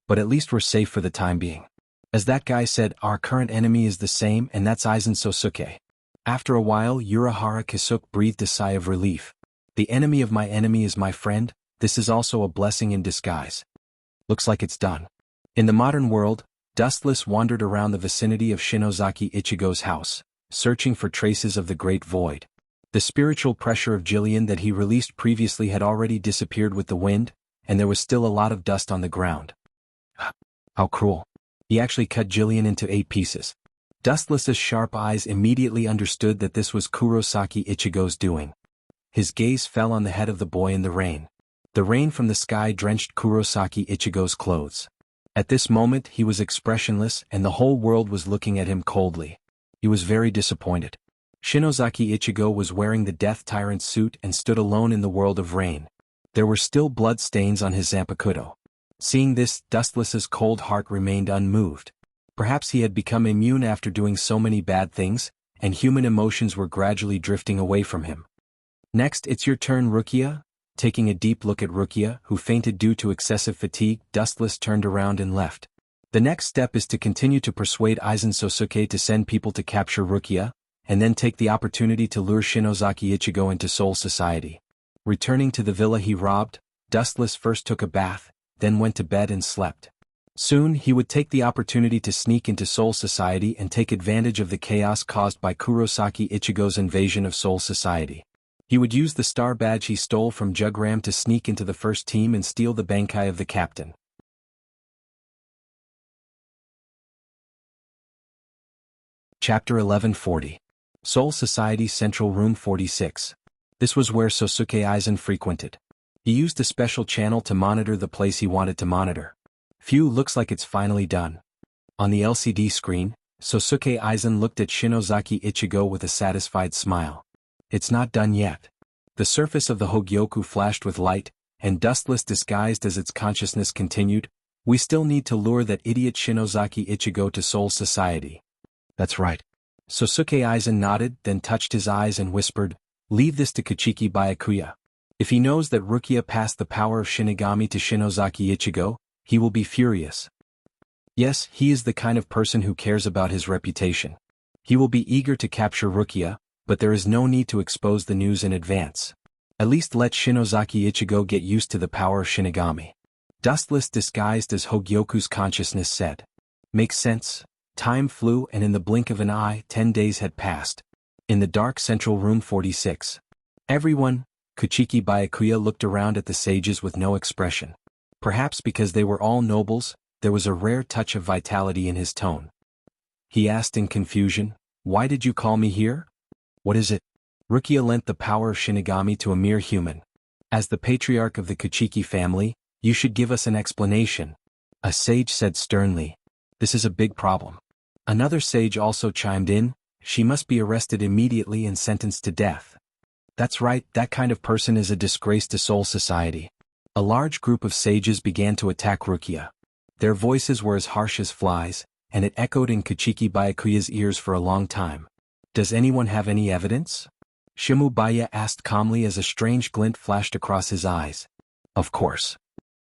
S1: But at least we're safe for the time being. As that guy said, our current enemy is the same, and that's Aizen Sosuke. After a while, Urahara Kisuke breathed a sigh of relief. The enemy of my enemy is my friend. This is also a blessing in disguise. Looks like it's done. In the modern world, Dustless wandered around the vicinity of Shinozaki Ichigo's house, searching for traces of the Great Void. The spiritual pressure of Jillian that he released previously had already disappeared with the wind, and there was still a lot of dust on the ground. How cruel. He actually cut Jillian into 8 pieces. Dustless's sharp eyes immediately understood that this was Kurosaki Ichigo's doing. His gaze fell on the head of the boy in the rain. The rain from the sky drenched Kurosaki Ichigo's clothes. At this moment he was expressionless and the whole world was looking at him coldly. He was very disappointed. Shinozaki Ichigo was wearing the Death Tyrant suit and stood alone in the world of rain. There were still blood stains on his zanpakuto. Seeing this, Dustless's cold heart remained unmoved. Perhaps he had become immune after doing so many bad things, and human emotions were gradually drifting away from him. Next, it's your turn, Rukia. Taking a deep look at Rukia, who fainted due to excessive fatigue, Dustless turned around and left. The next step is to continue to persuade Aizen Sosuke to send people to capture Rukia, and then take the opportunity to lure Shinozaki Ichigo into Soul Society. Returning to the villa he robbed, Dustless first took a bath, then went to bed and slept. Soon he would take the opportunity to sneak into Soul Society and take advantage of the chaos caused by Kurosaki Ichigo's invasion of Soul Society. He would use the star badge he stole from Jugram to sneak into the first team and steal the Bankai of the captain. Chapter 1140. Soul Society Central Room 46. This was where Sosuke Aizen frequented. He used a special channel to monitor the place he wanted to monitor. Phew, looks like it's finally done. On the LCD screen, Sosuke Aizen looked at Shinozaki Ichigo with a satisfied smile. It's not done yet. The surface of the Hogyoku flashed with light, and Dustless disguised as its consciousness continued. We still need to lure that idiot Shinozaki Ichigo to Soul Society. That's right. Sosuke Aizen nodded, then touched his eyes and whispered, leave this to Kichiki Byakuya. If he knows that Rukia passed the power of Shinigami to Shinozaki Ichigo, he will be furious. Yes, he is the kind of person who cares about his reputation. He will be eager to capture Rukia, but there is no need to expose the news in advance. At least let Shinozaki Ichigo get used to the power of Shinigami. Dustless disguised as Hogyoku's consciousness said. Makes sense. Time flew and in the blink of an eye 10 days had passed. In the dark central room 46. Everyone, Kichiki Byakuya looked around at the sages with no expression. Perhaps because they were all nobles, there was a rare touch of vitality in his tone. He asked in confusion, why did you call me here? What is it? Rukia lent the power of Shinigami to a mere human. As the patriarch of the Kichiki family, you should give us an explanation. A sage said sternly. This is a big problem. Another sage also chimed in, she must be arrested immediately and sentenced to death. That's right, that kind of person is a disgrace to Soul Society. A large group of sages began to attack Rukia. Their voices were as harsh as flies, and it echoed in Kichiki Byakuya's ears for a long time. Does anyone have any evidence? Shimubaya asked calmly as a strange glint flashed across his eyes. Of course.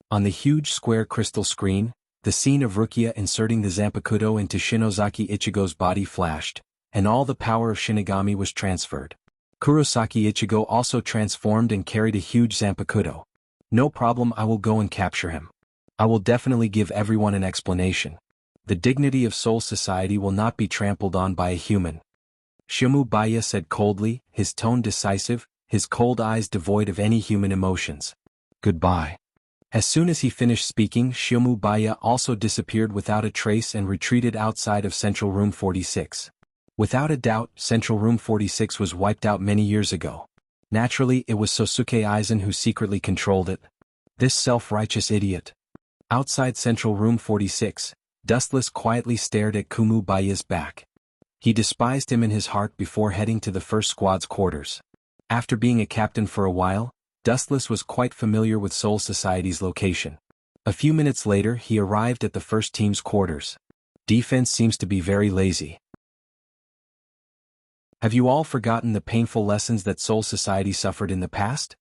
S1: On the huge square crystal screen, the scene of Rukia inserting the Zanpakuto into Shinozaki Ichigo's body flashed, and all the power of Shinigami was transferred. Kurosaki Ichigo also transformed and carried a huge Zanpakuto. No problem, I will go and capture him. I will definitely give everyone an explanation. The dignity of Soul Society will not be trampled on by a human. Shimubaya said coldly, his tone decisive, his cold eyes devoid of any human emotions. Goodbye. As soon as he finished speaking, Shimubaya also disappeared without a trace and retreated outside of Central Room 46. Without a doubt, Central Room 46 was wiped out many years ago. Naturally, it was Sosuke Aizen who secretly controlled it. This self-righteous idiot. Outside Central Room 46, Dustless quietly stared at Kumubaya's back. He despised him in his heart before heading to the first squad's quarters. After being a captain for a while, Dustless was quite familiar with Soul Society's location. A few minutes later he arrived at the first team's quarters. Defense seems to be very lazy. Have you all forgotten the painful lessons that Soul Society suffered in the past?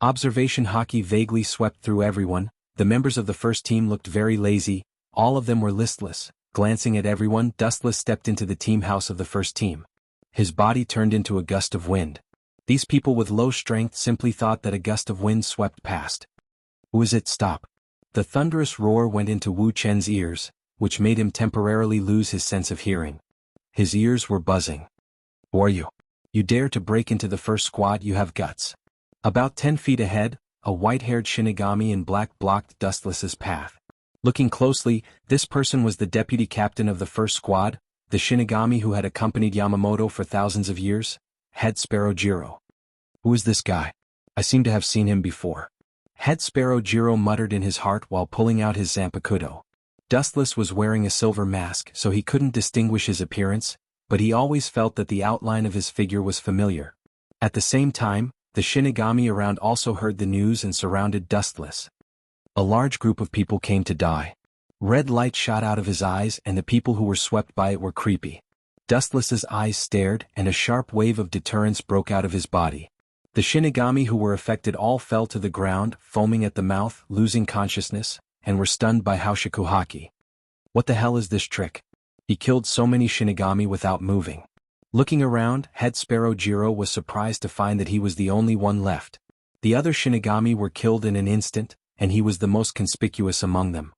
S1: Observation hockey vaguely swept through everyone. The members of the first team looked very lazy, all of them were listless, Glancing at everyone, Dustless stepped into the team house of the first team. His body turned into a gust of wind. These people with low strength simply thought that a gust of wind swept past. Who is it? Stop. The thunderous roar went into Wu Chen's ears, which made him temporarily lose his sense of hearing. His ears were buzzing. Who are you? You dare to break into the first squad? You have guts. About 10 feet ahead, a white-haired Shinigami in black blocked Dustless's path. Looking closely, this person was the deputy captain of the first squad, the Shinigami who had accompanied Yamamoto for thousands of years, Head Sparrow Jiro. Who is this guy? I seem to have seen him before. Head Sparrow Jiro muttered in his heart while pulling out his Zanpakuto. Dustless was wearing a silver mask, so he couldn't distinguish his appearance, but he always felt that the outline of his figure was familiar. At the same time, the Shinigami around also heard the news and surrounded Dustless. A large group of people came to die. Red light shot out of his eyes and the people who were swept by it were creepy. Dustless's eyes stared and a sharp wave of deterrence broke out of his body. The Shinigami who were affected all fell to the ground, foaming at the mouth, losing consciousness, and were stunned by Haushakuhaki. What the hell is this trick? He killed so many Shinigami without moving. Looking around, Head Sparrow Jiro was surprised to find that he was the only one left. The other Shinigami were killed in an instant, and he was the most conspicuous among them.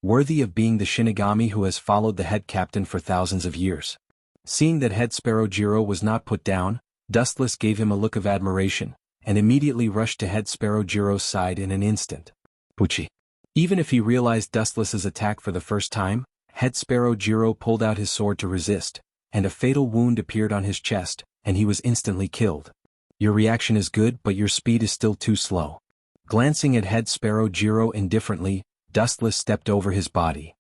S1: Worthy of being the Shinigami who has followed the head captain for thousands of years. Seeing that Head Sparrow Jiro was not put down, Dustless gave him a look of admiration, and immediately rushed to Head Sparrow Jiro's side in an instant. Pucci. Even if he realized Dustless's attack for the first time, Head Sparrow Jiro pulled out his sword to resist, and a fatal wound appeared on his chest, and he was instantly killed. Your reaction is good, but your speed is still too slow. Glancing at Head Sparrow Jiro indifferently, Dustless stepped over his body.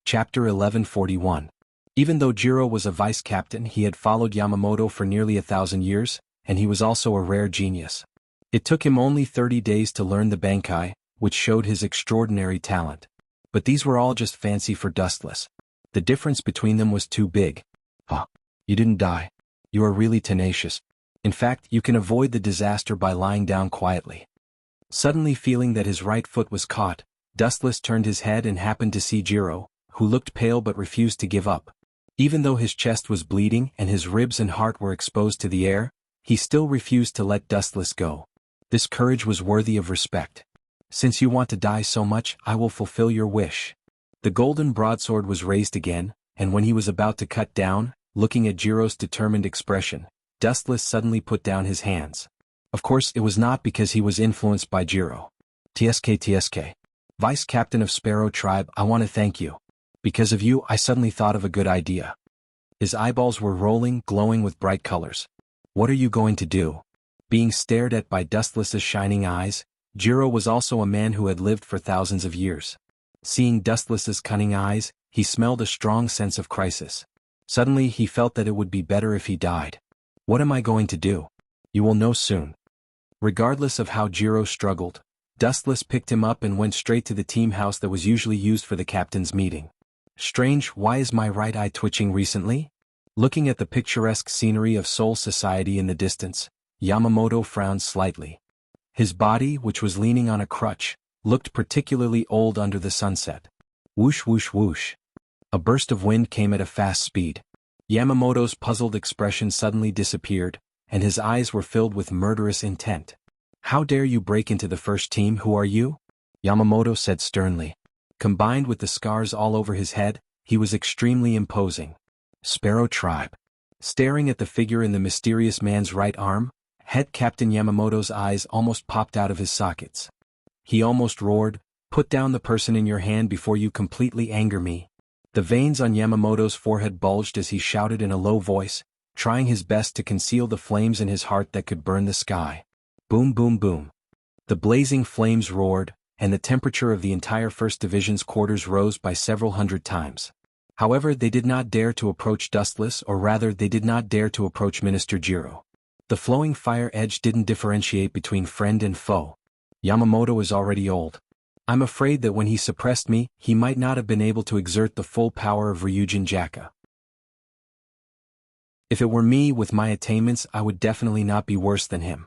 S1: Chapter 1141. Even though Jiro was a vice captain, he had followed Yamamoto for nearly 1,000 years, and he was also a rare genius. It took him only 30 days to learn the Bankai, which showed his extraordinary talent. But these were all just fancy for Dustless. The difference between them was too big. Huh. You didn't die. You are really tenacious. In fact, you can avoid the disaster by lying down quietly. Suddenly feeling that his right foot was caught, Dustless turned his head and happened to see Jiro, who looked pale but refused to give up. Even though his chest was bleeding and his ribs and heart were exposed to the air, he still refused to let Dustless go. This courage was worthy of respect. Since you want to die so much, I will fulfill your wish. The golden broadsword was raised again, and when he was about to cut down, looking at Jiro's determined expression, Dustless suddenly put down his hands. Of course, it was not because he was influenced by Jiro. TSK, Vice Captain of Sparrow Tribe, I want to thank you. Because of you, I suddenly thought of a good idea. His eyeballs were rolling, glowing with bright colors. What are you going to do? Being stared at by Dustless's shining eyes, Jiro was also a man who had lived for thousands of years. Seeing Dustless's cunning eyes, he smelled a strong sense of crisis. Suddenly he felt that it would be better if he died. What am I going to do? You will know soon. Regardless of how Jiro struggled, Dustless picked him up and went straight to the team house that was usually used for the captain's meeting. Strange, why is my right eye twitching recently? Looking at the picturesque scenery of Seoul society in the distance, Yamamoto frowned slightly. His body, which was leaning on a crutch, looked particularly old under the sunset. Whoosh whoosh whoosh. A burst of wind came at a fast speed. Yamamoto's puzzled expression suddenly disappeared, and his eyes were filled with murderous intent. How dare you break into the first team? Who are you? Yamamoto said sternly. Combined with the scars all over his head, he was extremely imposing. Sparrow Tribe. Staring at the figure in the mysterious man's right arm, Head Captain Yamamoto's eyes almost popped out of his sockets. He almost roared, "Put down the person in your hand before you completely anger me." The veins on Yamamoto's forehead bulged as he shouted in a low voice, trying his best to conceal the flames in his heart that could burn the sky. Boom boom boom. The blazing flames roared, and the temperature of the entire 1st Division's quarters rose by several hundred times. However, they did not dare to approach Dustless, or rather they did not dare to approach Minister Jiro. The flowing fire edge didn't differentiate between friend and foe. Yamamoto is already old. I'm afraid that when he suppressed me, he might not have been able to exert the full power of Ryujin Jaka. If it were me with my attainments, I would definitely not be worse than him.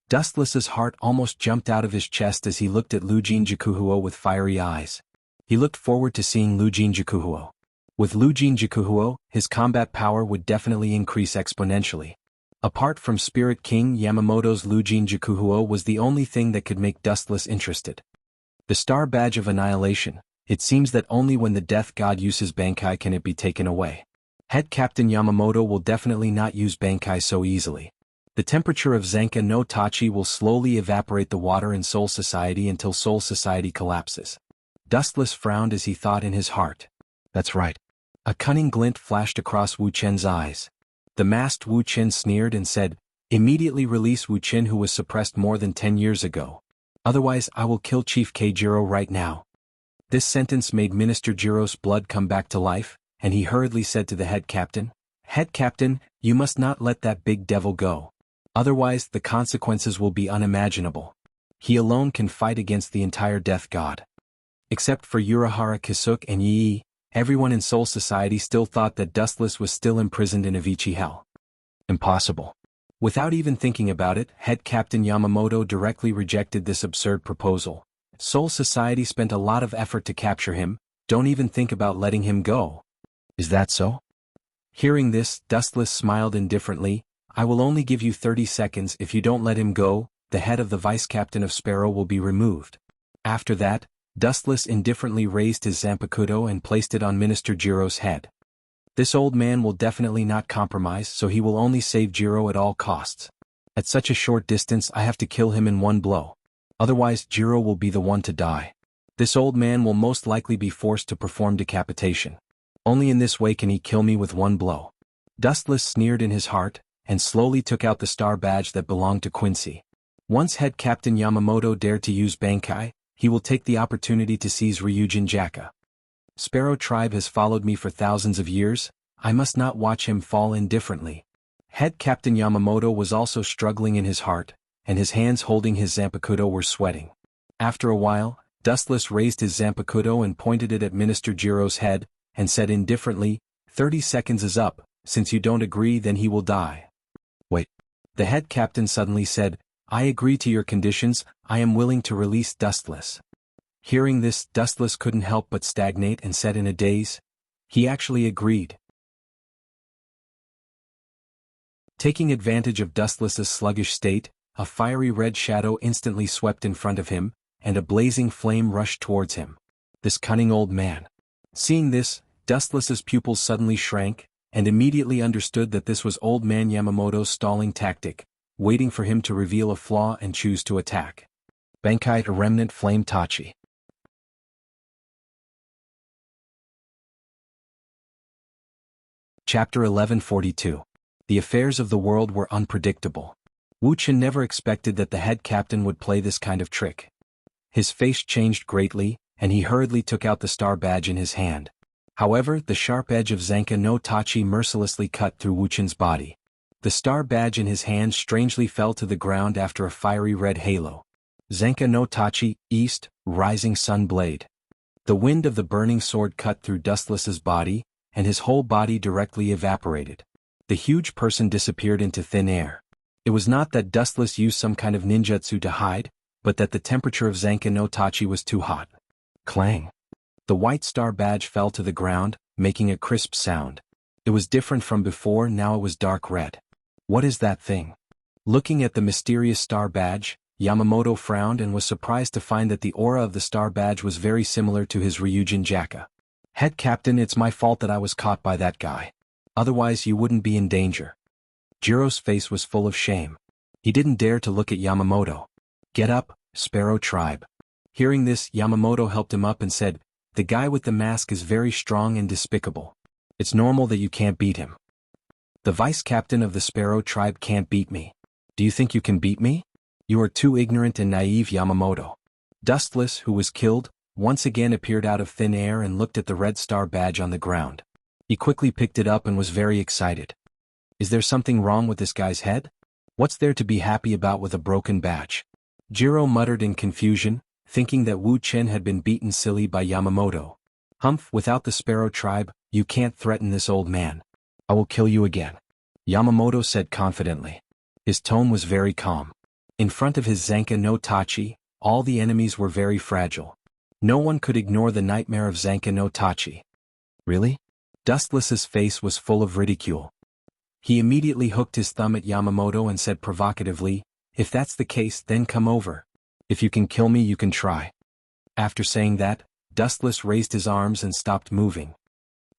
S1: Dustless's heart almost jumped out of his chest as he looked at Lujin Jikuhuo with fiery eyes. He looked forward to seeing Lujin Jikuhuo. With Lujin Jikuhuo, his combat power would definitely increase exponentially. Apart from Spirit King Yamamoto's Lujin Jikuhuo was the only thing that could make Dustless interested. The Star Badge of Annihilation. It seems that only when the Death God uses Bankai can it be taken away. Head Captain Yamamoto will definitely not use Bankai so easily. The temperature of Zenka no Tachi will slowly evaporate the water in Soul Society until Soul Society collapses. Dustless frowned as he thought in his heart. That's right. A cunning glint flashed across Wu Chen's eyes. The masked Wu Chen sneered and said, "Immediately release Wu Chen who was suppressed more than 10 years ago. Otherwise I will kill Chief K. Jiro right now." This sentence made Minister Jiro's blood come back to life, and he hurriedly said to the head captain, "Head captain, you must not let that big devil go. Otherwise the consequences will be unimaginable. He alone can fight against the entire Death God." Except for Urahara Kisuk and Yi, everyone in Soul Society still thought that Dustless was still imprisoned in Avicii Hell. Impossible. Without even thinking about it, Head Captain Yamamoto directly rejected this absurd proposal. Soul Society spent a lot of effort to capture him, don't even think about letting him go. Is that so? Hearing this, Dustless smiled indifferently. "I will only give you 30 seconds. If you don't let him go, the head of the vice captain of Sparrow will be removed." After that, Dustless indifferently raised his Zanpakuto and placed it on Minister Jiro's head. This old man will definitely not compromise, so he will only save Jiro at all costs. At such a short distance I have to kill him in one blow. Otherwise Jiro will be the one to die. This old man will most likely be forced to perform decapitation. Only in this way can he kill me with one blow. Dustless sneered in his heart, and slowly took out the star badge that belonged to Quincy. Once Head Captain Yamamoto dared to use Bankai, he will take the opportunity to seize Ryujin Jaka. Sparrow Tribe has followed me for thousands of years, I must not watch him fall indifferently. Head Captain Yamamoto was also struggling in his heart, and his hands holding his Zanpakuto were sweating. After a while, Dustless raised his Zanpakuto and pointed it at Minister Jiro's head, and said indifferently, 30 seconds is up, since you don't agree then he will die. Wait. The head captain suddenly said, "I agree to your conditions, I am willing to release Dustless." Hearing this, Dustless couldn't help but stagnate and said in a daze, "He actually agreed." Taking advantage of Dustless's sluggish state, a fiery red shadow instantly swept in front of him, and a blazing flame rushed towards him. This cunning old man. Seeing this, Dustless's pupils suddenly shrank, and immediately understood that this was old man Yamamoto's stalling tactic, waiting for him to reveal a flaw and choose to attack. Bankai Remnant Flame Tachi. Chapter 1142. The affairs of the world were unpredictable. Wu Chen never expected that the head captain would play this kind of trick. His face changed greatly, and he hurriedly took out the star badge in his hand. However, the sharp edge of Zenka no Tachi mercilessly cut through Wu Chen's body. The star badge in his hand strangely fell to the ground after a fiery red halo. Zenka no Tachi, East, Rising Sun Blade. The wind of the burning sword cut through Dustless's body, and his whole body directly evaporated. The huge person disappeared into thin air. It was not that Dustless used some kind of ninjutsu to hide, but that the temperature of Zenka no Tachi was too hot. Clang. The white star badge fell to the ground, making a crisp sound. It was different from before, now it was dark red. What is that thing? Looking at the mysterious star badge, Yamamoto frowned and was surprised to find that the aura of the star badge was very similar to his Ryujin Jaka. Head captain, it's my fault that I was caught by that guy. Otherwise you wouldn't be in danger. Jiro's face was full of shame. He didn't dare to look at Yamamoto. Get up, Sparrow Tribe. Hearing this, Yamamoto helped him up and said, "The guy with the mask is very strong and despicable. It's normal that you can't beat him. The vice captain of the Sparrow Tribe can't beat me. Do you think you can beat me? You are too ignorant and naive, Yamamoto." Dustless, who was killed, once again appeared out of thin air and looked at the red star badge on the ground. He quickly picked it up and was very excited. Is there something wrong with this guy's head? What's there to be happy about with a broken badge? Jiro muttered in confusion, thinking that Wu Chen had been beaten silly by Yamamoto. Humph, without the Sparrow Tribe, you can't threaten this old man. I will kill you again. Yamamoto said confidently. His tone was very calm. In front of his Zanka no Tachi, all the enemies were very fragile. No one could ignore the nightmare of Zanka no Tachi. Really? Dustless's face was full of ridicule. He immediately hooked his thumb at Yamamoto and said provocatively, "If that's the case, then come over. If you can kill me, you can try." After saying that, Dustless raised his arms and stopped moving.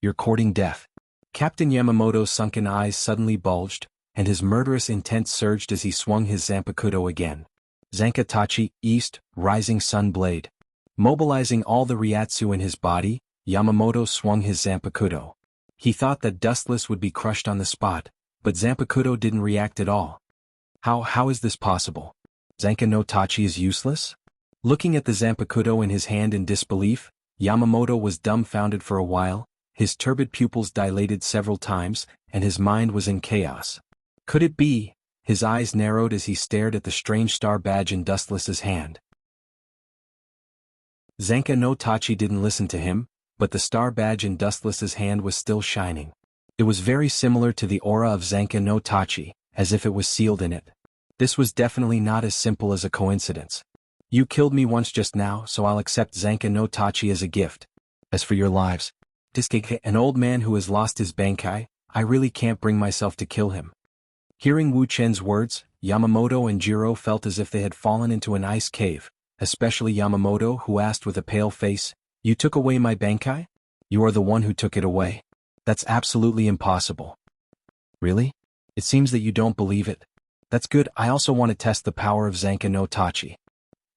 S1: "You're courting death." Captain Yamamoto's sunken eyes suddenly bulged, and his murderous intent surged as he swung his Zanpakuto again. Zanka Tachi, East, Rising Sun Blade. Mobilizing all the Ryatsu in his body, Yamamoto swung his Zanpakuto. He thought that Dustless would be crushed on the spot, but Zanpakuto didn't react at all. How is this possible? Zanka no Tachi is useless? Looking at the Zanpakuto in his hand in disbelief, Yamamoto was dumbfounded for a while, his turbid pupils dilated several times, and his mind was in chaos. Could it be? His eyes narrowed as he stared at the strange star badge in Dustless's hand. Zanka no Tachi didn't listen to him, but the star badge in Dustless's hand was still shining. It was very similar to the aura of Zanka no Tachi, as if it was sealed in it. This was definitely not as simple as a coincidence. You killed me once just now, so I'll accept Zanka no Tachi as a gift. As for your lives, an old man who has lost his Bankai, I really can't bring myself to kill him. Hearing Wu Chen's words, Yamamoto and Jiro felt as if they had fallen into an ice cave, especially Yamamoto, who asked with a pale face, "You took away my Bankai? You are the one who took it away? That's absolutely impossible." "Really? It seems that you don't believe it. That's good, I also want to test the power of Zanka no Tachi."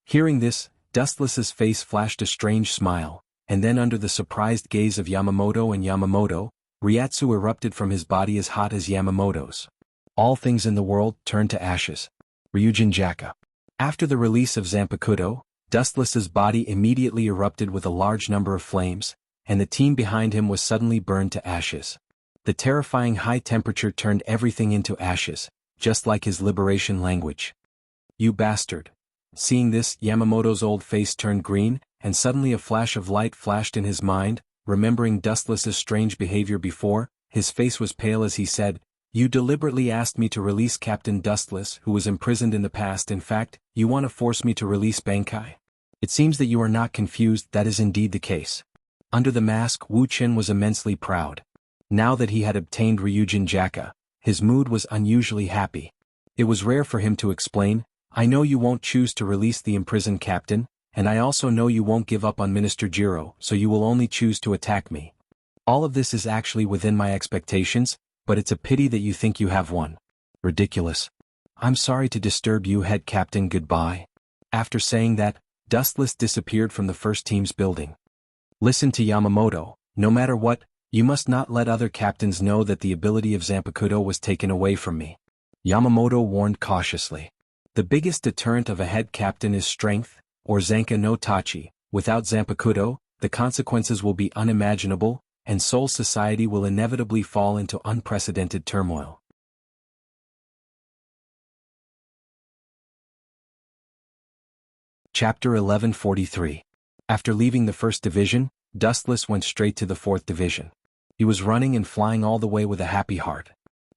S1: Hearing this, Dustless's face flashed a strange smile, and then under the surprised gaze of Yamamoto and Yamamoto, Ryatsu erupted from his body as hot as Yamamoto's. All things in the world turned to ashes. Ryujin Jaka. After the release of Zanpakuto, Dustless's body immediately erupted with a large number of flames, and the team behind him was suddenly burned to ashes. The terrifying high temperature turned everything into ashes, just like his liberation language. "You bastard." Seeing this, Yamamoto's old face turned green, and suddenly a flash of light flashed in his mind. Remembering Dustless's strange behavior before, his face was pale as he said, "You deliberately asked me to release Captain Dustless, who was imprisoned in the past. In fact, you want to force me to release Bankai? It seems that you are not confused, that is indeed the case." Under the mask, Wu Chen was immensely proud. Now that he had obtained Ryujin Jaka, his mood was unusually happy. It was rare for him to explain, "I know you won't choose to release the imprisoned captain, and I also know you won't give up on Minister Jiro, so you will only choose to attack me. All of this is actually within my expectations, but it's a pity that you think you have won. Ridiculous. I'm sorry to disturb you, head captain, goodbye." After saying that, Dustless disappeared from the first team's building. "Listen to Yamamoto, no matter what, you must not let other captains know that the ability of Zanpakuto was taken away from me," Yamamoto warned cautiously. The biggest deterrent of a head captain is strength, or Zanka no Tachi. Without Zanpakuto, the consequences will be unimaginable, and Soul Society will inevitably fall into unprecedented turmoil. Chapter 1143. After leaving the 1st Division, Dustless went straight to the 4th Division. He was running and flying all the way with a happy heart.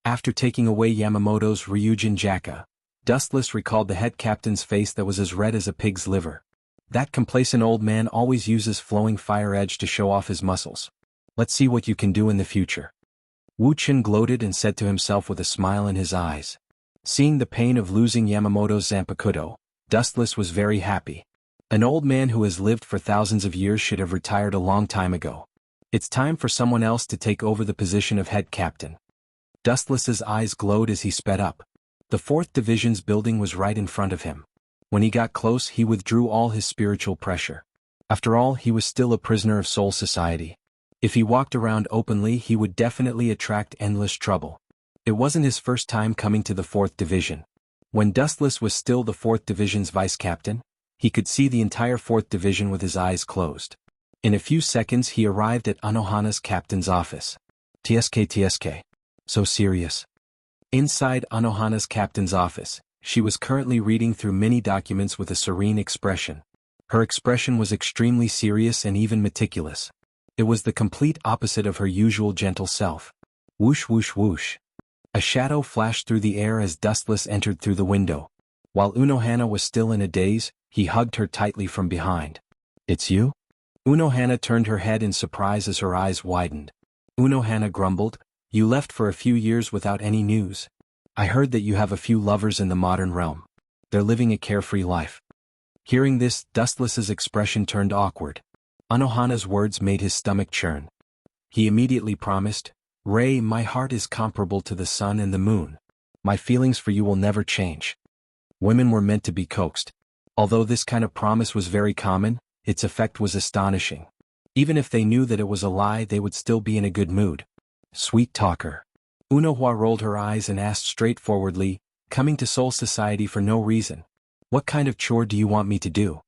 S1: After taking away Yamamoto's Ryujin Jaka, Dustless recalled the head captain's face that was as red as a pig's liver. That complacent old man always uses flowing fire edge to show off his muscles. Let's see what you can do in the future. Wu Chen gloated and said to himself with a smile in his eyes. Seeing the pain of losing Yamamoto's Zanpakuto, Dustless was very happy. An old man who has lived for thousands of years should have retired a long time ago. It's time for someone else to take over the position of head captain. Dustless's eyes glowed as he sped up. The 4th Division's building was right in front of him. When he got close, he withdrew all his spiritual pressure. After all, he was still a prisoner of Soul Society. If he walked around openly, he would definitely attract endless trouble. It wasn't his first time coming to the 4th Division. When Dustless was still the 4th Division's vice-captain, he could see the entire 4th Division with his eyes closed. In a few seconds he arrived at Anohana's captain's office. TSK. So serious. Inside Anohana's captain's office, she was currently reading through many documents with a serene expression. Her expression was extremely serious and even meticulous. It was the complete opposite of her usual gentle self. Whoosh whoosh whoosh. A shadow flashed through the air as Dustless entered through the window. While Unohana was still in a daze, he hugged her tightly from behind. "It's you?" Unohana turned her head in surprise as her eyes widened. Unohana grumbled, "You left for a few years without any news. I heard that you have a few lovers in the modern realm. They're living a carefree life." Hearing this, Dustless's expression turned awkward. Unohana's words made his stomach churn. He immediately promised, "Ray, my heart is comparable to the sun and the moon. My feelings for you will never change." Women were meant to be coaxed. Although this kind of promise was very common, its effect was astonishing. Even if they knew that it was a lie, they would still be in a good mood. Sweet talker. Unohua rolled her eyes and asked straightforwardly, "Coming to Soul Society for no reason. What kind of chore do you want me to do?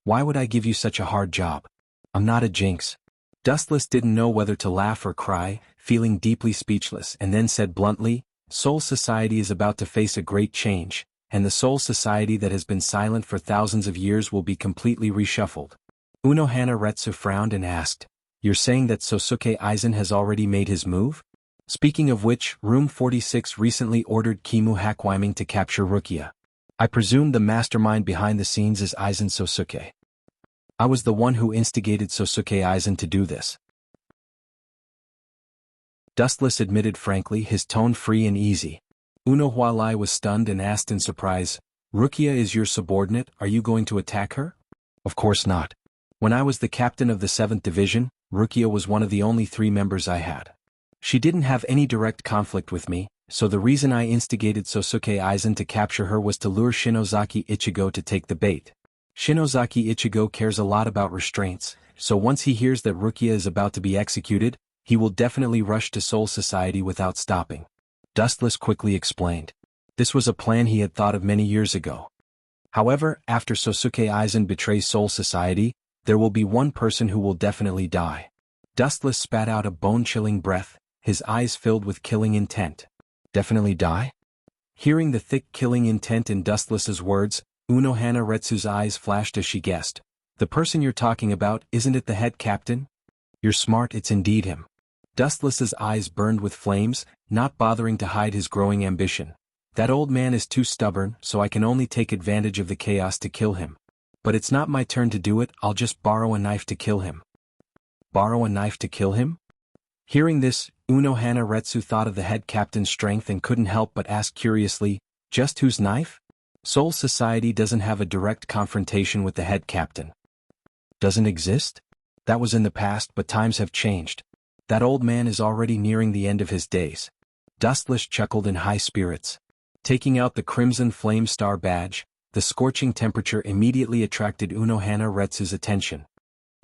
S1: Why would I give you such a hard job? I'm not a jinx." Dustless didn't know whether to laugh or cry, feeling deeply speechless, and then said bluntly, "Soul Society is about to face a great change, and the Soul Society that has been silent for thousands of years will be completely reshuffled." Unohana Retsu frowned and asked, "You're saying that Sosuke Aizen has already made his move? Speaking of which, Room 46 recently ordered Kimu Hakwiming to capture Rukia. I presume the mastermind behind the scenes is Aizen Sosuke. I was the one who instigated Sosuke Aizen to do this." Dustless admitted frankly, his tone free and easy. Unohua Lai was stunned and asked in surprise, "Rukia is your subordinate, are you going to attack her?" "Of course not. When I was the captain of the 7th Division, Rukia was one of the only 3 members I had. She didn't have any direct conflict with me, so the reason I instigated Sosuke Aizen to capture her was to lure Shinozaki Ichigo to take the bait. Shinozaki Ichigo cares a lot about restraints, so once he hears that Rukia is about to be executed, he will definitely rush to Soul Society without stopping." Dustless quickly explained. This was a plan he had thought of many years ago. However, after Sosuke Aizen betrays Soul Society, there will be one person who will definitely die. Dustless spat out a bone-chilling breath, his eyes filled with killing intent. Definitely die? Hearing the thick killing intent in Dustless's words, Unohana Retsu's eyes flashed as she guessed. "The person you're talking about, isn't it the head captain?" "You're smart, it's indeed him." Dustless's eyes burned with flames, not bothering to hide his growing ambition. "That old man is too stubborn, so I can only take advantage of the chaos to kill him. But it's not my turn to do it, I'll just borrow a knife to kill him." Borrow a knife to kill him? Hearing this, Unohana Retsu thought of the head captain's strength and couldn't help but ask curiously, "Just whose knife?" Soul Society doesn't have a direct confrontation with the head captain. Doesn't exist? That was in the past, but times have changed. That old man is already nearing the end of his days. Dustless chuckled in high spirits. Taking out the crimson flame star badge, the scorching temperature immediately attracted Unohana Retsu's attention.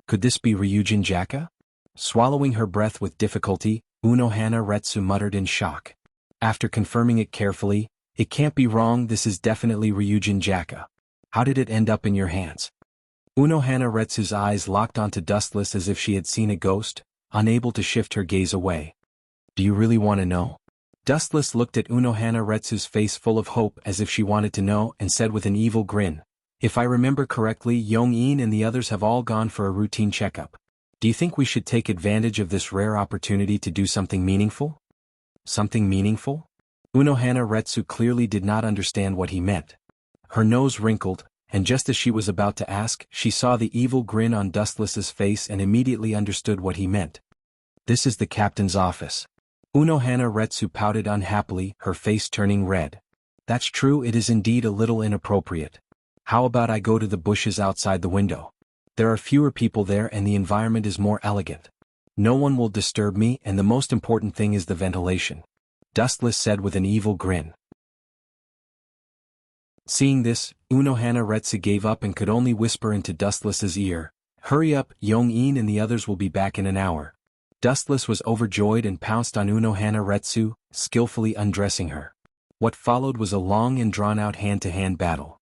S1: Could this be Ryujin Jaka? Swallowing her breath with difficulty, Unohana Retsu muttered in shock. After confirming it carefully, "It can't be wrong, this is definitely Ryujin Jaka. How did it end up in your hands?" Unohana Retsu's eyes locked onto Dustless as if she had seen a ghost, unable to shift her gaze away. "Do you really want to know?" Dustless looked at Unohana Retsu's face full of hope as if she wanted to know and said with an evil grin, "If I remember correctly, Yong-in and the others have all gone for a routine checkup. Do you think we should take advantage of this rare opportunity to do something meaningful?" Something meaningful? Unohana Retsu clearly did not understand what he meant. Her nose wrinkled, and just as she was about to ask, she saw the evil grin on Dustless's face and immediately understood what he meant. "This is the captain's office." Unohana Retsu pouted unhappily, her face turning red. "That's true, it is indeed a little inappropriate. How about I go to the bushes outside the window? There are fewer people there and the environment is more elegant. No one will disturb me, and the most important thing is the ventilation," Dustless said with an evil grin. Seeing this, Unohana Retsu gave up and could only whisper into Dustless's ear, "Hurry up, Yong-in and the others will be back in an hour." Dustless was overjoyed and pounced on Unohana Retsu, skillfully undressing her. What followed was a long and drawn-out hand-to-hand battle.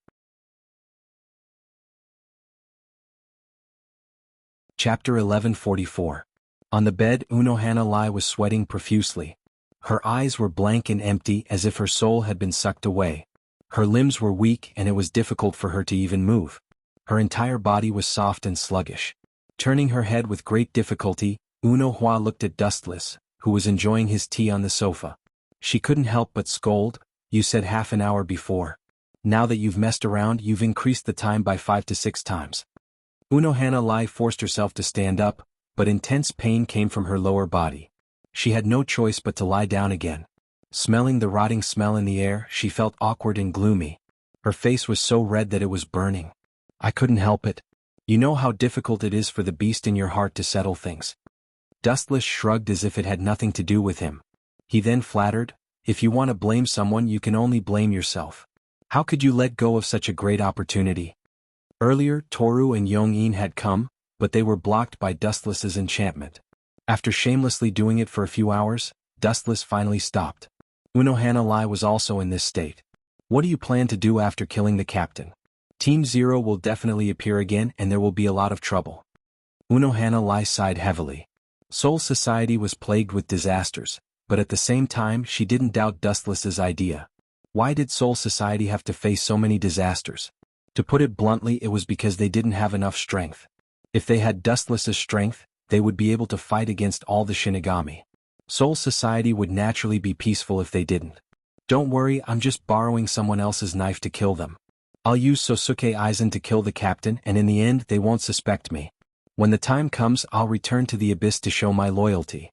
S1: Chapter 1144. On the bed, Unohana Lai was sweating profusely. Her eyes were blank and empty as if her soul had been sucked away. Her limbs were weak and it was difficult for her to even move. Her entire body was soft and sluggish. Turning her head with great difficulty, Unohua looked at Dustless, who was enjoying his tea on the sofa. She couldn't help but scold, "You said half an hour before." Now that you've messed around, you've increased the time by 5 to 6 times. Unohana Lai forced herself to stand up, but intense pain came from her lower body. She had no choice but to lie down again. Smelling the rotting smell in the air, she felt awkward and gloomy. Her face was so red that it was burning. I couldn't help it. You know how difficult it is for the beast in your heart to settle things. Dustless shrugged as if it had nothing to do with him. He then flattered, if you want to blame someone, you can only blame yourself. How could you let go of such a great opportunity? Earlier, Toru and Yong-in had come, but they were blocked by Dustless's enchantment. After shamelessly doing it for a few hours, Dustless finally stopped. Unohana Lai was also in this state. What do you plan to do after killing the captain? Team Zero will definitely appear again and there will be a lot of trouble. Unohana Lai sighed heavily. Soul Society was plagued with disasters, but at the same time she didn't doubt Dustless's idea. Why did Soul Society have to face so many disasters? To put it bluntly, it was because they didn't have enough strength. If they had Dustless's strength, they would be able to fight against all the Shinigami. Soul Society would naturally be peaceful if they didn't. Don't worry, I'm just borrowing someone else's knife to kill them. I'll use Sosuke Aizen to kill the captain and in the end they won't suspect me. When the time comes, I'll return to the abyss to show my loyalty.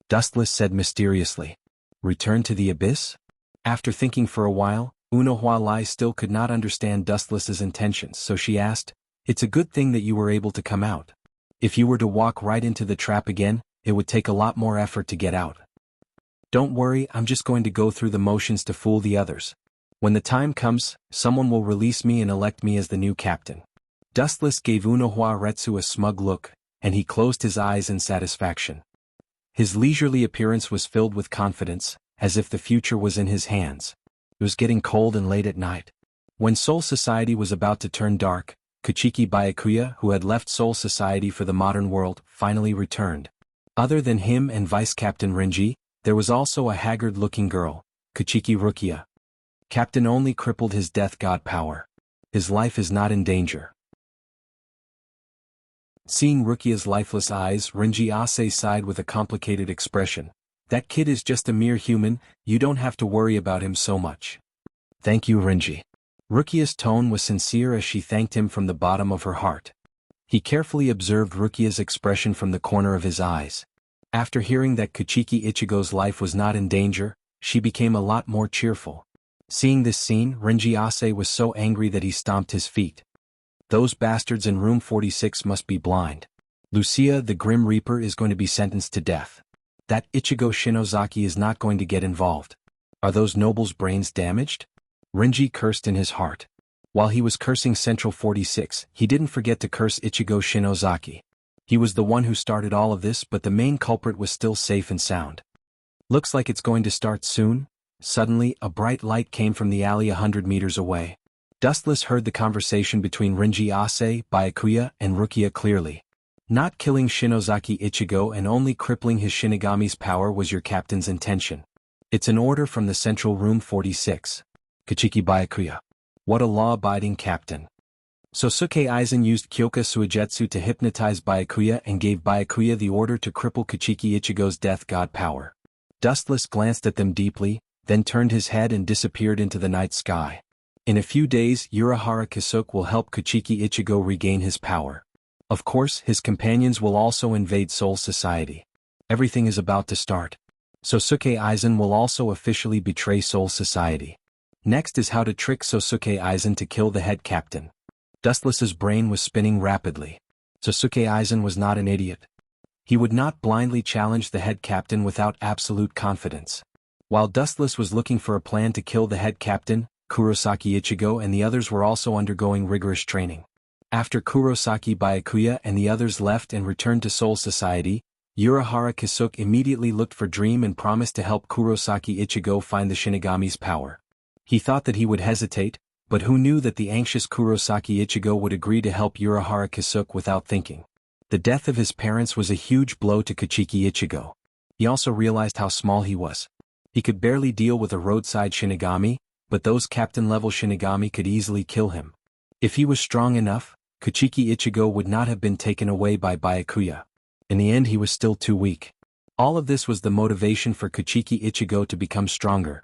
S1: Dustless said mysteriously. Return to the abyss? After thinking for a while, Unohana Lai still could not understand Dustless's intentions, so she asked, it's a good thing that you were able to come out. If you were to walk right into the trap again, it would take a lot more effort to get out. Don't worry, I'm just going to go through the motions to fool the others. When the time comes, someone will release me and elect me as the new captain. Dustless gave Unohana Retsu a smug look, and he closed his eyes in satisfaction. His leisurely appearance was filled with confidence, as if the future was in his hands. It was getting cold and late at night. When Soul Society was about to turn dark, Kuchiki Byakuya, who had left Soul Society for the modern world, finally returned. Other than him and Vice Captain Renji, there was also a haggard-looking girl, Kuchiki Rukia. Captain only crippled his death god power. His life is not in danger. Seeing Rukia's lifeless eyes, Renji Ase sighed with a complicated expression. That kid is just a mere human, you don't have to worry about him so much. Thank you, Renji. Rukia's tone was sincere as she thanked him from the bottom of her heart. He carefully observed Rukia's expression from the corner of his eyes. After hearing that Kuchiki Ichigo's life was not in danger, she became a lot more cheerful. Seeing this scene, Renji Ase was so angry that he stomped his feet. Those bastards in room 46 must be blind. Lucia, the Grim Reaper, is going to be sentenced to death. That Ichigo Shinozaki is not going to get involved. Are those nobles' brains damaged? Renji cursed in his heart. While he was cursing Central 46, he didn't forget to curse Ichigo Shinozaki. He was the one who started all of this, but the main culprit was still safe and sound. Looks like it's going to start soon. Suddenly, a bright light came from the alley 100 meters away. Dustless heard the conversation between Renji Ase, Byakuya, and Rukia clearly. Not killing Shinozaki Ichigo and only crippling his Shinigami's power was your captain's intention. It's an order from the Central Room 46. Kuchiki Byakuya. What a law-abiding captain. Sosuke Aizen used Kyoka Suigetsu to hypnotize Byakuya and gave Byakuya the order to cripple Kuchiki Ichigo's death god power. Dustless glanced at them deeply, then turned his head and disappeared into the night sky. In a few days, Urahara Kisuke will help Kuchiki Ichigo regain his power. Of course, his companions will also invade Soul Society. Everything is about to start. Sosuke Aizen will also officially betray Soul Society. Next is how to trick Sosuke Aizen to kill the head captain. Dustless's brain was spinning rapidly. Sosuke Aizen was not an idiot. He would not blindly challenge the head captain without absolute confidence. While Dustless was looking for a plan to kill the head captain, Kurosaki Ichigo and the others were also undergoing rigorous training. After Kurosaki Byakuya and the others left and returned to Soul Society, Urahara Kisuke immediately looked for Dream and promised to help Kurosaki Ichigo find the Shinigami's power. He thought that he would hesitate, but who knew that the anxious Kurosaki Ichigo would agree to help Urahara Kisuke without thinking. The death of his parents was a huge blow to Kuchiki Ichigo. He also realized how small he was. He could barely deal with a roadside Shinigami, but those captain-level Shinigami could easily kill him. If he was strong enough, Kuchiki Ichigo would not have been taken away by Byakuya. In the end he was still too weak. All of this was the motivation for Kuchiki Ichigo to become stronger.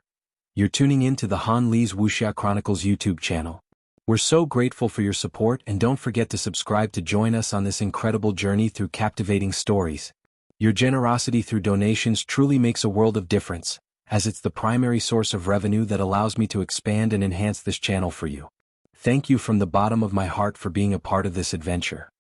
S1: You're tuning in to the Han Lee's Wuxia Chronicles YouTube channel. We're so grateful for your support, and don't forget to subscribe to join us on this incredible journey through captivating stories. Your generosity through donations truly makes a world of difference, as it's the primary source of revenue that allows me to expand and enhance this channel for you. Thank you from the bottom of my heart for being a part of this adventure.